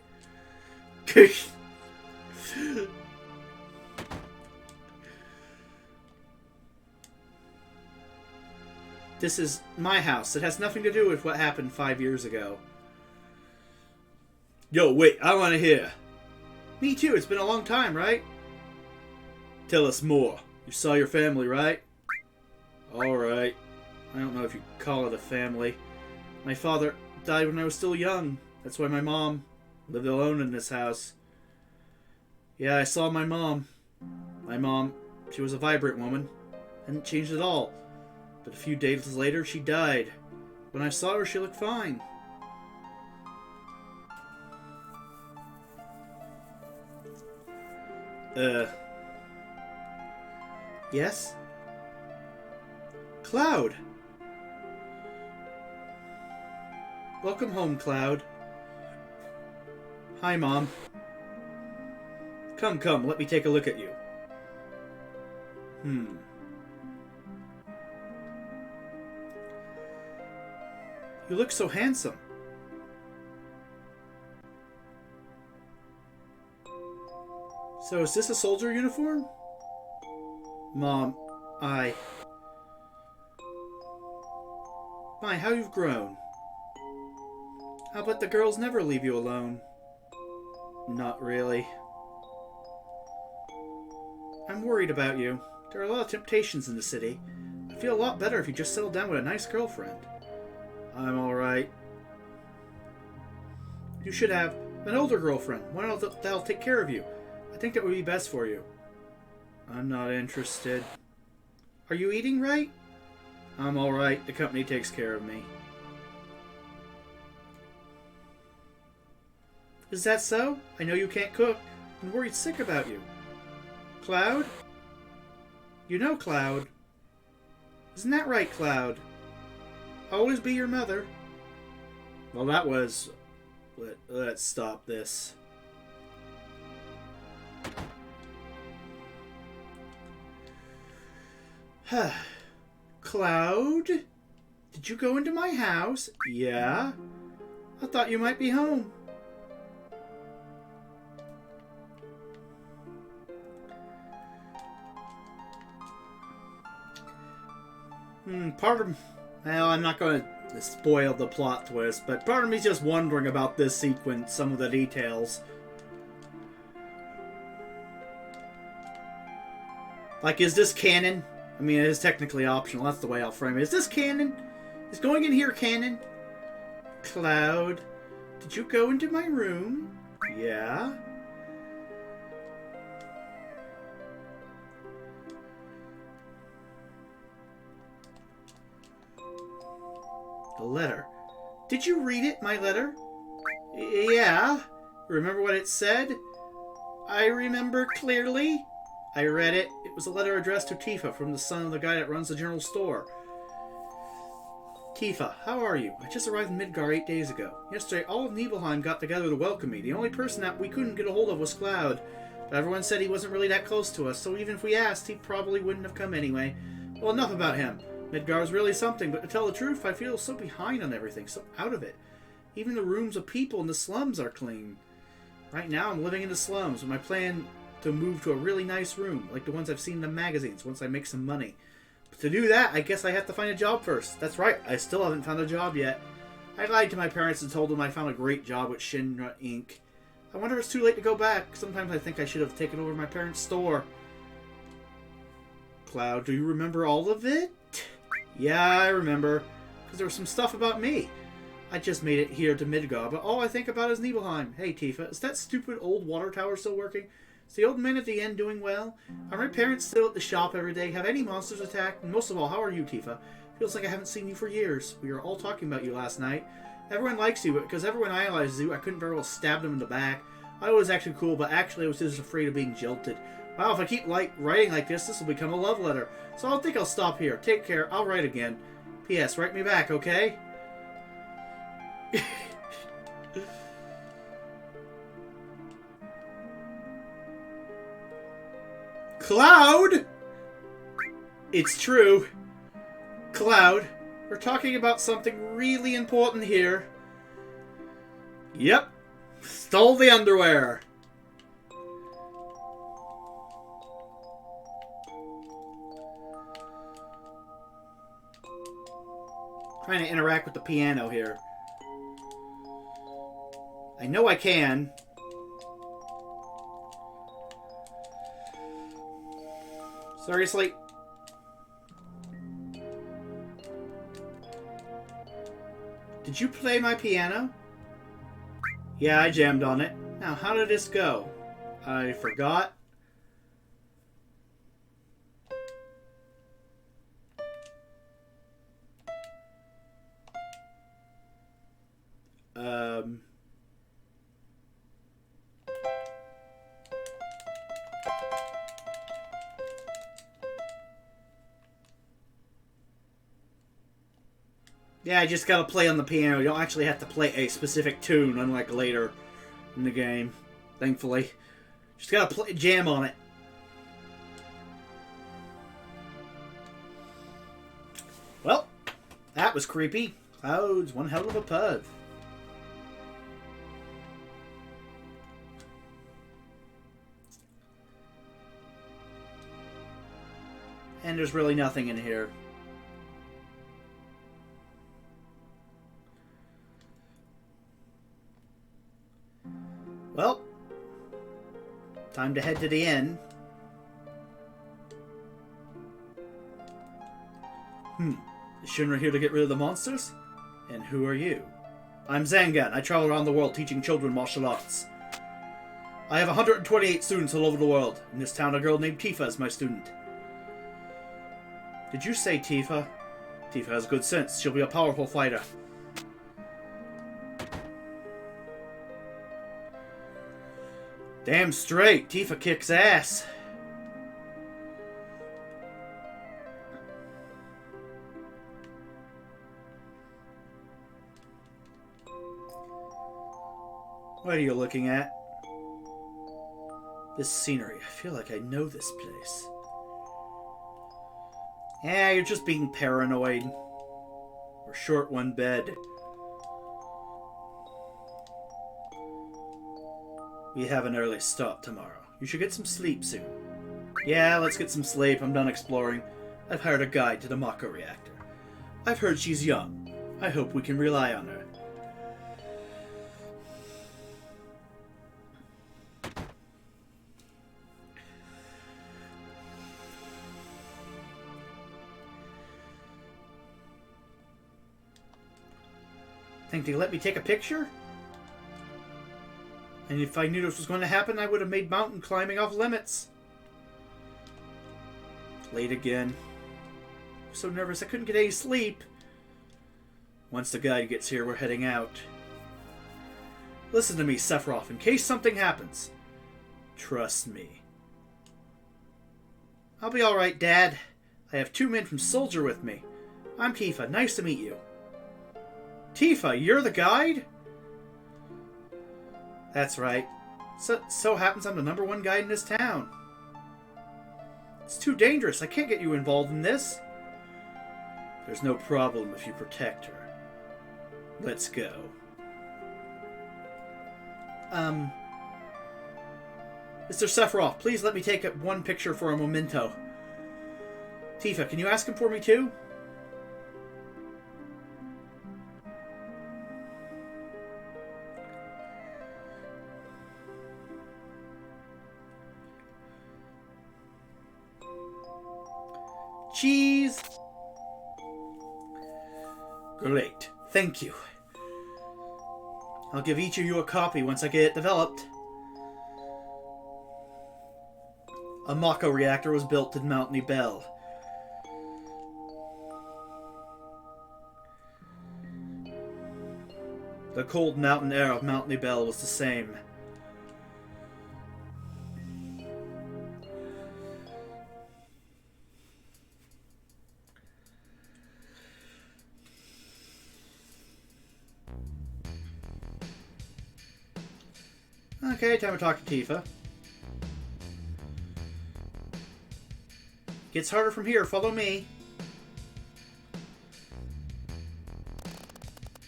This is my house. It has nothing to do with what happened 5 years ago. Yo, wait, I want to hear. Me too, it's been a long time, right? Tell us more. You saw your family, right? Alright. I don't know if you call it a family. My father died when I was still young. That's why my mom lived alone in this house. Yeah, I saw my mom. My mom, she was a vibrant woman. Hadn't changed at all. But a few days later, she died. When I saw her, she looked fine. Yes? Cloud! Welcome home, Cloud. Hi, Mom. Come, let me take a look at you. You look so handsome. So is this a soldier uniform? Mom, My, how you've grown. How about the girls never leave you alone? Not really. I'm worried about you. There are a lot of temptations in the city. I'd feel a lot better if you just settled down with a nice girlfriend. I'm alright. You should have an older girlfriend. One that'll take care of you. I think that would be best for you. I'm not interested. Are you eating right? I'm alright. The company takes care of me. Is that so? I know you can't cook. I'm worried sick about you. Cloud? You know Cloud. Isn't that right, Cloud? I'll always be your mother. Well, that was... Let's stop this. Cloud? Did you go into my house? Yeah? I thought you might be home. Part of... Well, I'm not going to spoil the plot twist, but part of me's just wondering about this sequence, some of the details. Like, is this canon? I mean, it is technically optional. That's the way I'll frame it. Is this canon? Is going in here canon? Cloud, did you go into my room? Yeah? The letter. Did you read it, my letter? Yeah. Remember what it said? I remember clearly. I read it. It was a letter addressed to Tifa from the son of the guy that runs the general store. Tifa, how are you? I just arrived in Midgar 8 days ago. Yesterday, all of Nibelheim got together to welcome me. The only person that we couldn't get a hold of was Cloud. But everyone said he wasn't really that close to us, so even if we asked, he probably wouldn't have come anyway. Well, enough about him. Midgar is really something, but to tell the truth, I feel so behind on everything, so out of it. Even the rooms of people in the slums are clean. Right now, I'm living in the slums with my plan to move to a really nice room, like the ones I've seen in the magazines, once I make some money. But to do that, I guess I have to find a job first. That's right, I still haven't found a job yet. I lied to my parents and told them I found a great job with Shinra Inc. I wonder if it's too late to go back. Sometimes I think I should have taken over my parents' store. Cloud, do you remember all of it? Yeah, I remember. Because there was some stuff about me. I just made it here to Midgar, but all I think about is Nibelheim. Hey, Tifa, is that stupid old water tower still working? Is the old man at the end doing well? Are my parents still at the shop every day? Have any monsters attacked? And most of all, how are you, Tifa? Feels like I haven't seen you for years. We were all talking about you last night. Everyone likes you, but because everyone idolizes you, I couldn't very well stab them in the back. I was actually cool, but actually I was just afraid of being jilted. Wow, if I keep writing like this will become a love letter. So I think I'll stop here. Take care. I'll write again. P.S. Write me back, okay? Cloud! It's true. Cloud, we're talking about something really important here. Yep. Stole the underwear. Trying to interact with the piano here. I know I can. Seriously? Did you play my piano? Yeah, I jammed on it. Now, how did this go? I forgot. Yeah, I just gotta play on the piano. You don't actually have to play a specific tune, unlike later in the game. Thankfully. Just gotta jam on it. Well, that was creepy. Cloud's one hell of a perv. And there's really nothing in here. Well, time to head to the inn. Is Shinra here to get rid of the monsters? And who are you? I'm Zangan. I travel around the world teaching children martial arts. I have 128 students all over the world. In this town, a girl named Tifa is my student. Did you say Tifa? Tifa has good sense. She'll be a powerful fighter. Damn straight, Tifa kicks ass. What are you looking at? This scenery. I feel like I know this place. Yeah, you're just being paranoid. We're short one bed. We have an early start tomorrow. You should get some sleep soon. Yeah, let's get some sleep. I'm done exploring. I've hired a guide to the Mako reactor. I've heard she's young. I hope we can rely on her. Think they let me take a picture? And if I knew this was going to happen, I would have made mountain climbing off limits. Late again. I'm so nervous I couldn't get any sleep. Once the guide gets here, we're heading out. Listen to me, Sephiroth, in case something happens. Trust me. I'll be alright, Dad. I have 2 men from Soldier with me. I'm Tifa. Nice to meet you. Tifa, you're the guide? That's right. So happens I'm the #1 guide in this town. It's too dangerous. I can't get you involved in this. There's no problem if you protect her. Let's go. Mr. Sephiroth, please let me take one picture for a memento. Tifa, can you ask him for me too? Cheese! Great. Thank you. I'll give each of you a copy once I get it developed. A Mako reactor was built in Mount Nibel. The cold mountain air of Mount Nibel was the same. Okay, time to talk to Tifa. Gets harder from here, follow me.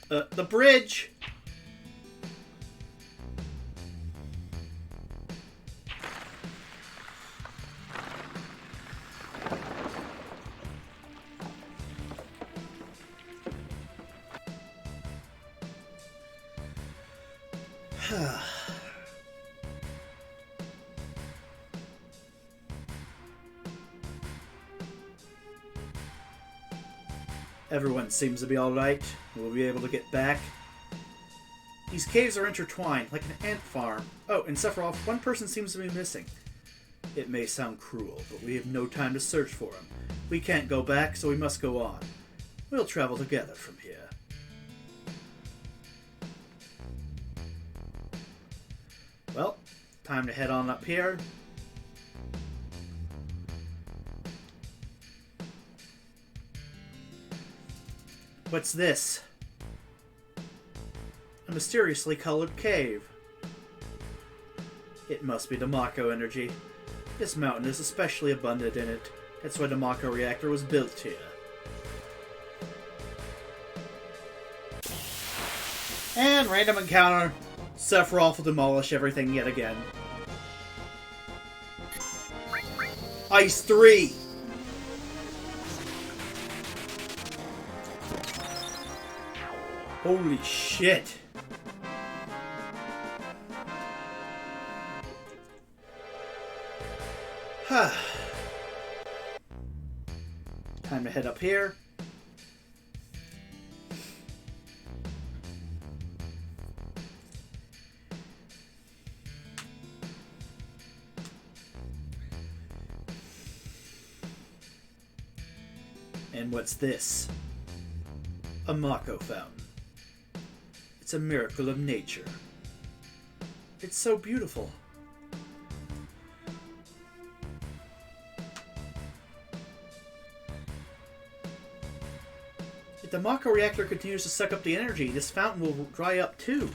The bridge! Everyone seems to be alright. We'll be able to get back. These caves are intertwined, like an ant farm. Oh, and Sephiroth, one person seems to be missing. It may sound cruel, but we have no time to search for him. We can't go back, so we must go on. We'll travel together from here. Well, time to head on up here. What's this? A mysteriously colored cave. It must be the Mako energy. This mountain is especially abundant in it. That's why the Mako reactor was built here. And random encounter. Sephiroth will demolish everything yet again. Ice 3! Holy shit. Time to head up here. And what's this? A Mako fountain. It's a miracle of nature. It's so beautiful. If the Mako reactor continues to suck up the energy, this fountain will dry up too.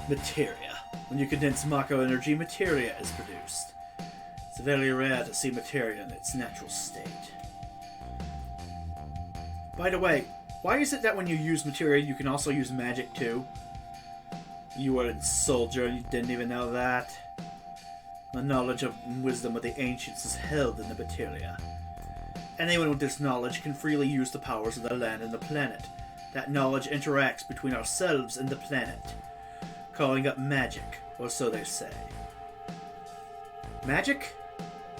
Materia. When you condense Mako energy, materia is produced. It's very rare to see materia in its natural state. By the way, why is it that when you use materia, you can also use magic too? You are a soldier and you didn't even know that. The knowledge and wisdom of the ancients is held in the materia. Anyone with this knowledge can freely use the powers of the land and the planet. That knowledge interacts between ourselves and the planet, calling up magic, or so they say. Magic?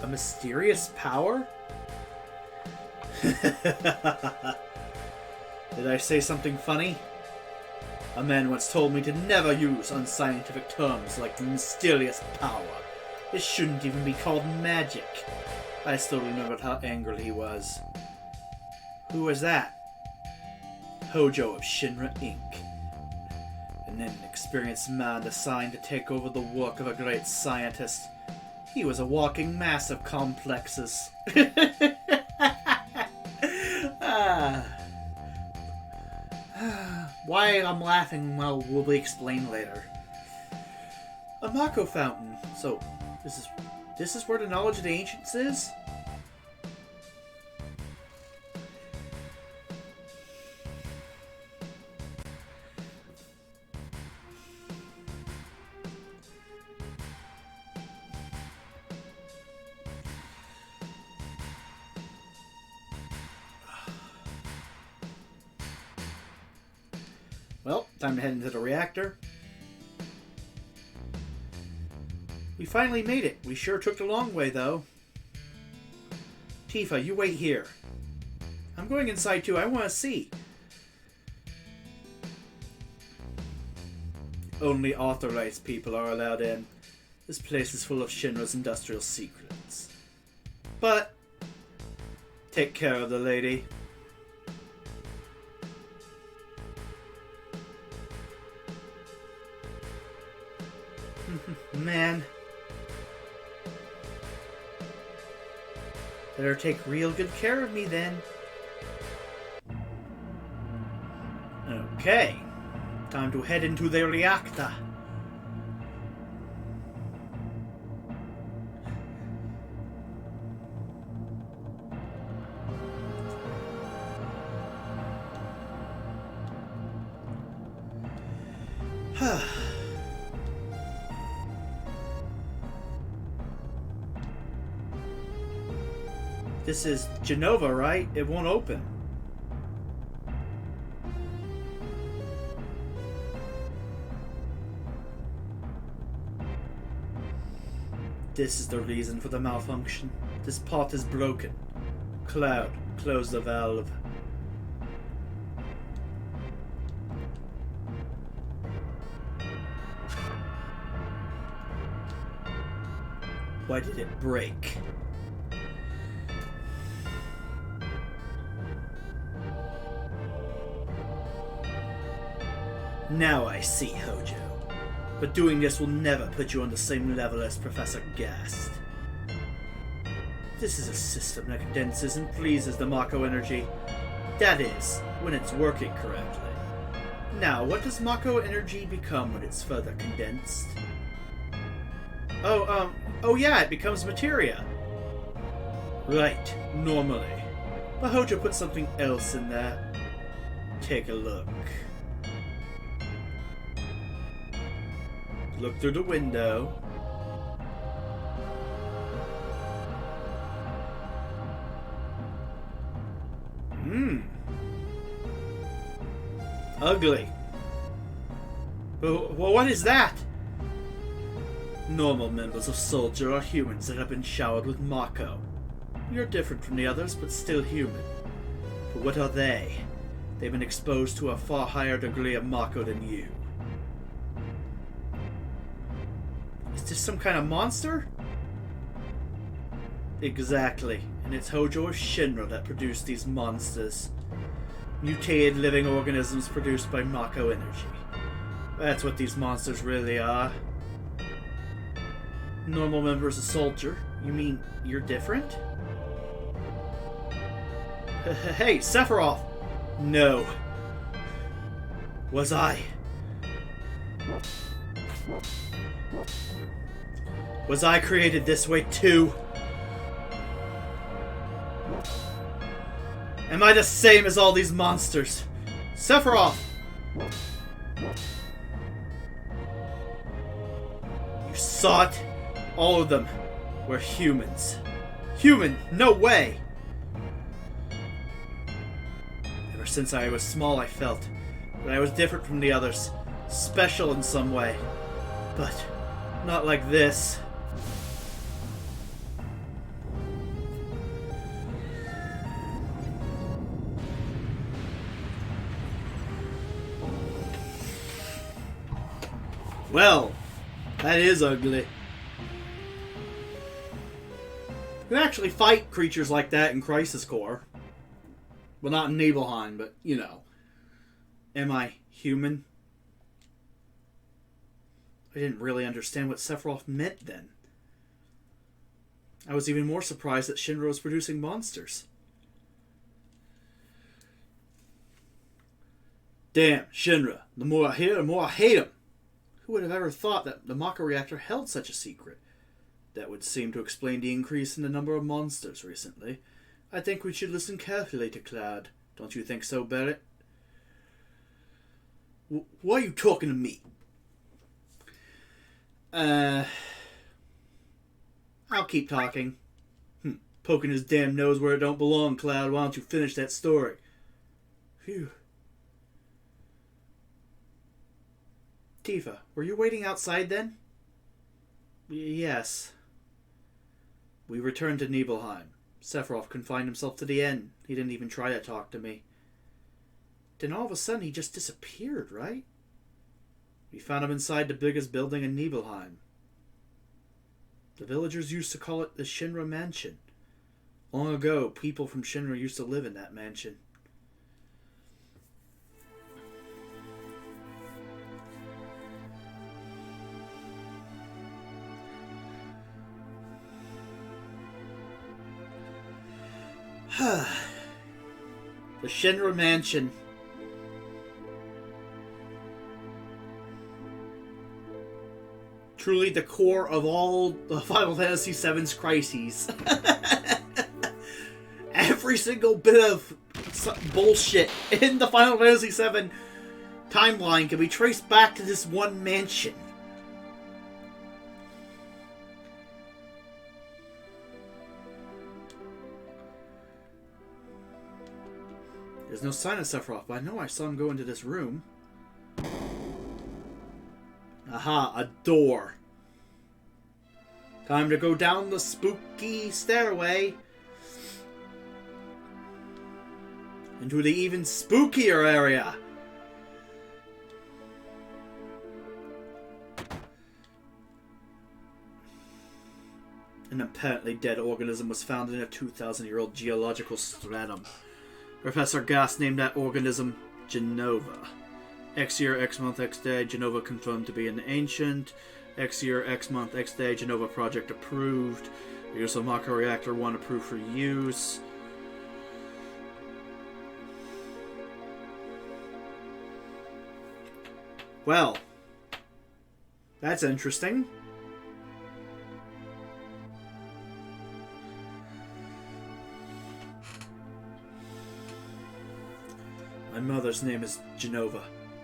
A mysterious power? Did I say something funny? A man once told me to never use unscientific terms like mysterious power. It shouldn't even be called magic. I still remembered how angry he was. Who was that? Hojo of Shinra Inc. An inexperienced man assigned to take over the work of a great scientist. He was a walking mass of complexes. Why I'm laughing, well, will be explained later. A Mako fountain. So, this is where the knowledge of the ancients is? Well, time to head into the reactor. We finally made it. We sure took the long way, though. Tifa, you wait here. I'm going inside, too. I want to see. Only authorized people are allowed in. This place is full of Shinra's industrial secrets. But, take care of the lady. Man. Better take real good care of me then. Okay. Time to head into the reactor. This is Genova, right? It won't open. This is the reason for the malfunction. This pot is broken. Cloud, close the valve. Why did it break? Now I see, Hojo. But doing this will never put you on the same level as Professor Gast. This is a system that condenses and freezes the Mako energy. That is, when it's working correctly. Now, what does Mako energy become when it's further condensed? Oh yeah, it becomes materia. Right, normally. But Hojo put something else in there. Take a look. Look through the window. Ugly. Well, what is that? Normal members of Soldier are humans that have been showered with Mako. You're different from the others, but still human. But what are they? They've been exposed to a far higher degree of Mako than you. Is this some kind of monster? Exactly, and it's Hojo of Shinra that produced these monsters. Mutated living organisms produced by Mako energy. That's what these monsters really are. Normal members of Soldier? You mean you're different? Hey, Sephiroth! No. Was I? Was I created this way too? Am I the same as all these monsters? Sephiroth! You saw it? All of them were humans. Human? No way! Ever since I was small, I felt that I was different from the others. Special in some way. But not like this. Well, that is ugly. You can actually fight creatures like that in Crisis Core. Well, not in Nibelheim, but, you know. Am I human? I didn't really understand what Sephiroth meant then. I was even more surprised that Shinra was producing monsters. Damn, Shinra. The more I hear, the more I hate him. Who would have ever thought that the Mako reactor held such a secret? That would seem to explain the increase in the number of monsters recently. I think we should listen carefully to Cloud. Don't you think so, Barret? Why are you talking to me? I'll keep talking. Poking his damn nose where it don't belong, Cloud. Why don't you finish that story? Phew. Tifa, were you waiting outside then? Yes. We returned to Nibelheim. Sephiroth confined himself to the inn. He didn't even try to talk to me. Then all of a sudden he just disappeared, right? We found him inside the biggest building in Nibelheim. The villagers used to call it the Shinra Mansion. Long ago, people from Shinra used to live in that mansion. The Shinra Mansion. Truly the core of all the Final Fantasy VII's crises. Every single bit of bullshit in the Final Fantasy VII timeline can be traced back to this one mansion. There's no sign of Sephiroth, but I know I saw him go into this room. Aha, a door. Time to go down the spooky stairway. Into the even spookier area. An apparently dead organism was found in a 2,000-year-old geological stratum. Professor Gast named that organism Jenova. X year, X month, X day, Jenova confirmed to be an ancient. X year, X month, X day, Jenova project approved. Use of Mako Reactor 1 approved for use. Well, that's interesting. My mother's name is Jenova.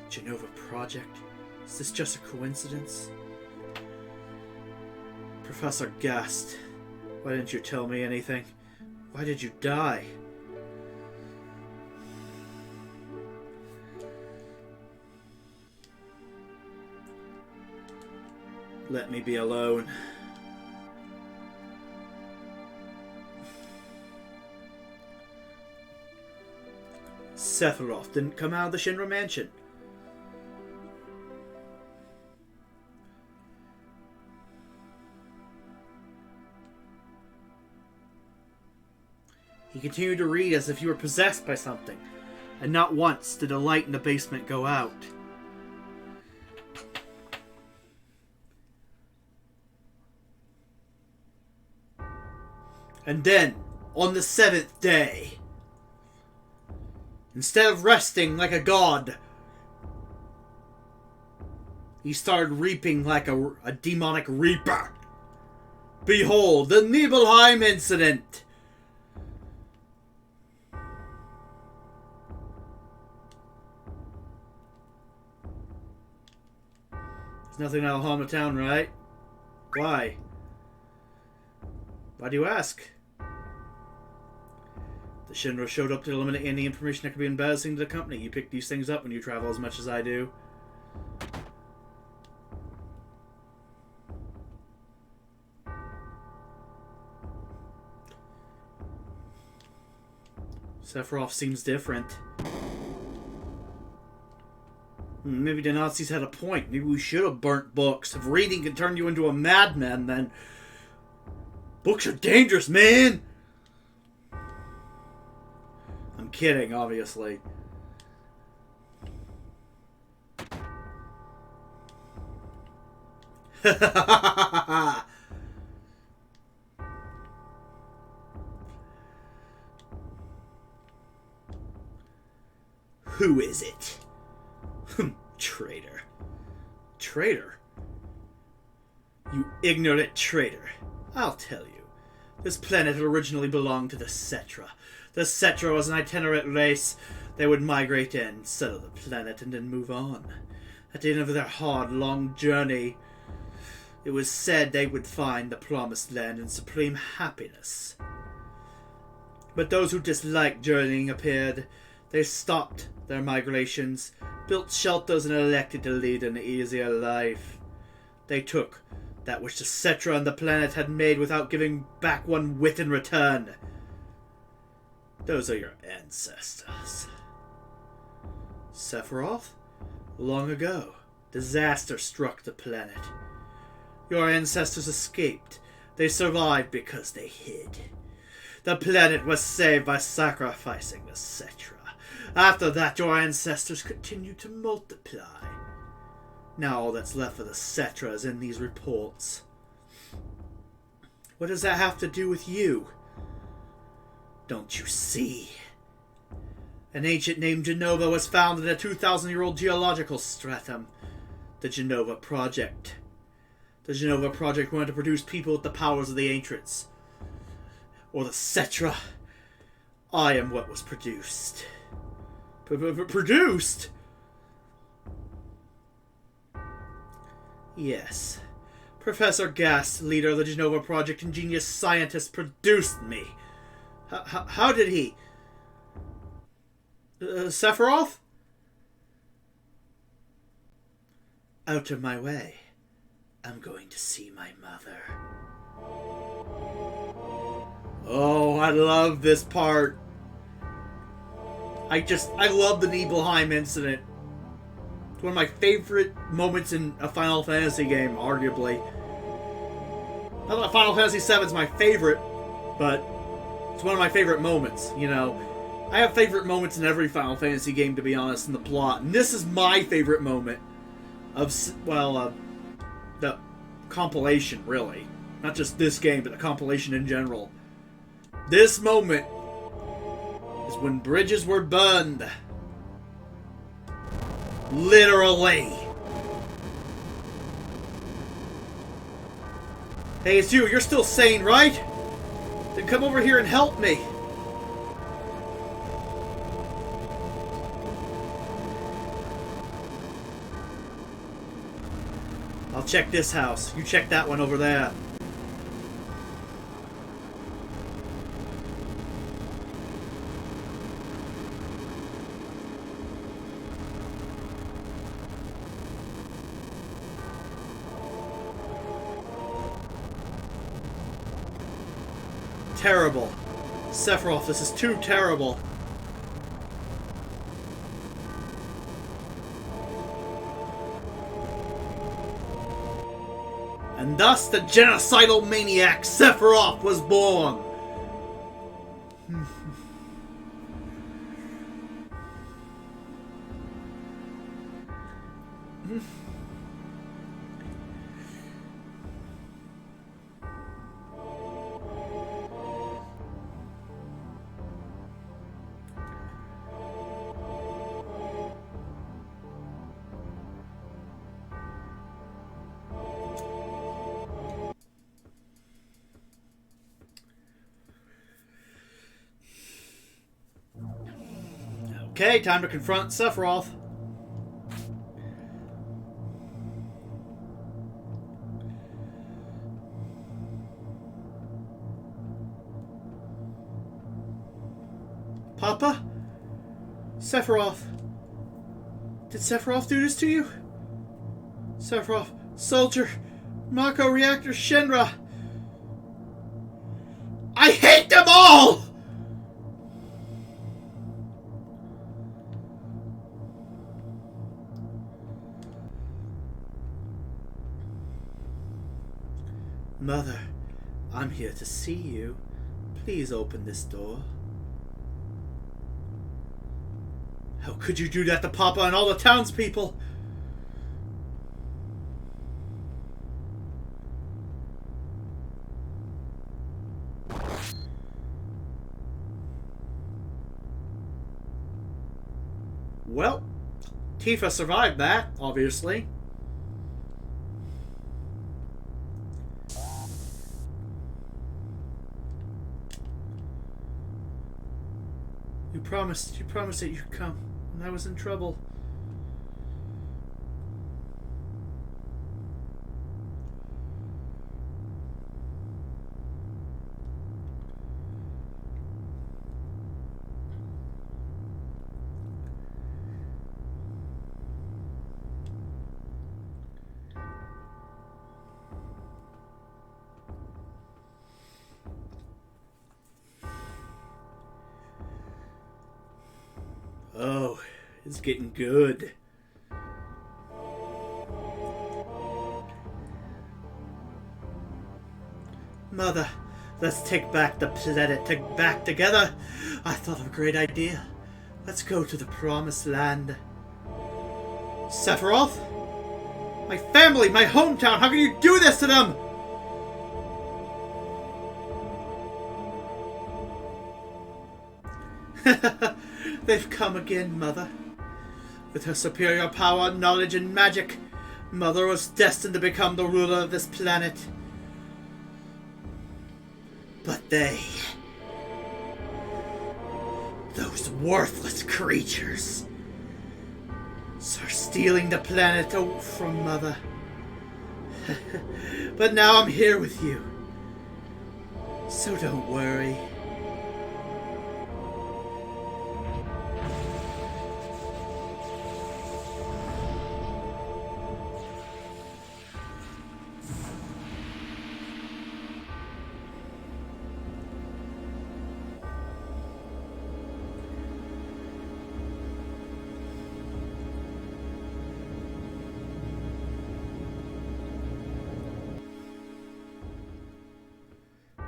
Jenova Project? Is this just a coincidence? Professor Gast, why didn't you tell me anything? Why did you die? Let me be alone. Sephiroth didn't come out of the Shinra Mansion. He continued to read as if he were possessed by something, and not once did the light in the basement go out. And then, on the 7th day, instead of resting like a god, he started reaping like a demonic reaper. Behold, the Nibelheim incident! There's nothing that'll harm a town, right? Why? Why do you ask? The Shinra showed up to eliminate any information that could be embarrassing to the company. You pick these things up when you travel as much as I do. Sephiroth seems different. Maybe the Nazis had a point. Maybe we should have burnt books. If reading can turn you into a madman, then Books are dangerous, man! I'm kidding, obviously. Who is it? Traitor. Traitor? You ignorant traitor. I'll tell you. This planet originally belonged to the Cetra. The Cetra was an itinerant race. They would migrate in, settle the planet, and then move on. At the end of their hard, long journey, it was said they would find the promised land and supreme happiness. But those who disliked journeying appeared. They stopped their migrations, built shelters, and elected to lead an easier life. They took that which the Cetra and the planet had made without giving back one whit in return. Those are your ancestors. Sephiroth? Long ago, disaster struck the planet. Your ancestors escaped. They survived because they hid. The planet was saved by sacrificing the Cetra. After that, your ancestors continued to multiply. Now all that's left of the Cetra is in these reports. What does that have to do with you? Don't you see? An ancient named Jenova was found in a 2,000-year-old geological stratum. The Jenova Project. The Jenova Project wanted to produce people with the powers of the Ancients. Or the Cetra. I am what was produced. Produced? Yes. Professor Gast, leader of the Jenova Project and genius scientist, produced me. How did he? Sephiroth? Out of my way. I'm going to see my mother. Oh, I love this part. I love the Nibelheim incident. It's one of my favorite moments in a Final Fantasy game, arguably. Not that Final Fantasy VII is my favorite, but it's one of my favorite moments, you know. I have favorite moments in every Final Fantasy game, to be honest, in the plot. And this is my favorite moment of, well, the compilation, really. Not just this game, but the compilation in general. This moment is when bridges were burned. Literally. Hey, it's you. You're still sane, right? Then come over here and help me. I'll check this house. You check that one over there. Terrible. Sephiroth, this is too terrible. And thus the genocidal maniac Sephiroth was born. Okay, time to confront Sephiroth. Papa? Sephiroth. Did Sephiroth do this to you? Sephiroth, Soldier, Mako, Reactor, Shinra. I hate them all! Mother, I'm here to see you. Please open this door. How could you do that to Papa and all the townspeople? Well, Tifa survived that, obviously. You promised that you'd come, and I was in trouble. Oh, it's getting good. Mother, let's take back the planet back together. I thought of a great idea. Let's go to the promised land. Sephiroth? My family, my hometown, how can you do this to them? They've come again, Mother. With her superior power, knowledge, and magic, Mother was destined to become the ruler of this planet. But those worthless creatures, are stealing the planet from Mother. But now I'm here with you. So don't worry.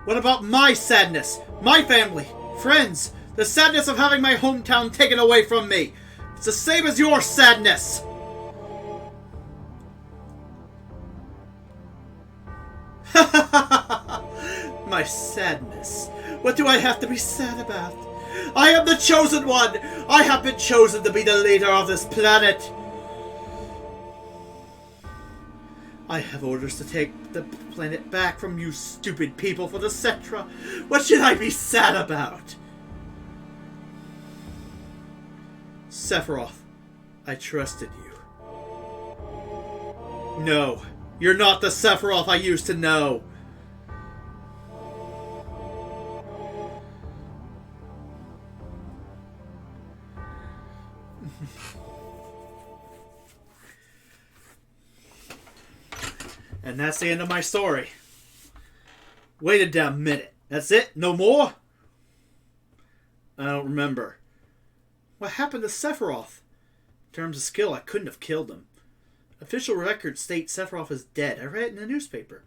What about my sadness? My family, friends, the sadness of having my hometown taken away from me. It's the same as your sadness. My sadness. What do I have to be sad about? I am the chosen one. I have been chosen to be the leader of this planet. I have orders to take the planet back from you stupid people for the Cetra. What should I be sad about? Sephiroth, I trusted you. No, you're not the Sephiroth I used to know. And that's the end of my story. Wait a damn minute. That's it? No more? I don't remember. What happened to Sephiroth? In terms of skill, I couldn't have killed him. Official records state Sephiroth is dead. I read it in the newspaper.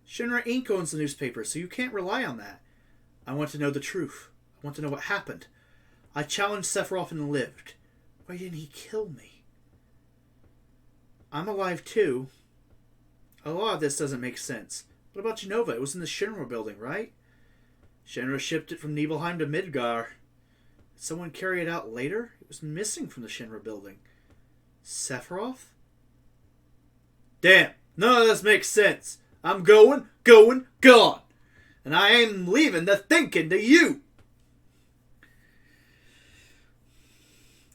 Shinra Inc. owns the newspaper, so you can't rely on that. I want to know the truth. I want to know what happened. I challenged Sephiroth and lived. Why didn't he kill me? I'm alive too. A lot of this doesn't make sense. What about Jenova? It was in the Shinra building, right? Shinra shipped it from Nibelheim to Midgar. Did someone carry it out later? It was missing from the Shinra building. Sephiroth? Damn, none of this makes sense. I'm gone. And I ain't leaving the thinking to you.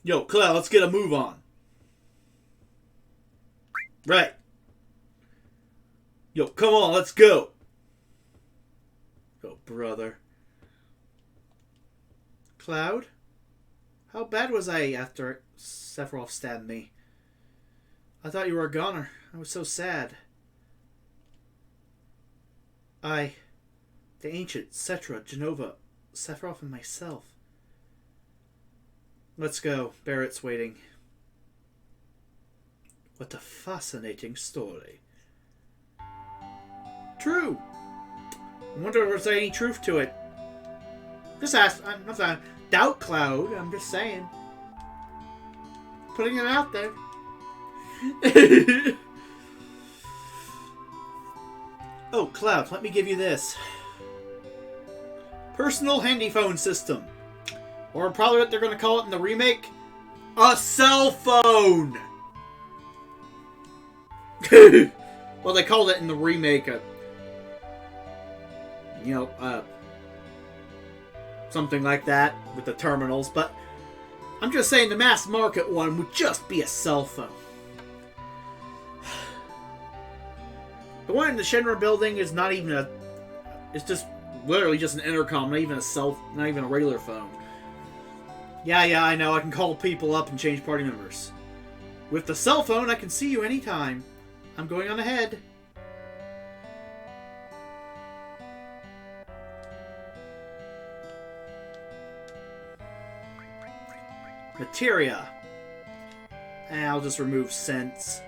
Yo, Cloud, let's get a move on. Right. Yo, come on, let's go. Oh, brother. Cloud? How bad was I after Sephiroth stabbed me? I thought you were a goner. I was so sad. The Ancient, Cetra, Jenova, Sephiroth, and myself. Let's go. Barrett's waiting. What a fascinating story. True. I wonder if there's any truth to it. Just ask. I'm not a doubt cloud. I'm just saying. Putting it out there. Oh, Cloud, let me give you this. Personal handy phone system. Or probably what they're going to call it in the remake. A cell phone! Well, they called it in the remake something like that with the terminals, but I'm just saying the mass market one would just be a cell phone. The one in the Shinra building is not even a... It's just literally just an intercom, not even a regular phone. Yeah, I know, I can call people up and change party members. With the cell phone, I can see you anytime. I'm going on ahead. Materia. And I'll just remove sense.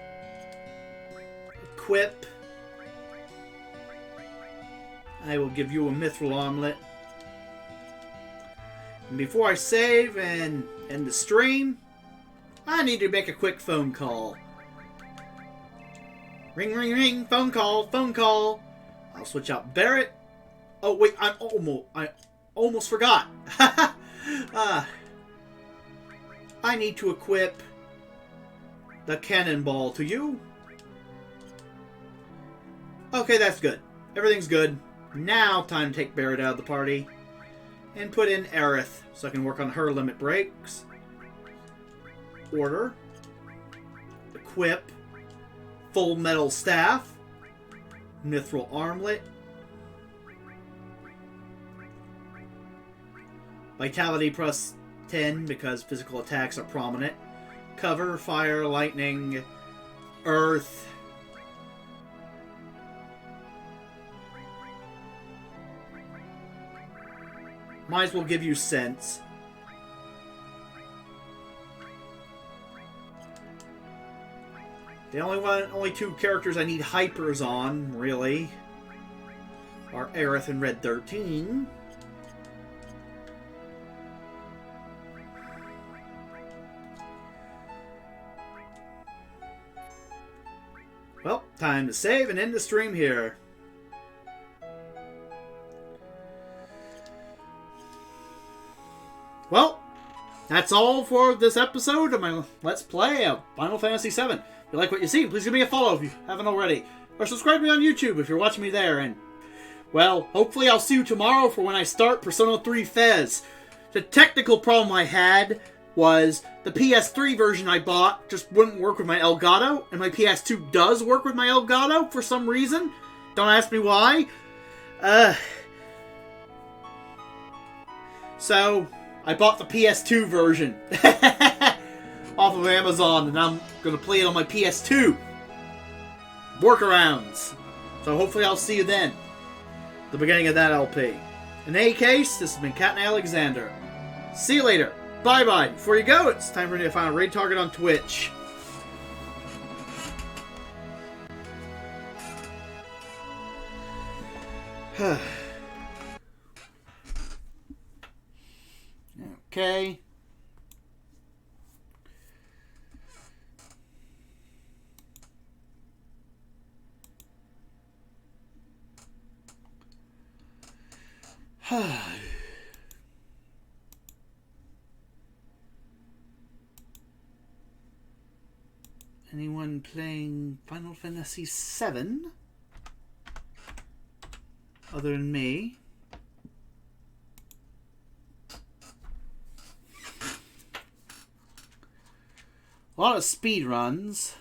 Equip. I will give you a mithril omelet. And before I save and end the stream, I need to make a quick phone call. Ring, ring, ring. Phone call, phone call. I'll switch out Barret. Oh, wait, I almost forgot. I need to equip the cannonball to you. Okay, that's good. Everything's good. Now, time to take Barret out of the party. And put in Aerith, so I can work on her limit breaks. Order. Equip. Full metal staff. Mithril armlet. Vitality plus 10 because physical attacks are prominent. Cover, fire, lightning, earth. Might as well give you sense. The only two characters I need hypers on, really, are Aerith and Red 13. Well, time to save and end the stream here. Well, that's all for this episode of my Let's Play of Final Fantasy VII. If you like what you see, please give me a follow if you haven't already. Or subscribe to me on YouTube if you're watching me there. And, well, hopefully I'll see you tomorrow for when I start Persona 3 Fez. The technical problem I had was the PS3 version I bought just wouldn't work with my Elgato, and my PS2 does work with my Elgato for some reason. Don't ask me why. So I bought the PS2 version off of Amazon, and I'm going to play it on my PS2. Workarounds. So hopefully I'll see you then. The beginning of that LP. In any case, this has been Captain Alexander. See you later. Bye-bye. Before you go, it's time for me to find a raid target on Twitch. Okay. Anyone playing Final Fantasy VII other than me? A lot of speed runs.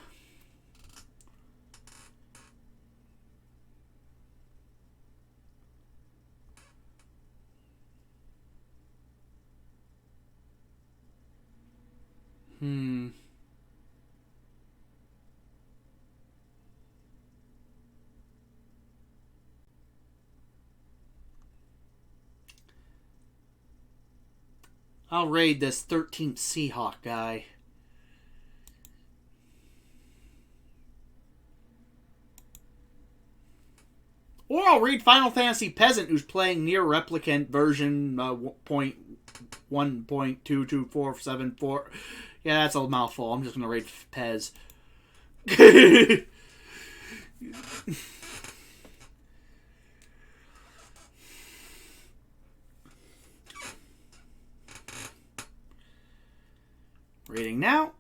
I'll raid this 13th Seahawk guy. Or I'll read Final Fantasy Peasant, who's playing Nier Replicant version 1.22474. Yeah, that's a mouthful. I'm just going to read Pez. Reading now.